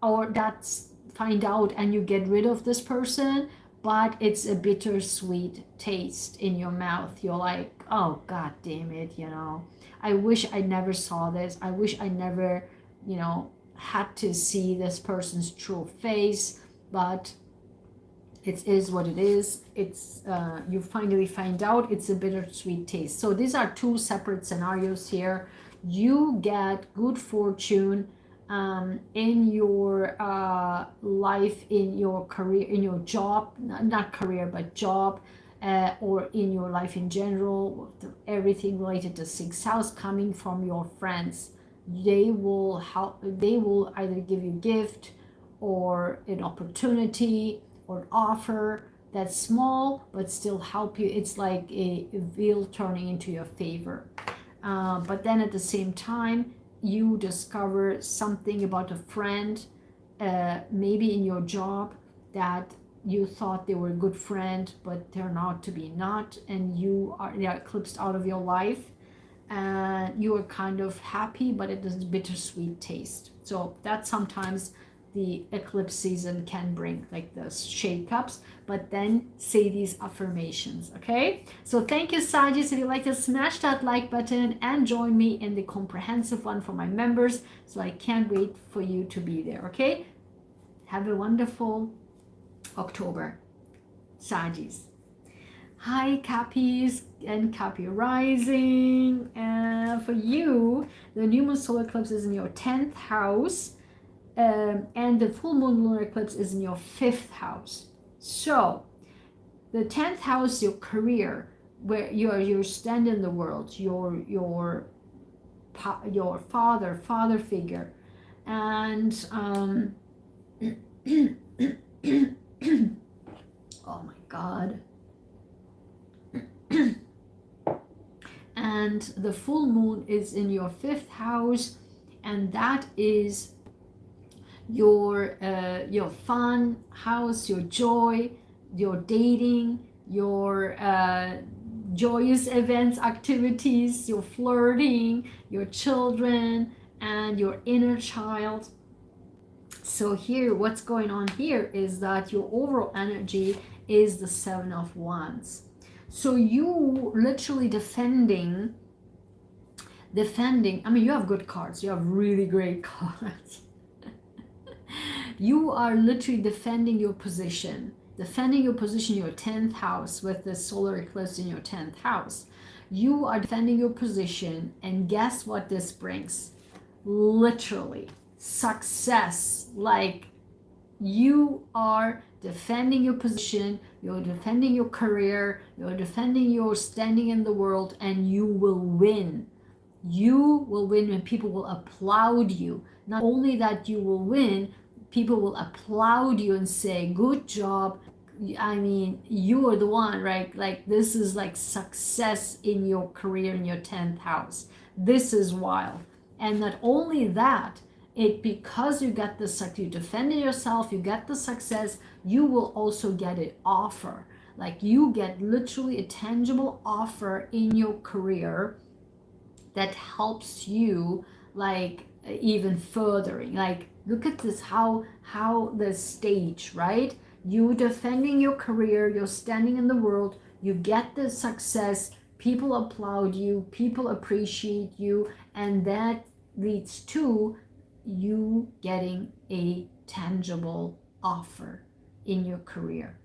or that's find out and you get rid of this person, but it's a bittersweet taste in your mouth. You're like, oh god damn it, I wish I never saw this. I wish I never, had to see this person's true face, but it is what it is. It's you finally find out it's a bittersweet taste. So these are two separate scenarios here. you get good fortune in your life, in your career, in your job, not career, but job, or in your life in general, everything related to sixth house coming from your friends. They will help, they will either give you a gift or an opportunity or an offer that's small but still help you. It's like a wheel turning into your favor. But then at the same time, you discover something about a friend, maybe in your job, that you thought they were a good friend but turned out to be not, and they are eclipsed out of your life, and you are kind of happy, but it is a bittersweet taste. So that sometimes the eclipse season can bring, like the shakeups. But then say these affirmations, okay? So thank you, Sagittarius. If you like to smash that like button and join me in the comprehensive one for my members. So I can't wait for you to be there, okay? Have a wonderful October, Sagittarius. Hi, Cappies and Cappy rising. For you, the new moon solar eclipse is in your 10th house, and the full moon lunar eclipse is in your 5th house. So the 10th house, your career, where your stand in the world, your father figure, and oh my God. And the full moon is in your 5th house, and that is your fun house, your joy, your dating, your joyous events, activities, your flirting, your children, and your inner child. So here, what's going on here is that your overall energy is the 7 of Wands. So you literally defending, I mean, you have good cards, you have really great cards. You are literally defending your position, your 10th house, with the solar eclipse in your 10th house. You are defending your position, and guess what this brings? Literally success. Like, you are defending your position, you're defending your career, you're defending your standing in the world, and you will win. You will win, and people will applaud you. Not only that you will win, people will applaud you and say, good job. I mean, you are the one, right? Like, this is like success in your career in your 10th house. This is wild. And not only that, because you get the success, you defended yourself, you get the success, you will also get an offer. Like, you get literally a tangible offer in your career that helps you, like, even furthering. Like, look at this, how the stage, right? You defending your career, you're standing in the world, you get the success, people applaud you, people appreciate you, and that leads to you getting a tangible offer in your career.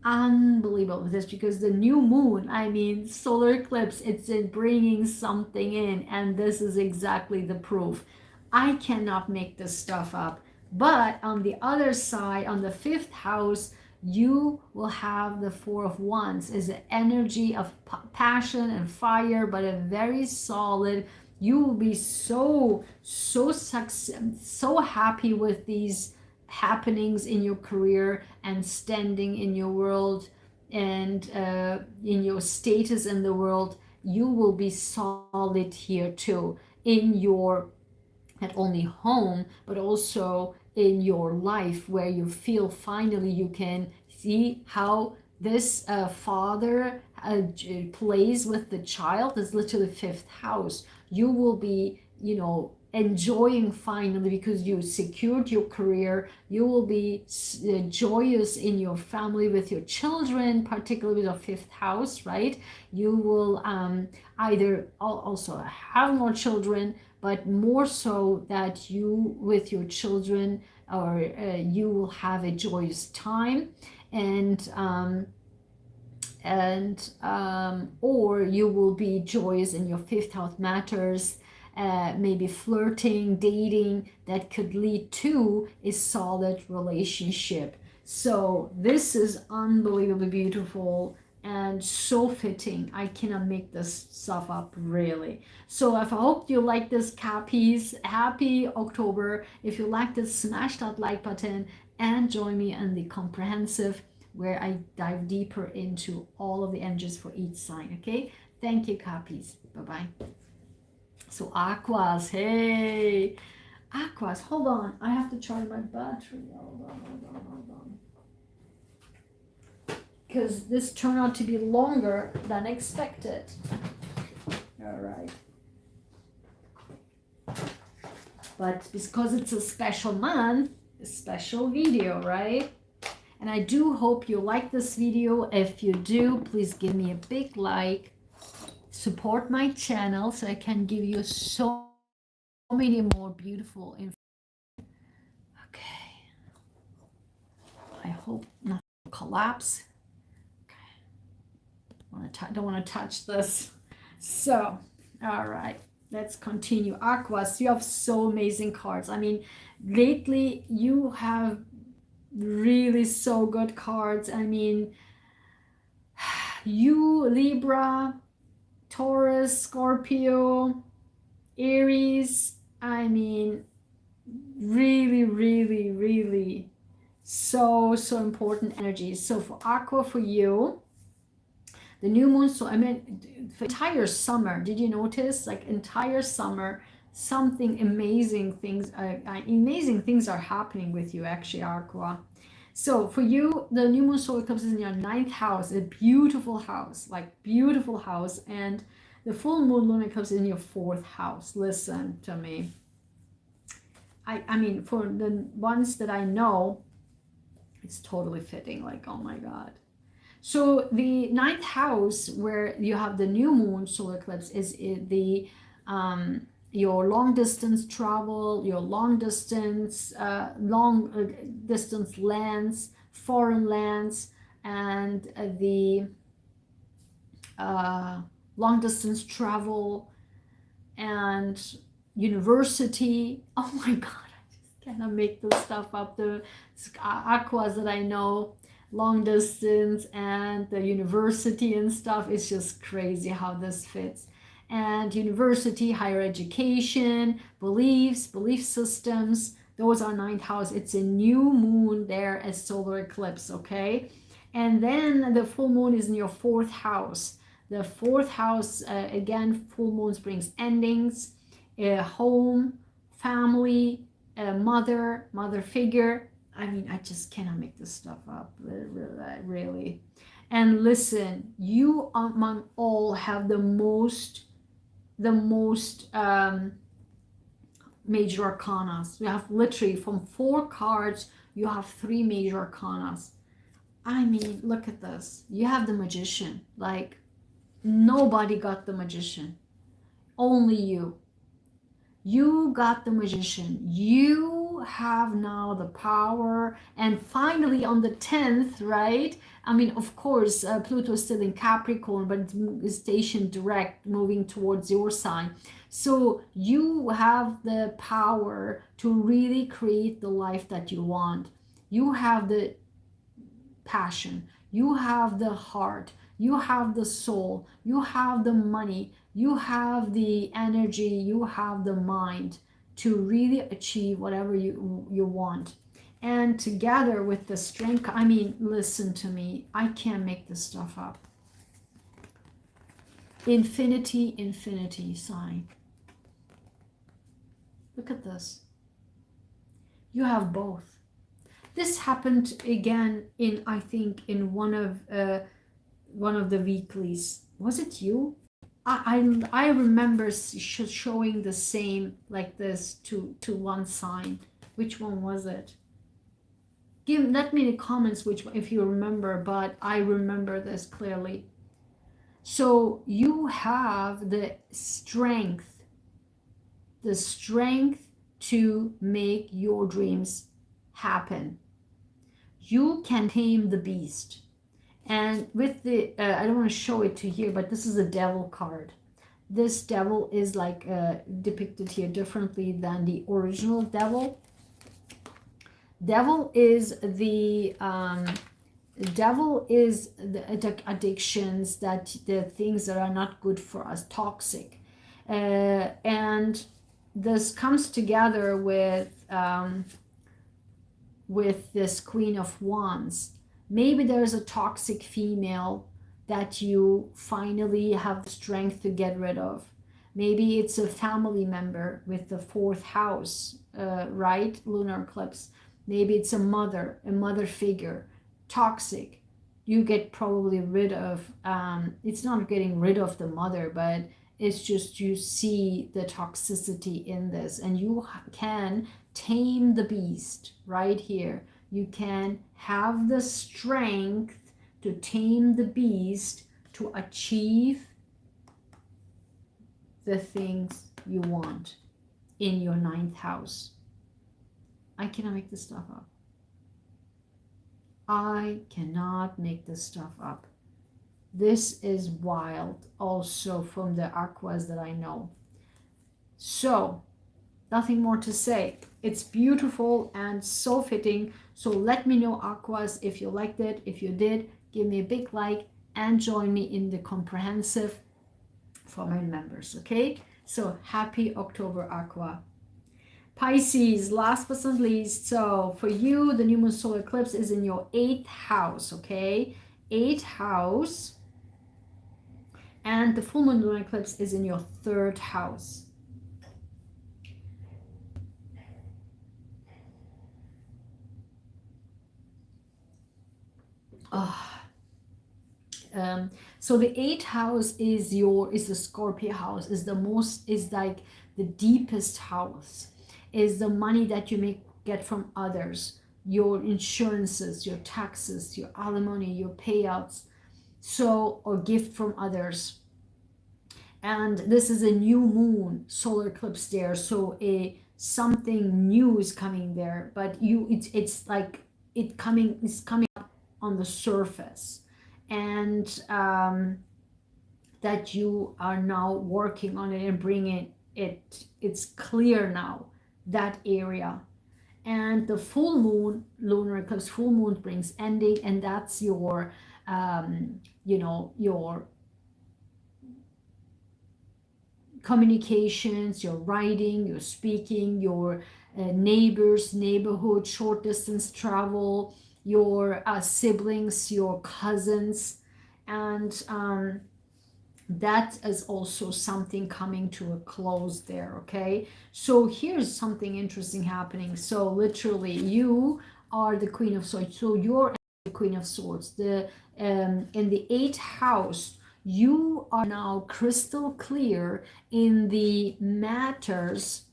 Unbelievable this, because the new moon, I mean, solar eclipse, it's in bringing something in, and this is exactly the proof. I cannot make this stuff up. But on the other side, on the 5th house, you will have the 4 of Wands, is the energy of passion and fire, but a very solid. You will be so happy with these happenings in your career and standing in your world and in your status in the world. You will be solid here too, in your not only home but also in your life, where you feel finally you can see how this father plays with the child. Is literally 5th house. You will be, enjoying finally, because you secured your career. You will be joyous in your family with your children, particularly with your 5th house, right? You will either also have more children, but more so that you with your children, or you will have a joyous time, and or you will be joyous in your 5th house matters, maybe flirting, dating, that could lead to a solid relationship. So this is unbelievably beautiful and so fitting. I cannot make this stuff up, really. So I hope you like this Cappies. Happy October. If you like this, smash that like button and join me in the comprehensive, where I dive deeper into all of the energies for each sign. Okay, thank you, Cappies. Bye bye. So Aquas, hey, Aquas, hold on, I have to charge my battery. Hold on. Because this turned out to be longer than expected. All right. But because it's a special month, a special video, right? And I do hope you like this video. If you do, please give me a big like. Support my channel so I can give you so many more beautiful information. Okay. I hope nothing will collapse. Don't want to touch this. So, all right, let's continue. Aquas, you have so amazing cards. I mean, lately you have really so good cards. I mean, you, Libra, Taurus, Scorpio, Aries, I mean, really so important energies. So for Aqua, for you, the new moon, so I mean, for entire summer, did you notice? Like entire summer, something amazing things are happening with you, actually, Aqua. So for you, the new moon solar eclipse is in your 9th house, a beautiful house, like beautiful house, and the full moon lunar eclipse is in your 4th house. Listen to me. I mean, for the ones that I know, it's totally fitting. Like, oh my God. So the 9th house, where you have the new moon solar eclipse, is the your long distance travel, your long distance lands, foreign lands, and the long distance travel and university. Oh my God, I just cannot make this stuff up. The Aquas that I know, long distance and the university and stuff, it's just crazy how this fits. And university, higher education, belief systems, those are 9th house. It's a new moon there as solar eclipse, okay? And then the full moon is in your 4th house. The 4th house, again, full moons brings endings, home, family, mother figure. I mean, I just cannot make this stuff up, really. And listen, you among all have the most major arcanas. You have literally from 4 cards, you have 3 major arcanas. I mean, look at this. You have the Magician. Like, nobody got the Magician. Only you. You got the Magician. You have now the power. And finally on the 10th, right? I mean, of course, Pluto is still in Capricorn, but it's stationed direct, moving towards your sign. So you have the power to really create the life that you want. You have the passion. You have the heart. You have the soul. You have the money. You have the energy. You have the mind to really achieve whatever you want. And together with the strength, I mean, listen to me. I can't make this stuff up. Infinity sign. Look at this. You have both. This happened again in, I think, in one of the weeklies. Was it you? I remember showing the same like this to one sign. Which one was it? Let me in the comments which one, if you remember, but I remember this clearly. So you have the strength to make your dreams happen. You can tame the beast. And with the, I don't want to show it to here, but this is a devil card. this devil is like depicted here differently than the original devil. Devil is the addictions, that the things that are not good for us, toxic, and this comes together with this Queen of Wands. Maybe there's a toxic female that you finally have the strength to get rid of. Maybe it's a family member with the fourth house, right? Lunar eclipse. Maybe it's a mother figure, toxic. You get probably rid of, it's not getting rid of the mother, but it's just you see the toxicity in this, and you can tame the beast right here. You can have the strength to tame the beast to achieve the things you want in your ninth house. I cannot make this stuff up. I cannot make this stuff up. This is wild also from the aquas that I know. So, nothing more to say. It's beautiful and so fitting. So let me know, aquas, if you liked it. If you did, give me a big like and join me in the comprehensive for my members, okay? So happy October, aqua. Pisces, last but not least. So for you, the new moon solar eclipse is in your 8th house, okay? 8th house. And the full moon lunar eclipse is in your 3rd house. So the 8th house is the Scorpio house, is like the deepest house, is the money that you get from others, your insurances, your taxes, your alimony, your payouts, so, or gift from others. And this is a new moon solar eclipse there, so something new is coming there, but it's like it's coming up on the surface, and that you are now working on it and bringing it's clear now, that area. And the full moon lunar eclipse, full moon brings ending, and that's your your communications, your writing, your speaking, your neighbors, neighborhood, short distance travel, your siblings, your cousins, and that is also something coming to a close there, okay? So here's something interesting happening. So literally you are the Queen of Swords, so you're the Queen of Swords. In the 8th house, you are now crystal clear in the matters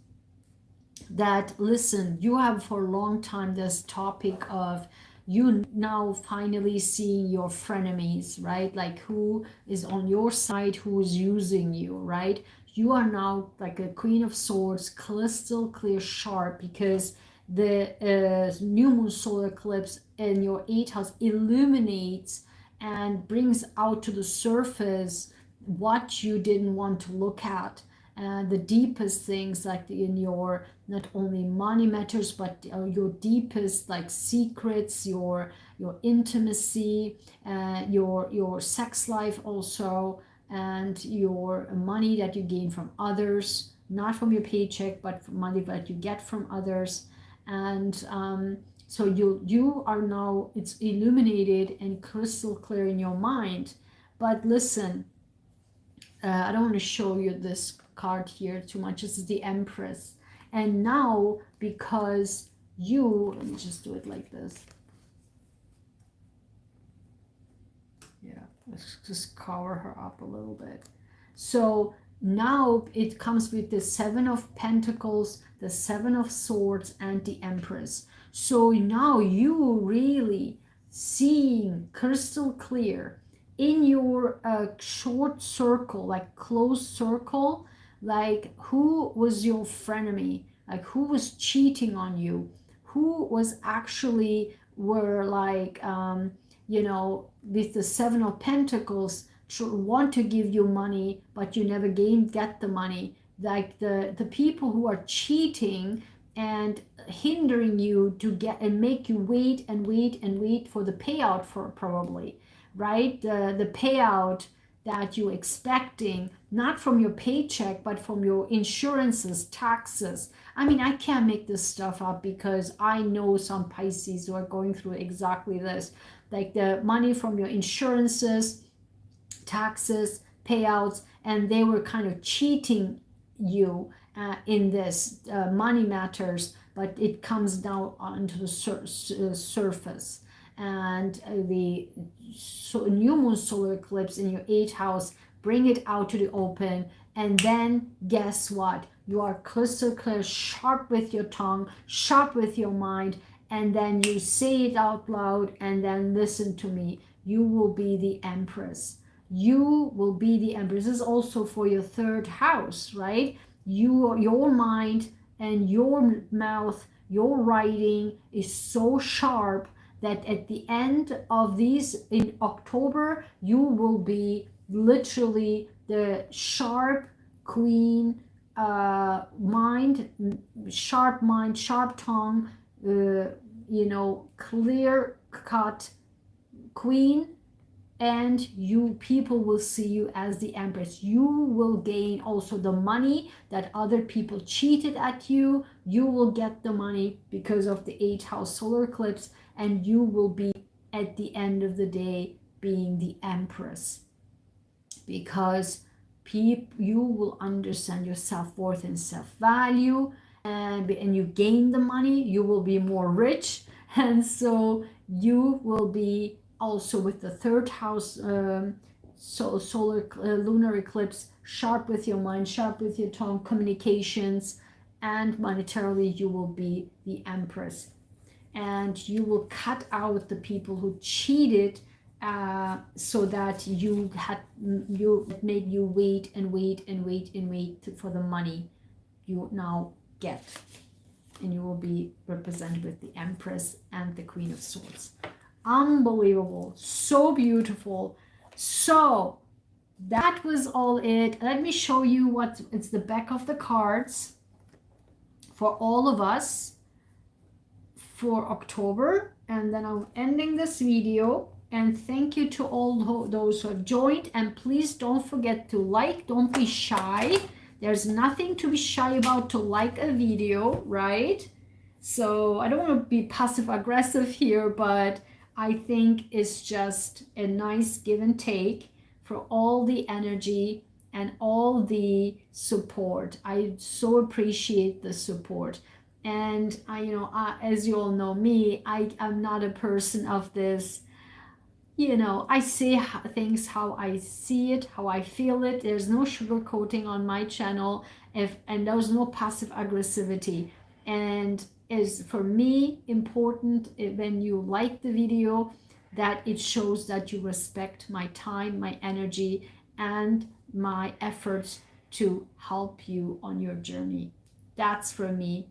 that, listen, you have for a long time this topic of you now finally seeing your frenemies, right? Like who is on your side, who is using you, right? You are now like a Queen of Swords, crystal clear, sharp, because the new moon solar eclipse in your 8th house illuminates and brings out to the surface what you didn't want to look at, the deepest things, like in your not only money matters, but your deepest like secrets, your intimacy, your sex life also, and your money that you gain from others, not from your paycheck, but from money that you get from others. And so you are now, it's illuminated and crystal clear in your mind. But listen, I don't want to show you this card here too much. This is the Empress. And now, because let me just do it like this. Yeah, let's just cover her up a little bit. So now it comes with the 7 of Pentacles, the 7 of Swords, and the Empress. So now you really seeing crystal clear in your short circle, like close circle, like who was your frenemy, like who was cheating on you, who was actually were like with the 7 of Pentacles, want to give you money, but you never get the money. Like the people who are cheating and hindering you to get and make you wait and wait and wait for the payout, for probably, right? The payout that you're expecting, not from your paycheck, but from your insurances, taxes. I mean, I can't make this stuff up because I know some Pisces who are going through exactly this. Like the money from your insurances, taxes, payouts, and they were kind of cheating you in this money matters, but it comes down onto the surface. And the new moon solar eclipse in your 8th house bring it out to the open, and then guess what? You are crystal clear, sharp with your tongue, sharp with your mind, and then you say it out loud, and then listen to me. You will be the empress. You will be the empress. This is also for your 3rd house, right? Your mind and your mouth, your writing is so sharp that at the end of these, in October, you will be literally the sharp queen, mind, sharp tongue, clear cut queen, and people will see you as the empress. You will gain also the money that other people cheated at you. You will get the money because of the 8th house solar eclipse, and you will be at the end of the day being the empress, because you will understand your self-worth and self-value, and you gain the money. You will be more rich, and so you will be also with the 3rd house solar lunar eclipse, sharp with your mind, sharp with your tongue, communications, and monetarily you will be the empress. And you will cut out the people who cheated, so that you made you wait and wait and wait and wait for the money you now get. And you will be represented with the empress and the Queen of Swords. Unbelievable, so beautiful. So that was all it. Let me show you what it's the back of the cards for all of us for October, and then I'm ending this video. And thank you to all those who have joined, and please don't forget to like. Don't be shy. There's nothing to be shy about to like a video, right? So I don't want to be passive aggressive here, but I think it's just a nice give and take for all the energy and all the support. I so appreciate the support. And as you all know me, I'm not a person of this, I say things how I see it, how I feel it. There's no sugarcoating on my channel, and there's no passive aggressivity. And is for me important when you like the video that it shows that you respect my time, my energy, and my efforts to help you on your journey. That's for me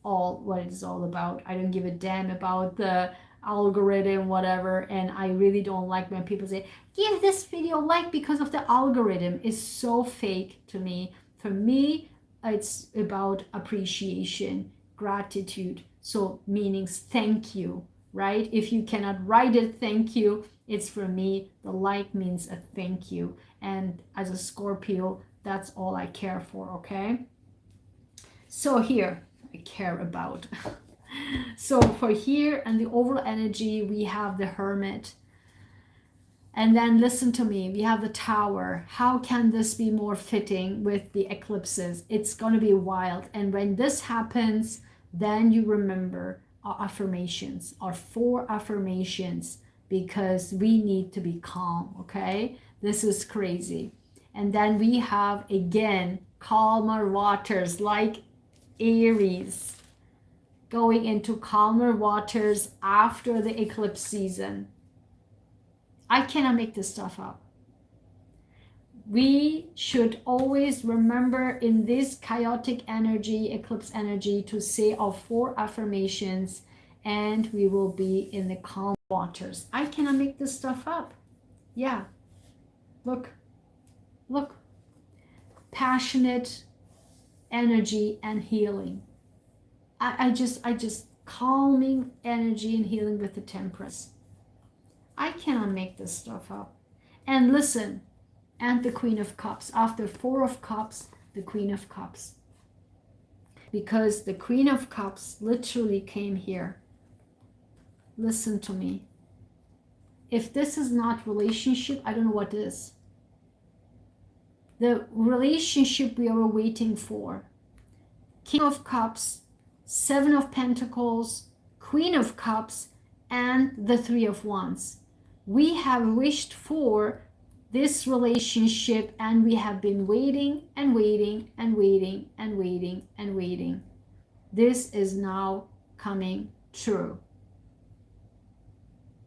all what it's all about. I don't give a damn about the algorithm, whatever, and I really don't like when people say give this video a like because of the algorithm. It's so fake to me. For me, it's about appreciation, gratitude. So meanings thank you, right? If you cannot write it thank you, it's for me the like means a thank you. And as a Scorpio, that's all I care for, okay? So here I care about. So for here and the overall energy, we have the Hermit. And then listen to me, we have the Tower. How can this be more fitting with the eclipses? It's going to be wild. And when this happens, then you remember our affirmations, our 4 affirmations, because we need to be calm, okay? This is crazy. And then we have, again, calmer waters like Aries, going into calmer waters after the eclipse season. I cannot make this stuff up. We should always remember in this chaotic energy, eclipse energy, to say our 4 affirmations, and we will be in the calm waters. I cannot make this stuff up. Yeah. Look, look. Passionate energy and healing. I just calming energy and healing with the Temperance. I cannot make this stuff up. And listen, and the Queen of Cups. After Four of Cups, the Queen of Cups. Because the Queen of Cups literally came here. Listen to me. If this is not relationship, I don't know what is. The relationship we are waiting for. King of Cups, Seven of Pentacles, Queen of Cups, and the Three of Wands. We have wished for this relationship and we have been waiting and waiting and waiting and waiting and waiting. This is now coming true.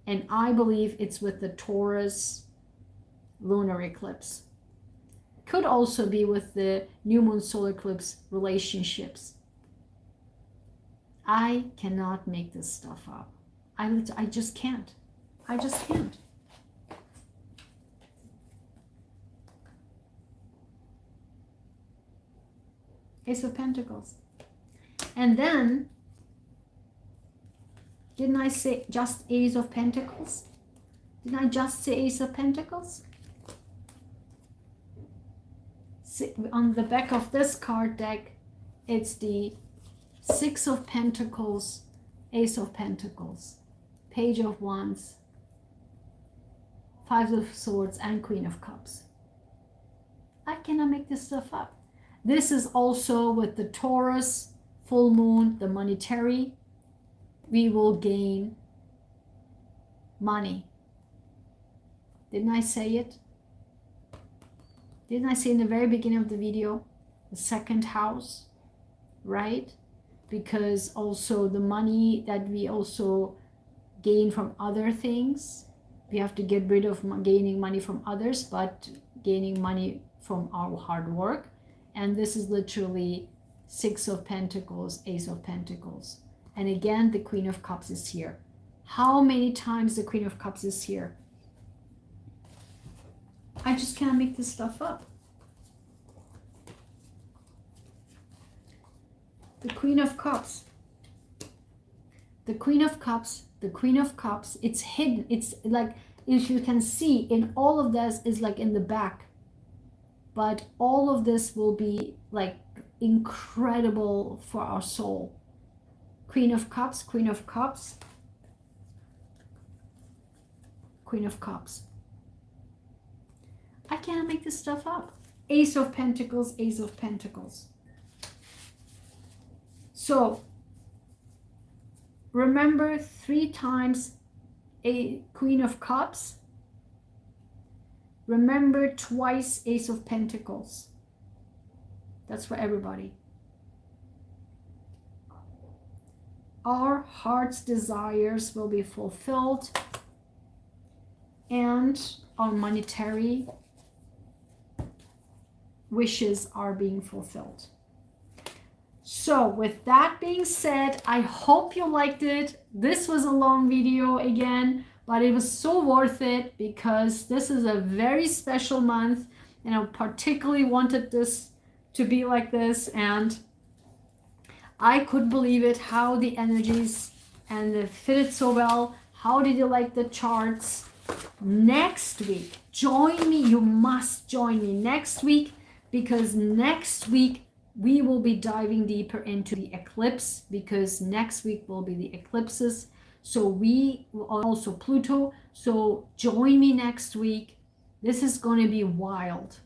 And I believe it's with the Taurus lunar eclipse. Could also be with the new moon solar eclipse relationships. I cannot make this stuff up. I just can't. I just can't. Ace of Pentacles. And then, didn't I say just Ace of Pentacles? Didn't I just say Ace of Pentacles? See, on the back of this card deck, it's the Six of Pentacles, Ace of Pentacles, Page of Wands, Five of Swords, and Queen of Cups. I cannot make this stuff up. This is also with the Taurus full moon, the monetary. We will gain money. Didn't I say it? Didn't I say in the very beginning of the video, the second house, right? Because also the money that we also gain from other things, we have to get rid of gaining money from others, but gaining money from our hard work. And this is literally Six of Pentacles, Ace of Pentacles. And again, the Queen of Cups is here. How many times the Queen of Cups is here? I just can't make this stuff up. The Queen of Cups. The Queen of Cups, the Queen of Cups, it's hidden. It's like, if you can see, in all of this is like in the back. But all of this will be like incredible for our soul. Queen of Cups, Queen of Cups, Queen of Cups. I cannot make this stuff up. Ace of Pentacles, Ace of Pentacles. So remember 3 times a Queen of Cups. Remember twice Ace of Pentacles. That's for everybody. Our heart's desires will be fulfilled and our monetary wishes are being fulfilled. So with that being said, I hope you liked it. This was a long video again, but it was so worth it because this is a very special month and I particularly wanted this to be like this, and I could believe it how the energies and it fitted so well. How did you like the charts? Next week, join me. You must join me next week, because next week we will be diving deeper into the eclipse, because next week will be the eclipses. So we will also Pluto. So join me next week. This is going to be wild.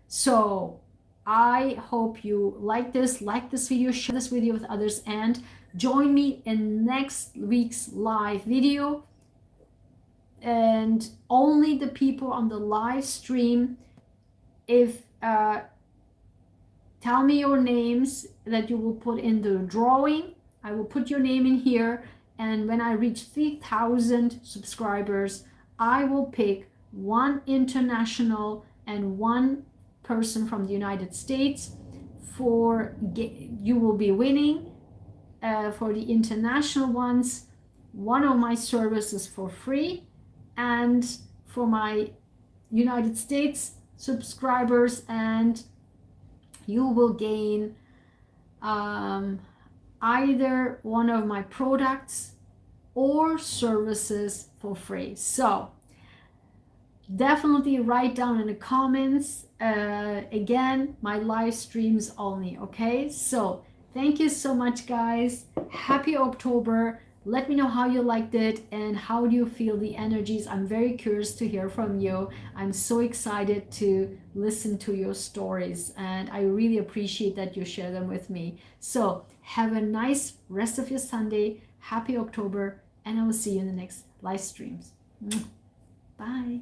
So I hope you like this video, share this video with others, and join me in next week's live video. And only the people on the live stream, if tell me your names that you will put in the drawing. I will put your name in here, and when I reach 3,000 subscribers, I will pick one international and one person from the United States. You will be winning for the international ones, one of my services for free, and for my United States subscribers, and you will gain either one of my products or services for free. So definitely write down in the comments. Again, my live streams only. Okay, so thank you so much, guys. Happy October. Let me know how you liked it and how do you feel the energies. I'm very curious to hear from you. I'm so excited to listen to your stories, and I really appreciate that you share them with me. So have a nice rest of your Sunday. Happy October, and I will see you in the next live streams. Bye.